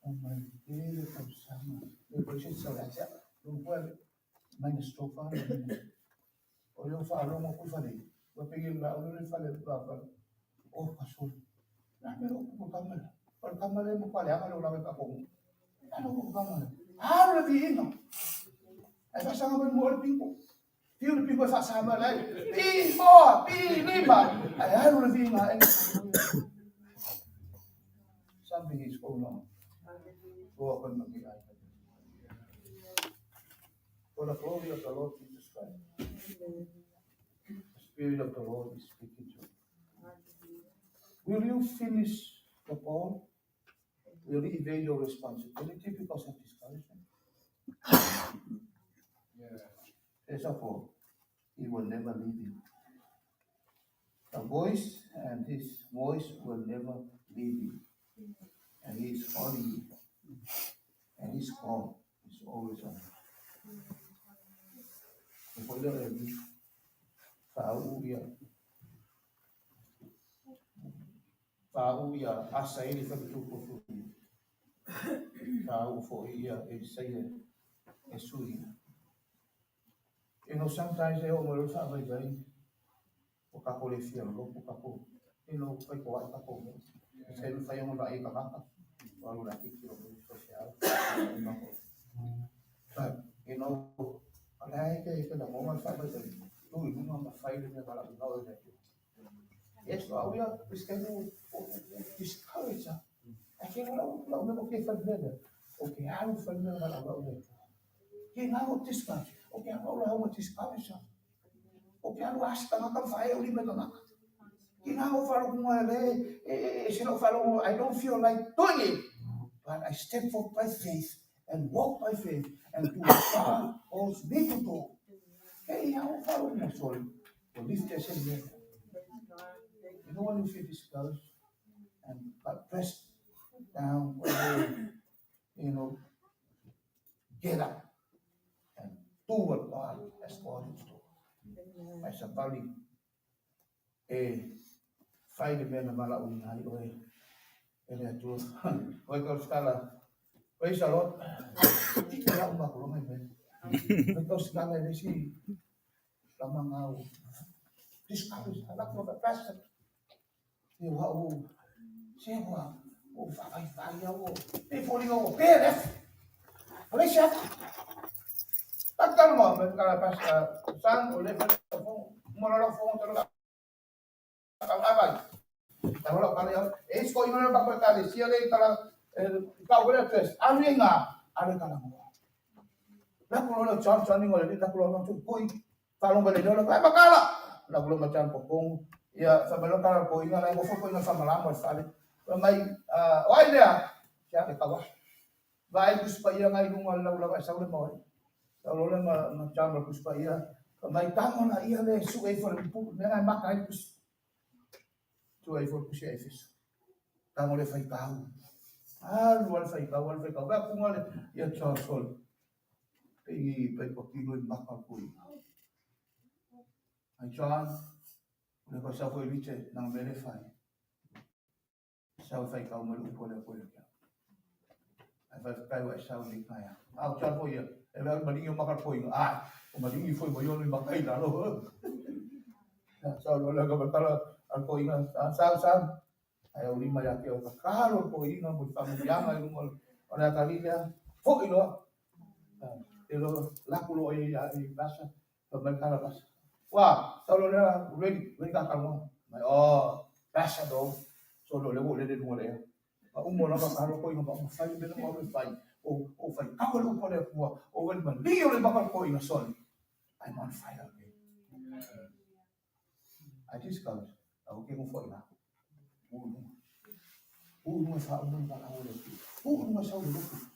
G: oh my dear sama Depois saudade, não pode mais estofar. Olha eu falo uma coisa ali. Eu peguei lá, eu falei para oh pastor, não me roubo por câmera. Por câmera eu falei, agora eu lá vai para como? Não roubo câmera. Ah, não vi não. Aí vai chamar o molho pingo. Tio pingo faz sama lá. Pi lima. Aí não vi não. Something is going on. Go up and look at it. For the glory of the Lord Jesus Christ. The Spirit of the Lord is speaking to you. Will you finish the call? Will you evade your responsibility because of discouragement? First of all, He will never leave you. The voice and His voice will never leave you. And He is calling you. And His call is always on you. Before the ready, Fauria. Whāu ia asa e whakatuko fu. Whāu fo ia e saia e sui. You know, sometimes e o moro whāwai vai, o kako le fia lo, o kako, you know, whai ko ai kako me. E sai whai o mora e kakaka, walu la kiki o moro special. But, you know, alai ke la moma whāwai vai, tui nunga ma whai le mea wala ngau e reki. Yes, we are discouraged. I can't allow me okay for the okay, I don't for the about it. He now discouraged. Okay, I don't know how much discouraged. Okay, I don't ask them how fire only make them. He now follow I don't feel like doing it. But I step forth by faith and walk by faith and do what God calls me to do. Hey, I don't follow my soul. Well, lift your head. You know when you feel discouraged and press down, you know, get up and do what God has called you to do. As a body, fight the men of Malawi, and to because Scala, praise the Lord. Because Scala, they see among discouraged, I like the pastor. You know, say, oh, before you go, PLF. Alicia, tak kalma, kalau pas sang oleh moral phone terus apa? Kalau kalau kau ini nak berkali, siapa kalau kau boleh terus, anu enggak, ada kalau mau. Lah kalau John ni boleh, lah kalau macam koi, kalau boleh dia lah, apa kalau? Lah kalau macam pokong, ya sebelum kalau koi ni, lah kau koi ni sama lama sekali. Mai, why dia? Siapa kau? Vai supaya ngai lungal laula sa ulo mo. Sa ulo ma chama supaya mai tangon na ia le su e for pu na makai pus. Tu e for pus e fis. Tangon le fai kau. Luar fai kau, ba pungal ia cha sol. Pegi pe kokilo makal pui. Ai chan le ko sa foi vice nang mele fai. Sa fai kau mo lu po le. Vai ficar o Sauniga. O tchau foi. Vai malinho macar foi. O malinho foi boiou no macai lá no. Só olha que para al foi na sa. Aí o lima já que o caro foi na por familiar aí no olha a família. Foi no. Pero lá pulo aí passa. Para cara passa. Wah, só olha ready ka kalmo. Mas passa do. Solo le vou le no le. Umur apa kalau kau ingat bapak fai bela mau fai fai apa lu pada kuah kan dia oleh bapak kau ingat sorry I'm on fire again. I just got aku kena fai lah masa umur tak tahu lagi masa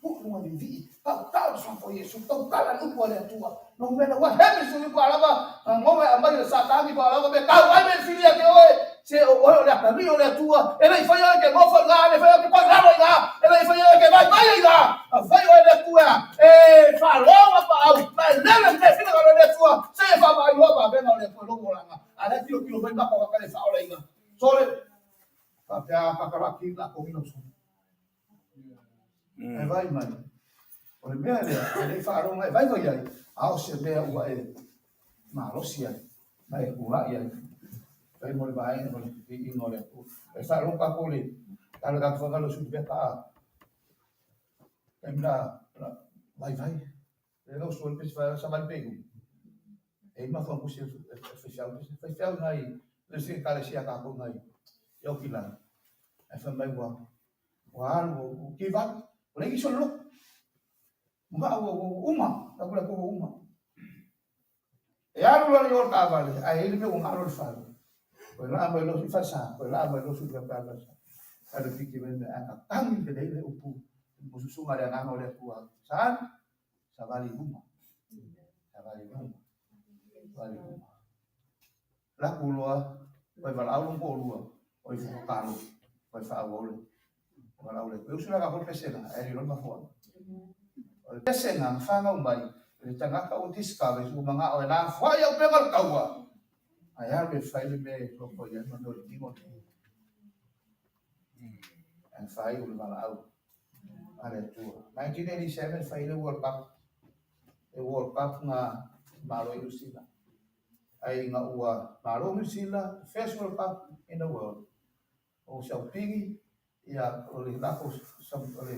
G: umur di tahu sampai Yesus tahu kalau lu pada tua no matter what happens to you kalau apa mau ambil satani kalau apa tahu ambil filia ke se olha para mim olha tua ela foi que vou falar ele foi que pode lá ela foi que vai lá vai olha tua falou mas não me fica olha tua se vai rouba bem olha tua não lá ada kilo bem para para essa olha aí só para aqui lá comigo vai mano olha bem ele falou vai aí ao se ver o Marosia vai pular aí Kaya mo ba ay inole ko. Sa ro ka ko le. Talaga ko ka lo sudah ka. Kaya vai. Pero so pes sa malpego. Ma fa pusi special ngai. Le se ka le sia ka ko ngai. Yo kila. Fa mai wa. Wa lo ki va. Le ki solo. Mga uma, tapos ko uma. Ya lo yo ka vale. Ai ele me un aro falo. Wala ba lo si fasa, wala ba lo si kapala sa. Ada fikir benda anak kami ke dai le upu. Mususunga dia nang oleh tua. Saan? Sa bali rumah. La kulua, pai wala ulung ko lua. Oi fu kalo, pai fa wole. Wala ule. Eu sila ka por pesena, ai ron ma fo. Pesena fa nga umbai. Tanga ka utis ka, su mga oi na fa ya pengal kawa. Ayah be file me lopo ya mando timot. And whai ule mana au. Ale tua. 1987 whai le World Cup. E World Cup ngā malo i Usila. Ai ngā ua malo i Usila, first World Cup in the world. O Sao Pigi, ia ole lako ole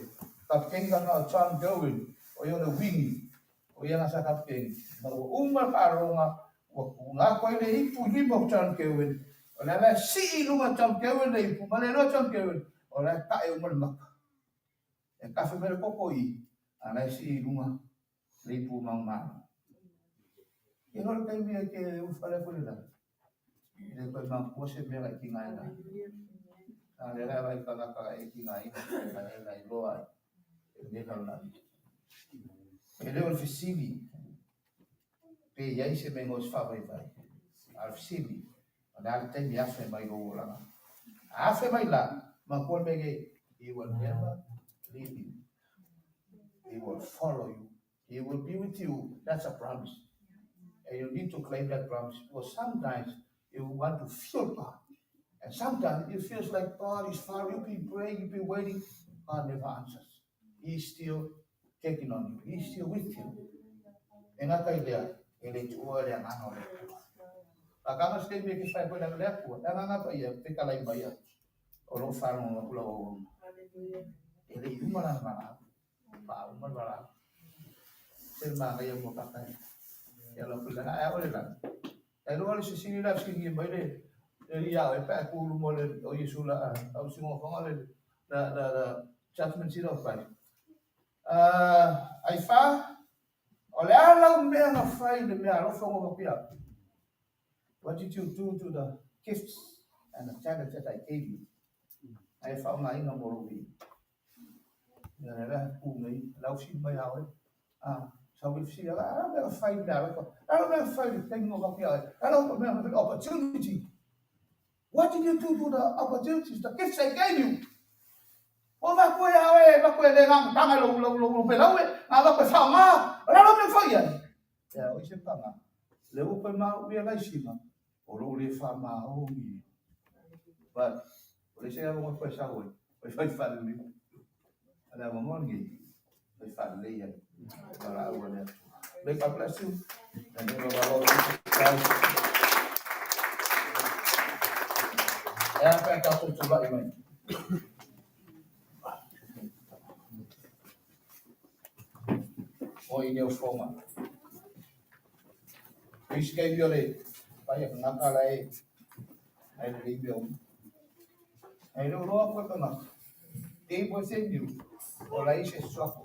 G: kaptenga ngā John Gowen, o i ona wingi, o ia ngā sa kaptenga. Ngā ua umar ka aronga, ngā koe le ipu lima o John Gowen, o le ala si lunga John Gowen le ipu, ma le loa John Gowen, o le ka e umar maka. E kafe mere koko i, ala si lunga le ipu mang mana. Ia hori kai mea ke ufale kore la. Ia koe mang kose mea ki ngai la. Le rai vai whanaka e ki ngai, e ngai loa e nena lani. E leo fisili, pe iai se me ngos whawai vai. Al fisili, ana al taimi afe mai o langa. Afe mai la, ma kua mege, he will never leave you. He will follow you. He will be with you. That's a promise. And you need to claim that promise. Because sometimes you want to feel God. And sometimes it feels like God is far. You've been praying, you've been waiting. God never answers. He's still taking on you. He's still with you. And I tell you, ele tua le ngano le. Akanga stay me ki fai ko le ku. Na nga pa ia te kala i ia. O lo fa no ku lo. Ele uma na na. Pa uma na. Se ma ga yo mo pa kai. Ya lo ku la a o le la. E lo le se sini la sini mai le. Ele ia e pa ku mo le o Yesu la. Au si mo fa le la judgment seat of Christ. Aifa ole ala mea na fai le mea lo fongo pia. What did you do to the gifts and the talents that I gave you? Aifa nga ina morobi. Ya la ku ngai lau si mai awe. So we see ala mea fai le ala mea fai le tengo pia. Ala mea the opportunity. What did you do to the opportunities, the gifts I gave you? O va ko ya va ko le ngang tanga lo pe lawe va ko fa ma la lo me fa ya o se pa ma le u pe ma u ya lai sima o lo le fa ma o mi but o le se ya mo ko sa o fa le ala mo mo ngi fa le ya para o le make a bless you and then our Lord Jesus Christ ya pa ka to ba iman. O ini o forma. Which gave you a paya ngaka lai ai le bio. Ai lo ro ko tama. Te po se you o lai se swap.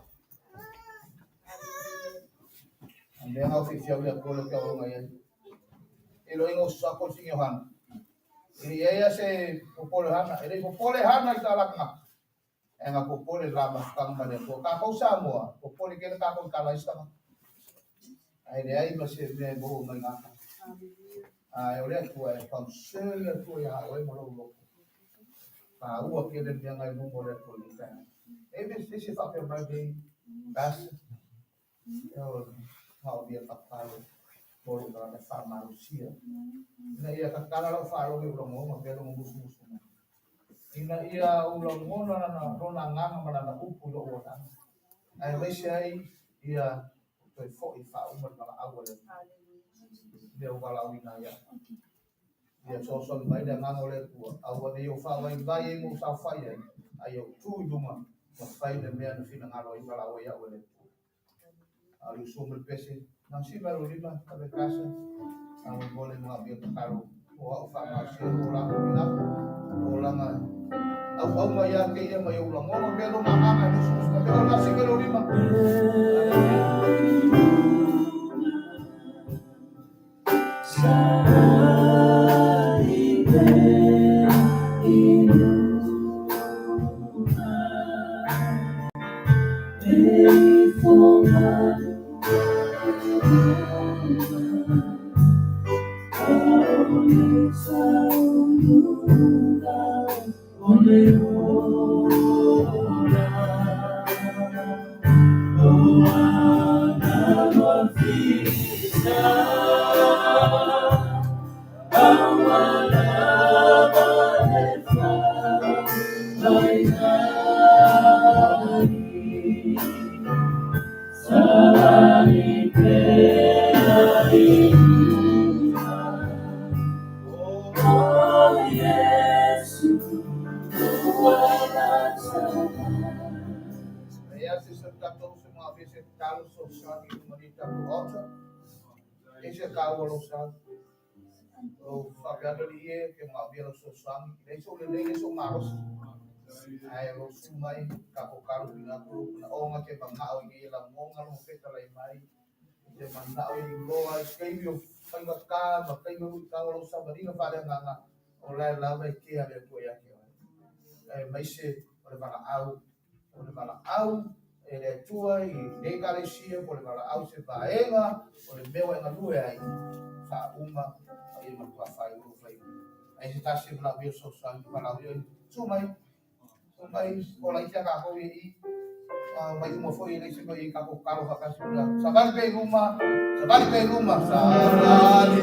G: Ande ha fi fia le ko le ka o ngai. E lo ingo swap o sinyo han. E ia se popole hana, e popole hana I ta la ka. E nga popole lama kang mane ko ka ko Samoa, popole ke ka ko kala ista. Ai le ai ma se me bo mai ngaka. Ai ole ku e pa se le ku ya o mo lo. Pa u ke le me ngai mo le ko le ka. E be se fa pe ba de bas. Yo how be a pa mo lo na fa ma Rusia. Na ia ka kala lo fa lo mo mo pe lo mo busu. Ina ia ulang mona na rona nganga mana na upu lo ona. Ai lesi ai ia pe fo I fa umar kala awale. Dia wala wina ya. Dia sosol mai da nganga le ku awale yo fa wai bai mo sa fa ia. Ayo tu duma ma fai le mea na fina ngalo I kala ya wale. Alu sumber pese na si baru lima ka casa. Ang boleh mengambil karo o fa ma se ola ma au mai ake ia mai ulang mo pelo mama no sus ka pelo la sigelo lima Talo so sani manita to altar. Ese kawo lo sa. Lo fabiano di e ke ma bia lo so sani. Nei so le so maros. Ai lo sumai kapo kalu bina ko na o ma ke banga o ngi la mo ngalo feta lai mai. Te mana o i loa skei o whai ka ma kai o ka o sa marina whare nganga o lai lawa i kia le koe ake ai mai se o le wala au e le tua i ne kare sia o le wala au se vaenga o le mewa nga lue ai wha uma i matua whai o whai ai se tasi wala bio so sa i wala bio so mai o lai tia ka hoi i mai uma foi ele se vai cá com o carro para casa sabali pe rumah sabali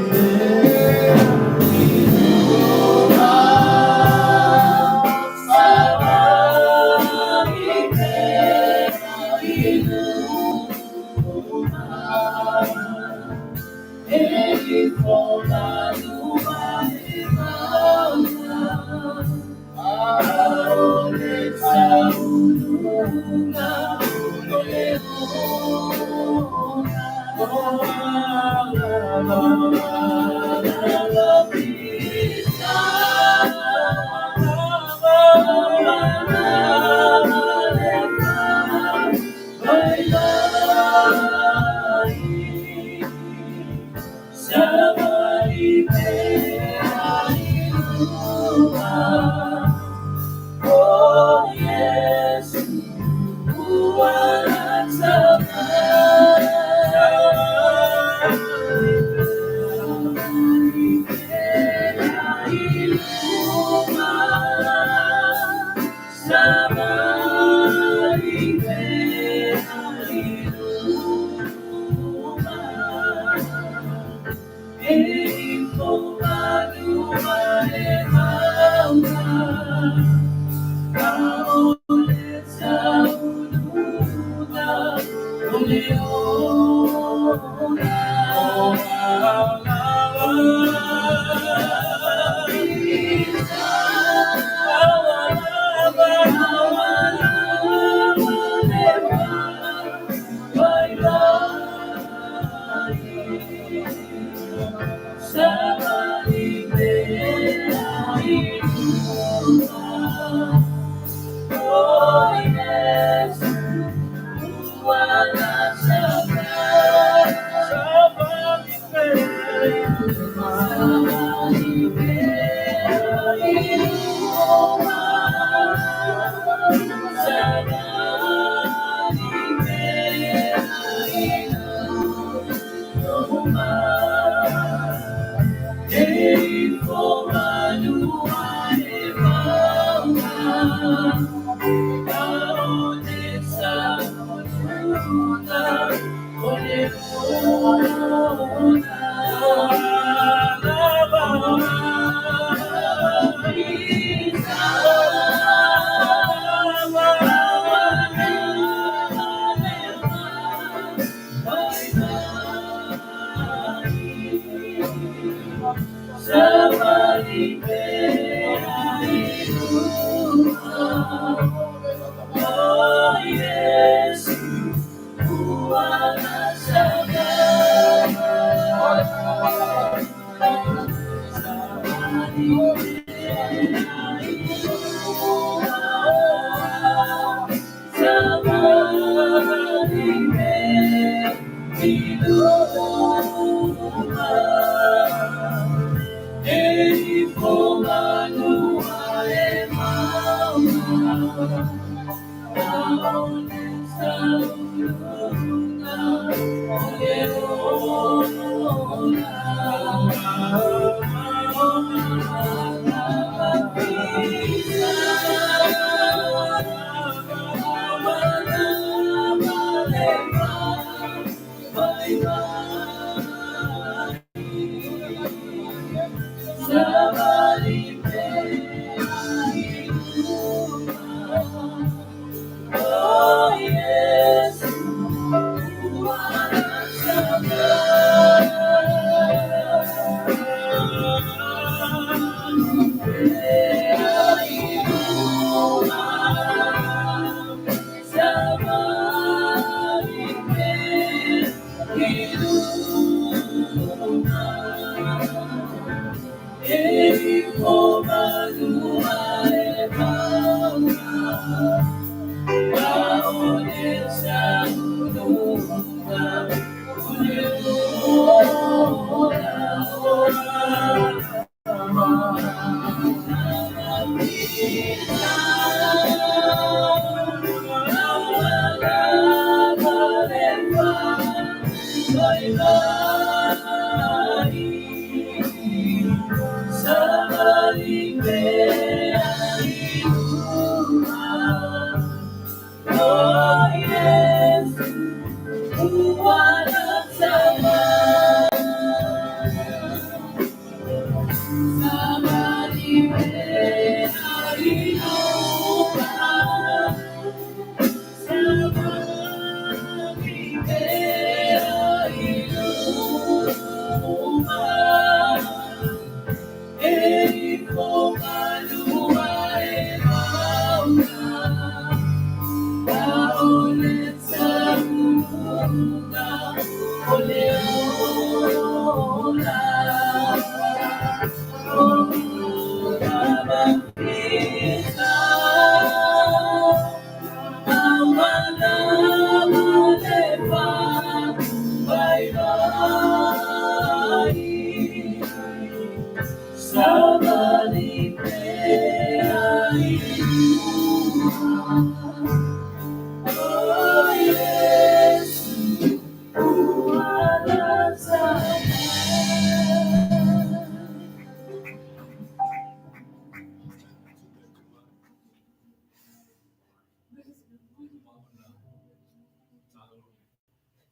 G: Oh yes,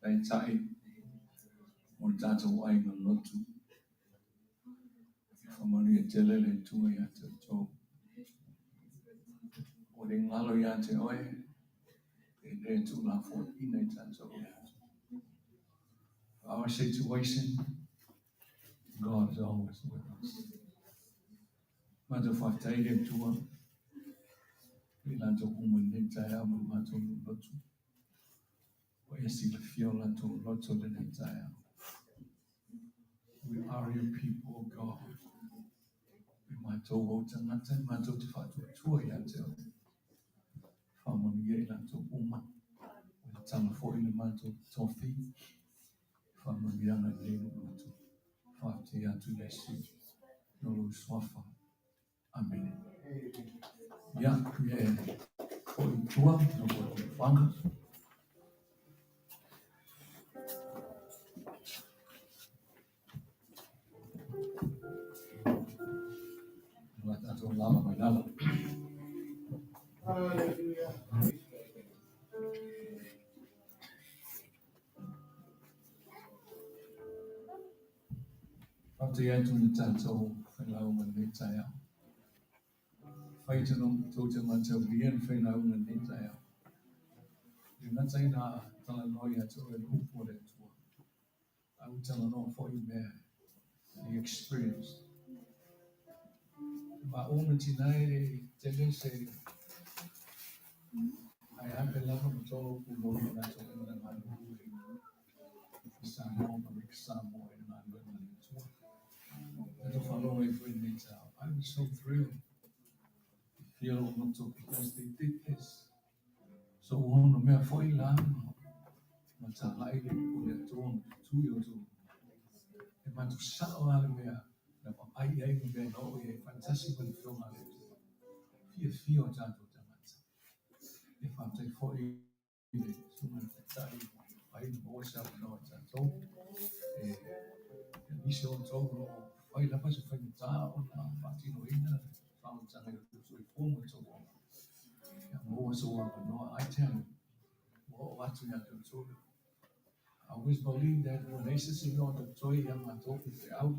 F: Taitai, o tātou ai ngā lotu, whamanu e te lele tua ia te tō. O re ngalo ia te oe, e re tū la fo ina i tātou ia. Our situation, God is always with us. Mātou whaktaire tua, i lantou umu nei tai au mai mātou lotu. O e si le fio lantou lotu le nei tai au. We are your people, God. We mātou o tangata, mātou te whātua tua ia te o. Whamanu ia i lantou uma. O te tanga fo i le mātou tofi. Whamanu ia ngai leno mātou. Whāte atu Yesu. Nolo swafa. Amen. Ia, ia, o i tua, no o te whanga. Nā tātou lama mai lala. Whāte atu ni tātou whailaunga nei tai au. Whaitano tō te mātou lian whainaunga nei tai au. I ngatai nā tala noi atu e lupo le tua. Au tala no for you mea, the experience. Ma ona tinai te le se ai ake lava mo tō ku mōi na tō e mana manu e Samoa, Amerika, Samoa e manu e manu tua. E to whanonga I fui nei tau. I was so thrilled to feel on to because they did this. So ono mea foi la ma ta lai le o le tō tui o tō. E matu sao ale mea na pa ai mea no e fantastic when film ale tō. Fia o tātou tamata. E whantai foi le sunga na tai ai mo sa no tātou. E nisi o tō no ai lapa se whai tā o na whatino ina whao tanga o tō I fōnga tō o. Ia mo so o no I tell you. Mo watu ia tō. I always believe that when they say no to toy yang mato te out,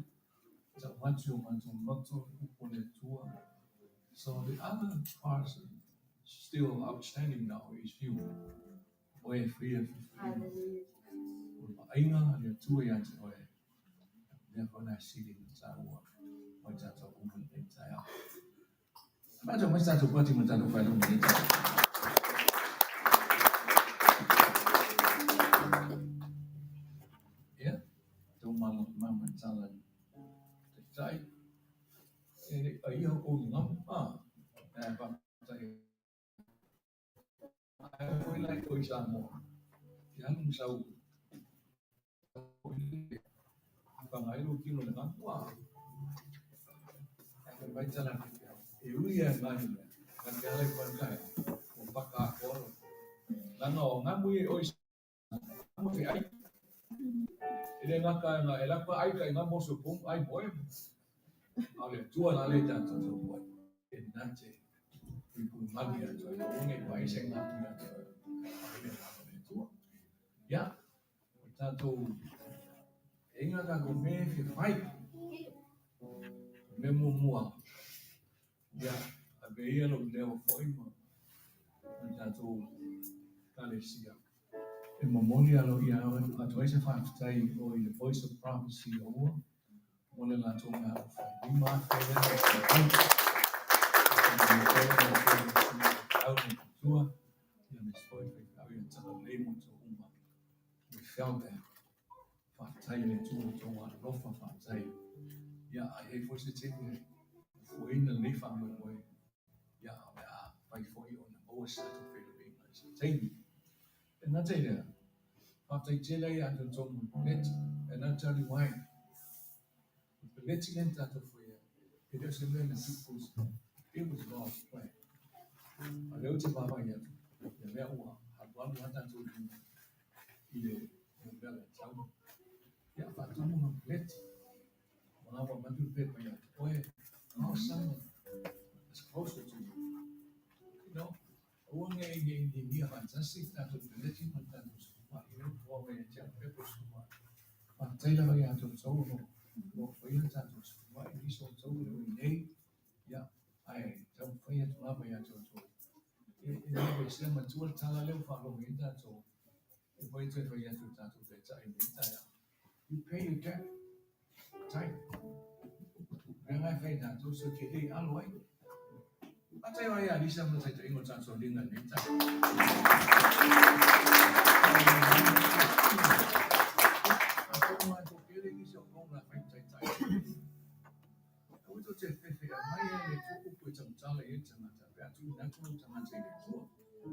F: that once you want to mato upon the tour. So the other parts still outstanding now is you. Oe free. Aina le tour ya te oe. Never na sitting in Samoa. What that a woman in Taitai. Imagine what's that about him that I don't need. phải yêu cô ngắm và thầy với lại tôi Samoa yang sâu và ngài luôn kêu là ngắm quá anh phải cho làm hiểu gì mà anh cái này quan cái một bác cả có rồi là nó ngắm mũi ôi ngắm mũi anh ini ngak cái elak pa ai cái ngắm một số cũng ai boy ale chua là lên chẳng cho boy in nan che thì cũng mang đi rồi cũng nghe phải xem ngắm đi rồi ai để làm cái chua ya ta tu ingat aku me fight me mua ya abeia lo leo foi mo ta tu kalesia e memoria lo ia a toisa fa tai o the voice of prophecy o mo le la tonga fa ni ma fe we felt that Taitai le tu to wa lofa Taitai ya ai foi se tene foi na le fa mo mo ya a pai foi on the most to Philippines tene and that's it after Chile ya to net and I tell you why the letting in that for you it doesn't mean that it was God's plan a le te baba ya ya le wa ha wa ta to ile mbele chao ya fa tu mo let ona wa matu pe pa ya oe no son is closer to you you know o nge nge ni fantastic that to letting man that to wa you know wa me ya pe po su wa fa tai la ya to so no fa ya ta to wa ni so so ni ya ai ta fa ya to la ya to e se ma tu ta la le fa lo mi ta to e poi tu fa ya to ta to de ta ni ta ya you pay your debt time Rev. Aifa to so ke dei aloi a tai wa ya di sa mo tai to ingo ta so ding na ni ta ko ma to ke dei so ko na fa tai tai ko to che fe fe mai ya le to ko chang chang le yin chang ta ya tu na tu chang ma che le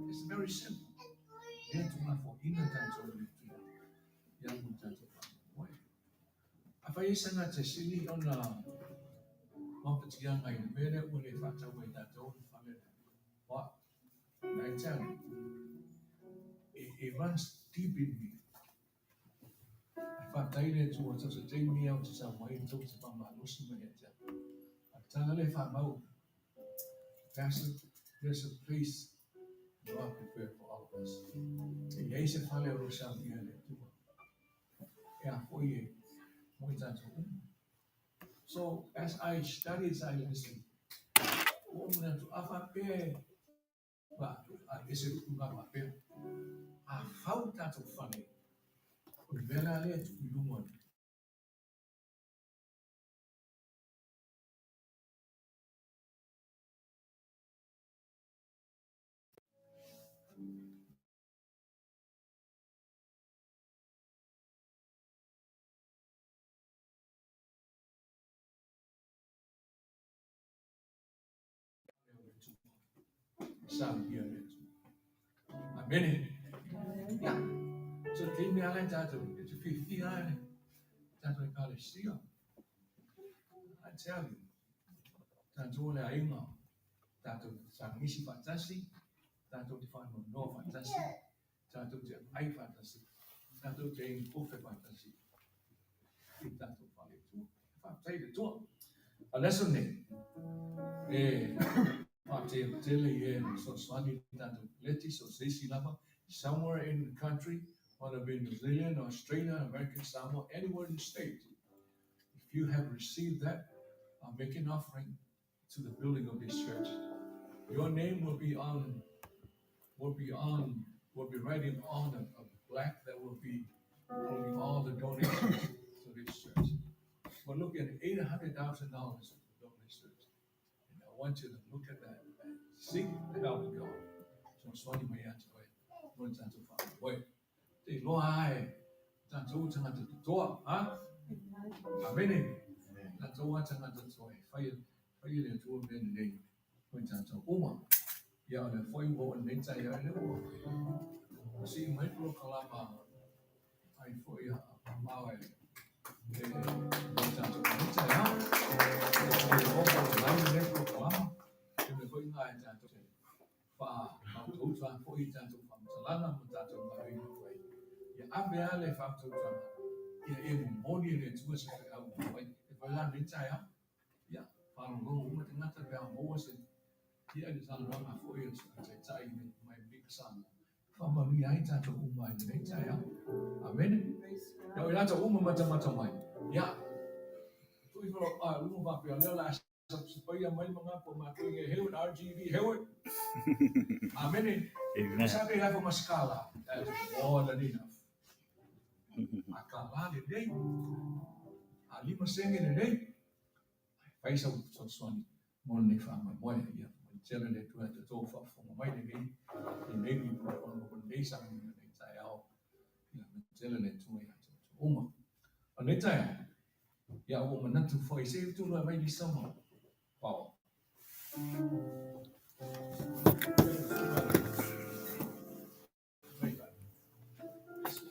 F: it's very simple ya tu na fo ina ta so le tu ya mo ta to apa isa nga te sili on na mapatiang ay bere uli fata way that don't follow what I tell you it runs deep in me I fata ile tu o sa te mi au sa mai tu sa pa ma lusi me ya tanga le fa mau there's a place God prepared for all of us e aí se fala o sa mi ele tu ya foi muito tanto so as I study as I listen woman to afape ba ese ngama pe a falta to fale o vela le tu lumon sam here amen ya so te me ala ta to it's 50 ala ta to ka le sia I tell you ta to le ainga ta to sang misi fantasi ta to di fanno no fantasi ta to te ai fantasi ta to te in fantasi ta to fale tu fa sai de tu adesso ne so swadi tanto leti so sesi lava somewhere in the country, whether it be New Zealand, Australia, American Samoa, anywhere in the state. If you have received that, make an offering to the building of this church. Your name will be writing on a plaque that will be holding all the donations to this church. We're looking at $800,000 to build this church. And I want you to look at that and seek the help of God. So swadi mai atu ai. Mon tanto fa. Wai. Te lo ai. Tanto tanga te toa, ha? Amen. Tanto wa tanga te toa. Fai Ai le tu me nei. Ko ta to uma. Ya le foi wo nei tai ya le wo. Si mai pro kalama. Ai foi a mau ai. Ko ta to nei tai ya. Ko ko mai le pro kalama. Ke me foi ngai ta to. Fa tu fa foi ta to fa salana mo ta to mai foi. Ya abe ale fa tu fa. Ya e mo ni le tu se ka au mai. E fa la nei tai ya. Ya, Faraimo uma tengata pe Samoa se kia ni sana rama fo ia Taitai ni mai big Samoa. Fama ni ai tato uma ni nei tai ya. Amen. Ya ila tato uma mata mai. Ya, tu i falo lu va pe ala la se pa ia mai mga po ma tu nge heu RGB heu. Amen. Sabe ha fo maskala. That is more than enough. Akala ni dei. Ali masenge ni dei. Paisa soani mon ne fa mai moi ia tele le tu te to fa fo mai le nei bi pro con dei sa ni nei tai ao ia tele le tu ia uma a nei tai ia o mana tu foi se tu no mai di sama pau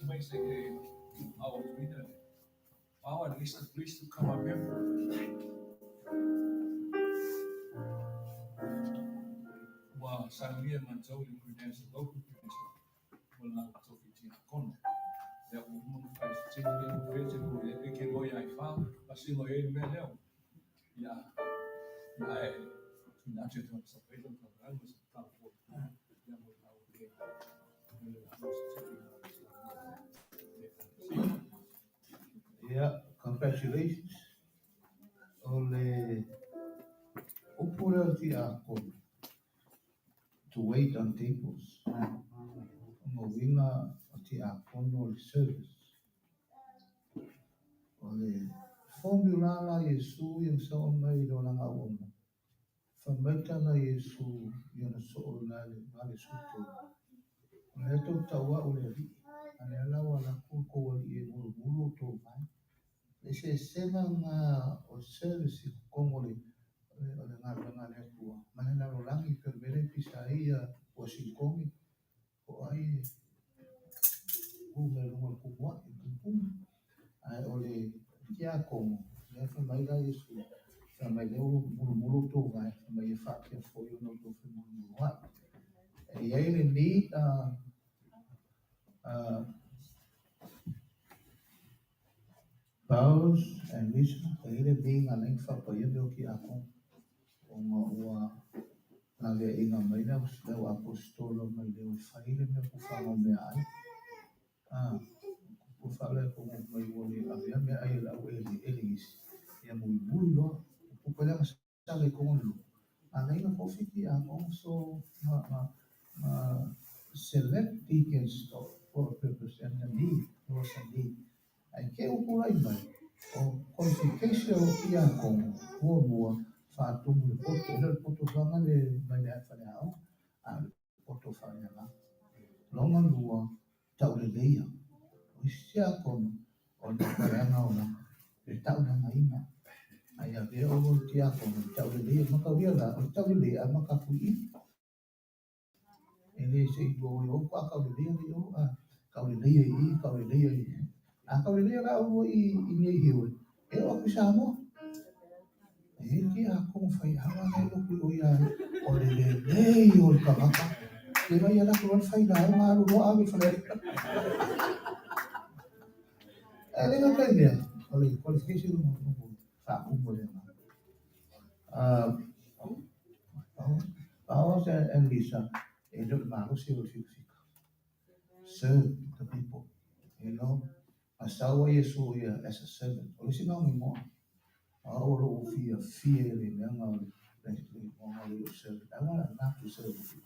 F: mai se que ao Twitter pau at least please to come up here wa Sauniga man tau le credential local credential wala to fitina kon ya o mo faz tinha no feito no que Rev.Aifa assim lo ele melhor ya ya na te to sa feito no programa se tá por ya mo tá o que
G: Yeah, congratulations. Ole upura ti ako to wait on tables. Mo winga ti ako no service. Ole formula la Yesu yung sa umay do lang awom. Famata la Yesu yung sa ulali mali suto. Ole to tawa ole ri. Ale ala wala ko wali e mulu to mai. Ese sema nga o service kongole ole nga le tua. Mana na rolangi per bere pisaia o sinkomi o ai me lo ko wa ai ole kia komo. Ya fa mai la Yesu. Fa mai le mulu to vai. Fa mai fa ke fo yo no to fa mulu wa. E ai le ni Paus and Lisa, ele being a link for Payado Kiako, or Naga in a Mina, slow apostolo, my little fire, Pufano me I. Ah, Pufale, my woolly, Aviame, I allow Elis, Yamu Bulo, Pupala Sally Condo. And I know coffee are also select deacons for a purpose and a need, was a need. Ai ke o pulai mai o qualification ia ko mua whātumu le poto le poto whanga le mai le whane au a le poto whane la longa lua tau le leia o isia kono o le whareanga o la le tau na maina ai a vea o tia kono tau le leia maka wia la o tau le leia maka kui e le se i o i o kwa kau le leia le o a kau le leia i kau le leia i a kau le la o i nei hiu e o ku Samoa e ki a ko fai hawa nei lo ku o ia o le nei o ka maka e vai ala ko fai la o ma lo a mi fai e le no kai dia o le qualification mo fa ku mo le Paus and Lisa e lo ma lo si o si serve the people you know asawa Yesu ia as a servant o si no mi mo All of fear in young basically only serve. I want not to serve you.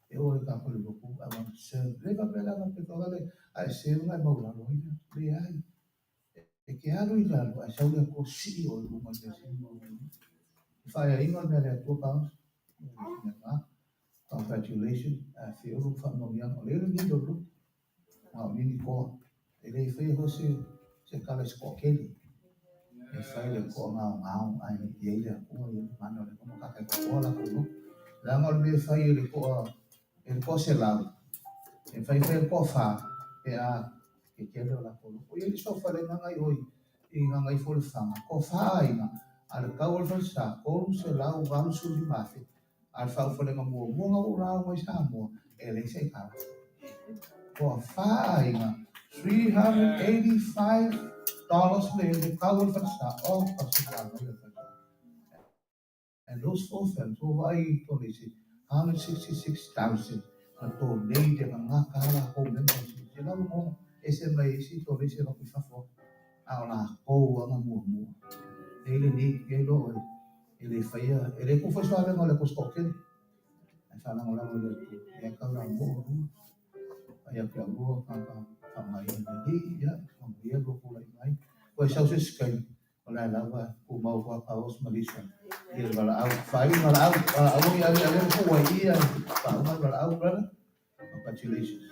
G: They all got to look. I want to serve. They got better than people. I serve my mother. They are. They can't do that. I shall go see all the woman. If I email me at 2 pounds, congratulations. I feel from no young. Little need to look. Now, mini call. They feel who say, Kelly. e fai le ko ngau ai ye le ko ye mano le ko ka ko la ko no la ngol me fai le ko se la e fai ko fa e a ke lo la ko o ye so fa le ngai oi e ngai fo le fanga ko fa ai na al ka ol fa sa ko se la o va su di ma fe al fa fo le mo nga o ra mo sa mo e le se ka ko fa ai na $385 later, the cover for the all possible. And those four films, over I told you, 166,000. And told later, and not home members. You know, SMA, she told us, you for our whole more. They need to go. Ele fire, ele com foi suave não le pos qualquer. Aí fala não lá o é aquela boa. Aí a boa a mai ali ya, a mulher do por aí. Pois só se escai. Olha lá vai o mau com a os malícia. Ele vai lá, fai lá, a mulher ali com aí, para lá o brother. Congratulations.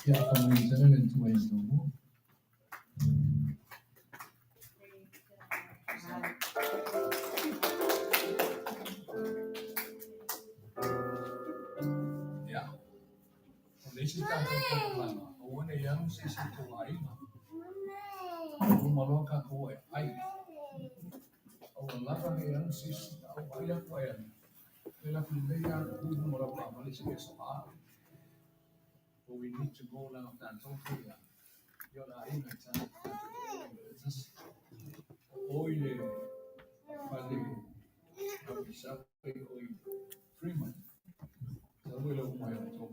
F: Ya komunitasnya dan tua itu. Ya, kondisi kan terkenal. Awalnya yang sisi tua ini, aku malu kan kau ai. Awalnya kan yang sisi awal yang kau yang, kalau kita aku malu kan Malaysia soal. But we need to go down and talk to you. You're not even just oil, oil, Freeman. So we'll open my own.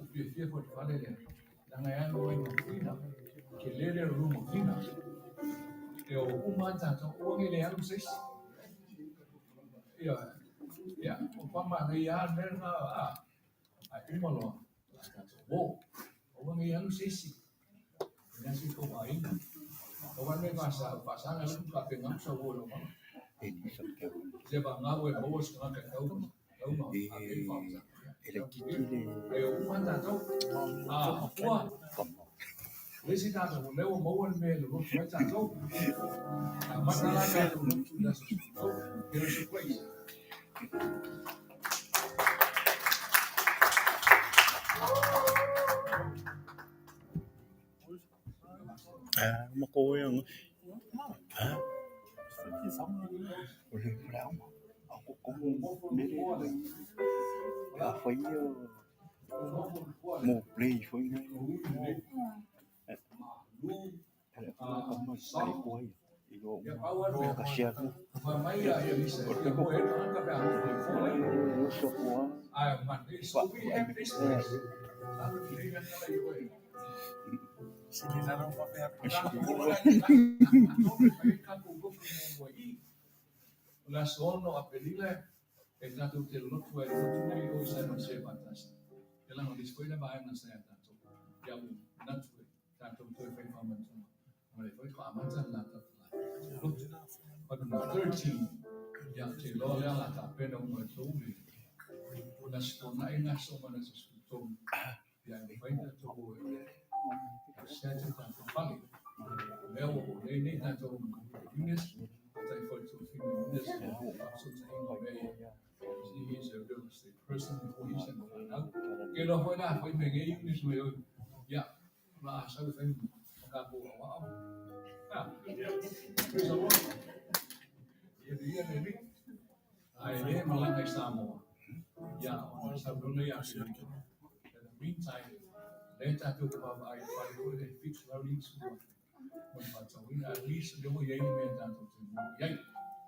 F: If you fear for the father, then I am going to Freeman. Kelele room of Freeman. The woman that only the houses. Yeah. Pama ngayon meron na ay malo. Wow. Orang yang sisi. Yang si ko ay. Kawan may pasangan lang ka pengam sa wolo mo. Diba nga we bawas ka ka tao. Tao mo. Ay umanda to. Wa. Lesi ta mo lewo mo won me lo mo ta to. Matala ka to na so. Pero so place.
H: Mà cô ấy hả? Rồi lão cũng đến là phải một ly phải ngay không nói sai quay rồi cả xe nữa rồi có số quá
F: La sono a pelile e nato del lotto e lotto io sai non sei fantastico. E la non dispoina vai non sei tanto. Ya nato tanto tu fai fama insomma. Ma le poi qua mangia la lotto. But number 13 ya te lo le la ta pena un tole. Una stona ina soma na sto. Ya le poi tanto go. Sente tanto fali. Leo ne tanto Eunice. They for to figure this out. He is a real estate person before he said out. Get off with that, we make a English way. Yeah, last other thing. Wow. Praise the Lord. I am like Samoa. Yeah, Samoa. In the meantime, later to about I find a fixed learning school. At least the way you made that of the yay.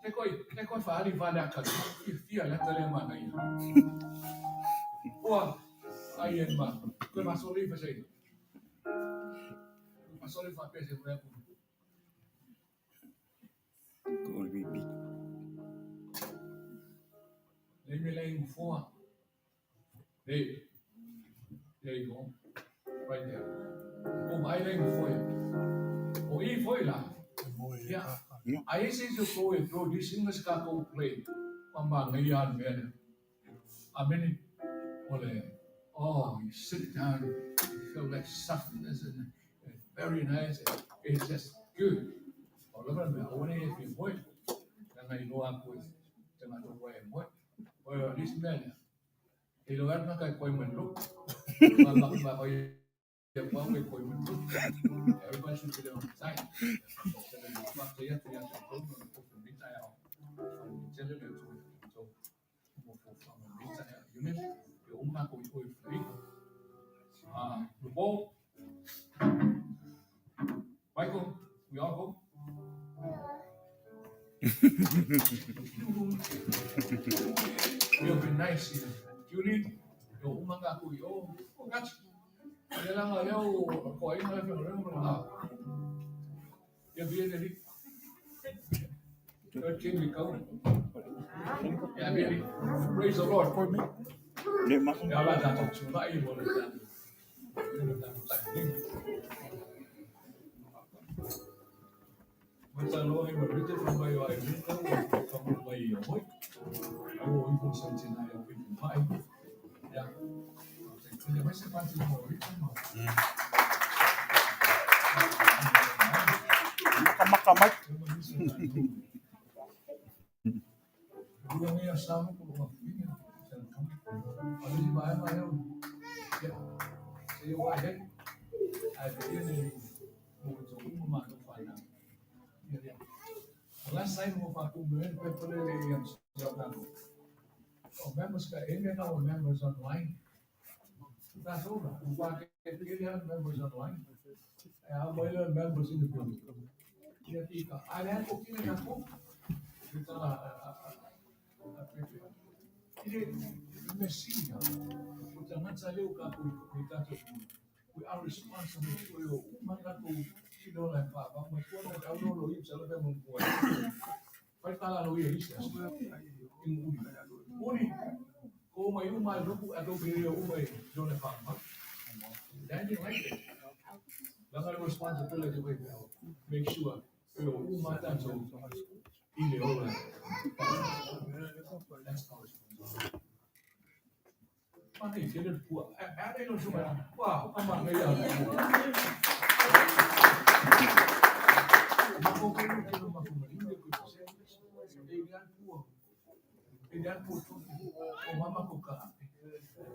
F: Take off a rival if you let the lemon. Or I am man. Good as only for say. Sorry for patient.
H: Could be big.
F: Let me lay before. There you go. Right there. Oh, I lay before you. Oh, if you yeah. I say to go and throw this English couple play. Pambang ngayon, man. I mean, Oh, you sit down, you feel like softness and it's very nice. It's just good. Look at me. I want to if you point. And I know I'm with the matter where I'm what. Well, this man, you know, I'm not going to point look. I'm not going to point look. Everybody should be on time. So then, but they have to go from the time. Tell them to move from the time unit. The woman will go free. The ball, Michael, we all go. You'll be nice here. Julie, yung umaga ko yun. Oh, gosh. Kaya lang ayaw, ako ay nalagyan mo na. Yung biyan na rin. Third king, ikaw. Yeah, Billy. Praise the Lord for me. Kaya lang natin, sumay mo na dyan. Masa lo ay marito ng bayo ay dito, kamu bayo mo. Ako ay kung saan sinaya ko yung bahay. Yeah. Hindi ba siya pansin mo?
H: Makamak.
F: Hindi nga sa amin kung mga ano si bahay mo ayaw? Sa iyo ay yun ay umamatong. Last time mo pa kung gawin, pwede yung siya members ka, hindi na ako members online. That's all. Kung bakit hindi have members online, I have my own members in the building. I have to kill it at home. Messina, we are responsible for your like Papa, but I don't know if some of them will go. Vai falar no isso, Uni, como aí uma grupo a do Rio uma Jona Papa. Then you like it. That's our responsibility with make sure you uma tanto ile ola. That's our responsibility. Pani tiene pua. Ada no cuma. Wah, apa ngaya. Ako ko yung makumaling ko sa Ilan po ito, o mama ko ka.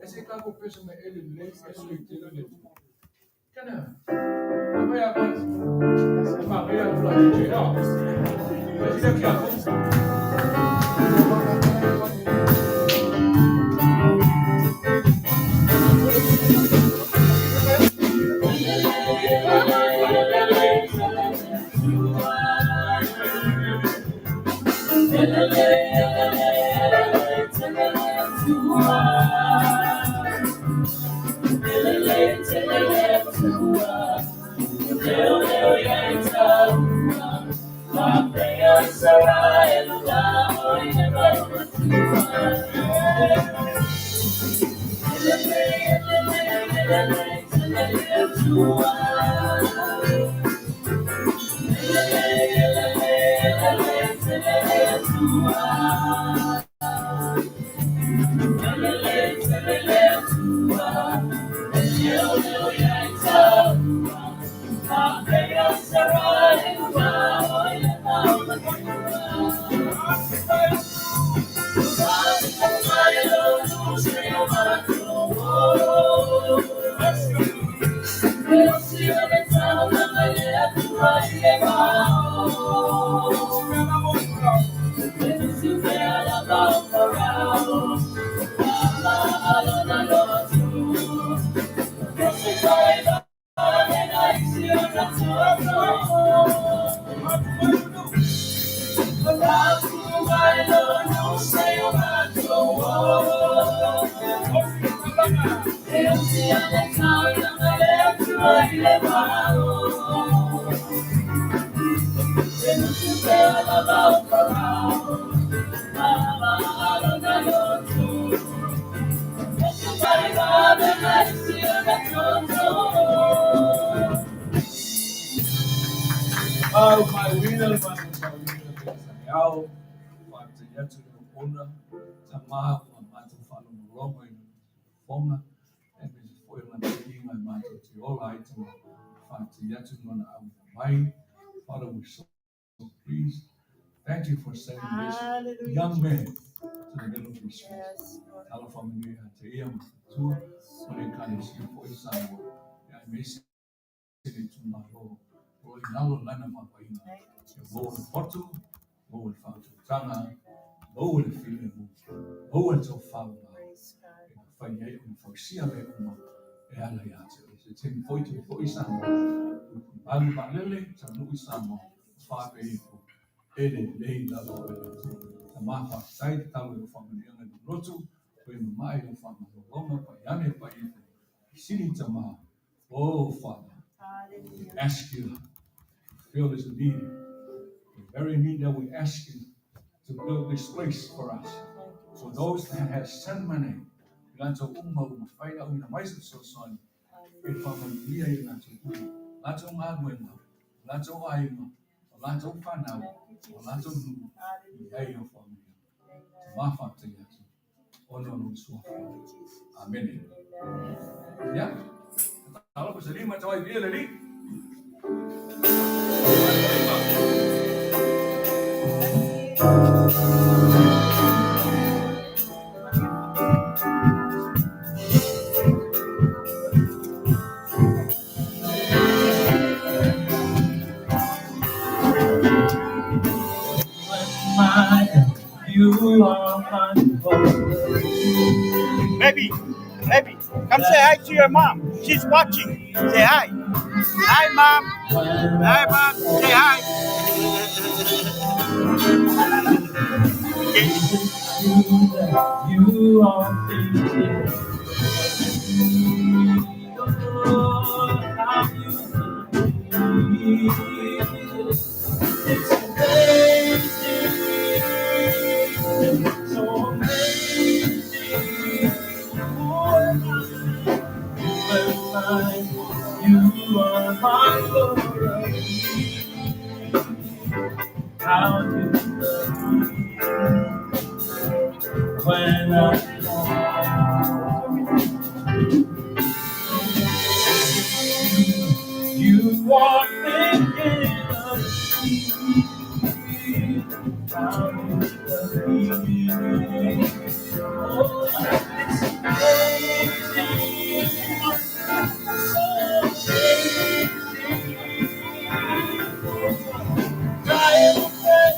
F: Kasi kako peso may elin, ka na. Mamaya ka. Mamaya ko lang yung siya. Kasi nagsiya ko. My winner man sa yaw pagtaya to the owner sa mga matu follow mo romo fonga e me foi na tinga mai te ola i te whāti atu mana au mai. Father, we're so pleased. Thank you for sending this young man to the middle of these streets. Ala whamini a te ia ma tua, o le kane si fo i Samoa. Ia me se ni tu maro, o i nalo lana mapaina. Ia mo le potu, mo le whātu tanga, mo le while mo, mo le tau whāu ma. E ka whai ei o na whausia me uma, e ala i ate. Se teni fo i tu fo i Samoa. Alu ba lele, ta nui Samoa, whāpe i fo. Ele lei la lo ta mafa sai ta lo fa me nga di rotu ko i mai lo fa ma lo ma pa yane pa i sini ta ma. Oh Father, we ask you to fill this need, the very need that we ask you to build this place for us. For those that have sent money, lanto umma fai au na mais so son e fa ma lia i lanto ngagwena lanto aima lanto fanau lanto nu ai o família mafa te atu ono no sua amen ya kalau ko sali ma tawai dia lali you are
H: Baby, baby, come say hi to your mom. She's watching. Say hi. Hi, mom. Hi, mom. Say hi.
C: You are thinking how you feel. It's amazing, so amazing. You are my Lord. How you love me when I you are thinking of me. How you love me. Oh, it's amazing. So amazing. I am a man,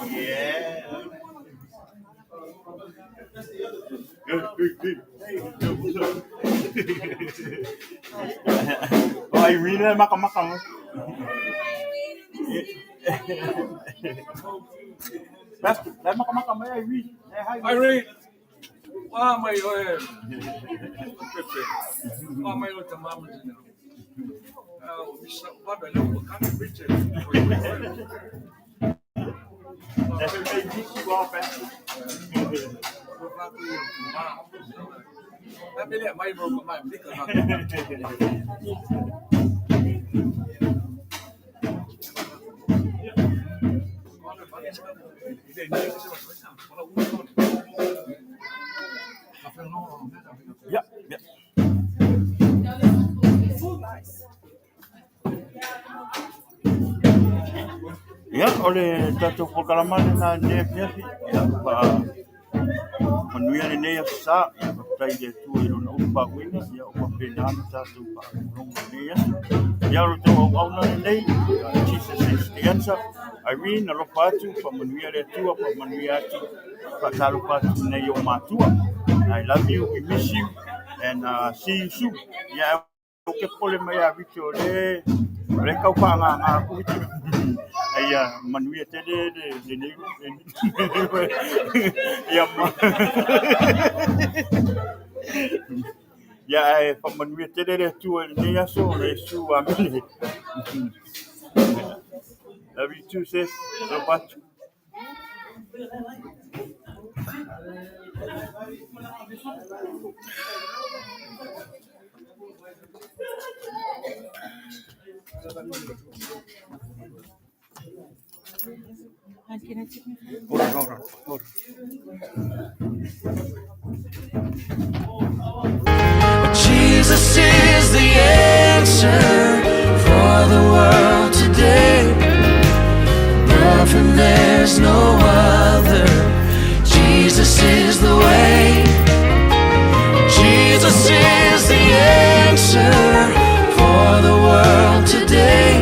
H: Yeah. Oh, Irene, makamaka. That's makamaka, Irene.
F: Irene, may oil. May oil tamam din. Bisa pa ba lang kan Richard.
H: That's what made me go off after.
F: May bro ko may
H: Yeah, yeah. Ya, oleh tato pengalaman na DFF ya pa manuia nei sa ya tai de tu ilo na upa wina ya upa penana tato pa long nei ya ro to au na nei Jesus is the answer. Irene alo patu pa manuia de tu pa manuia tu pa talo patu nei o matua. I love you, we miss you, and see you soon. Ya oke pole mai a vicho le kau pa nga ku vicho. Aya manuia tede de nei ya ya pa manuia tede de tu nei aso le su a mine. Love you too, sis. So much. Hold on.
C: Jesus is the answer for the world today. Love him, there's no other.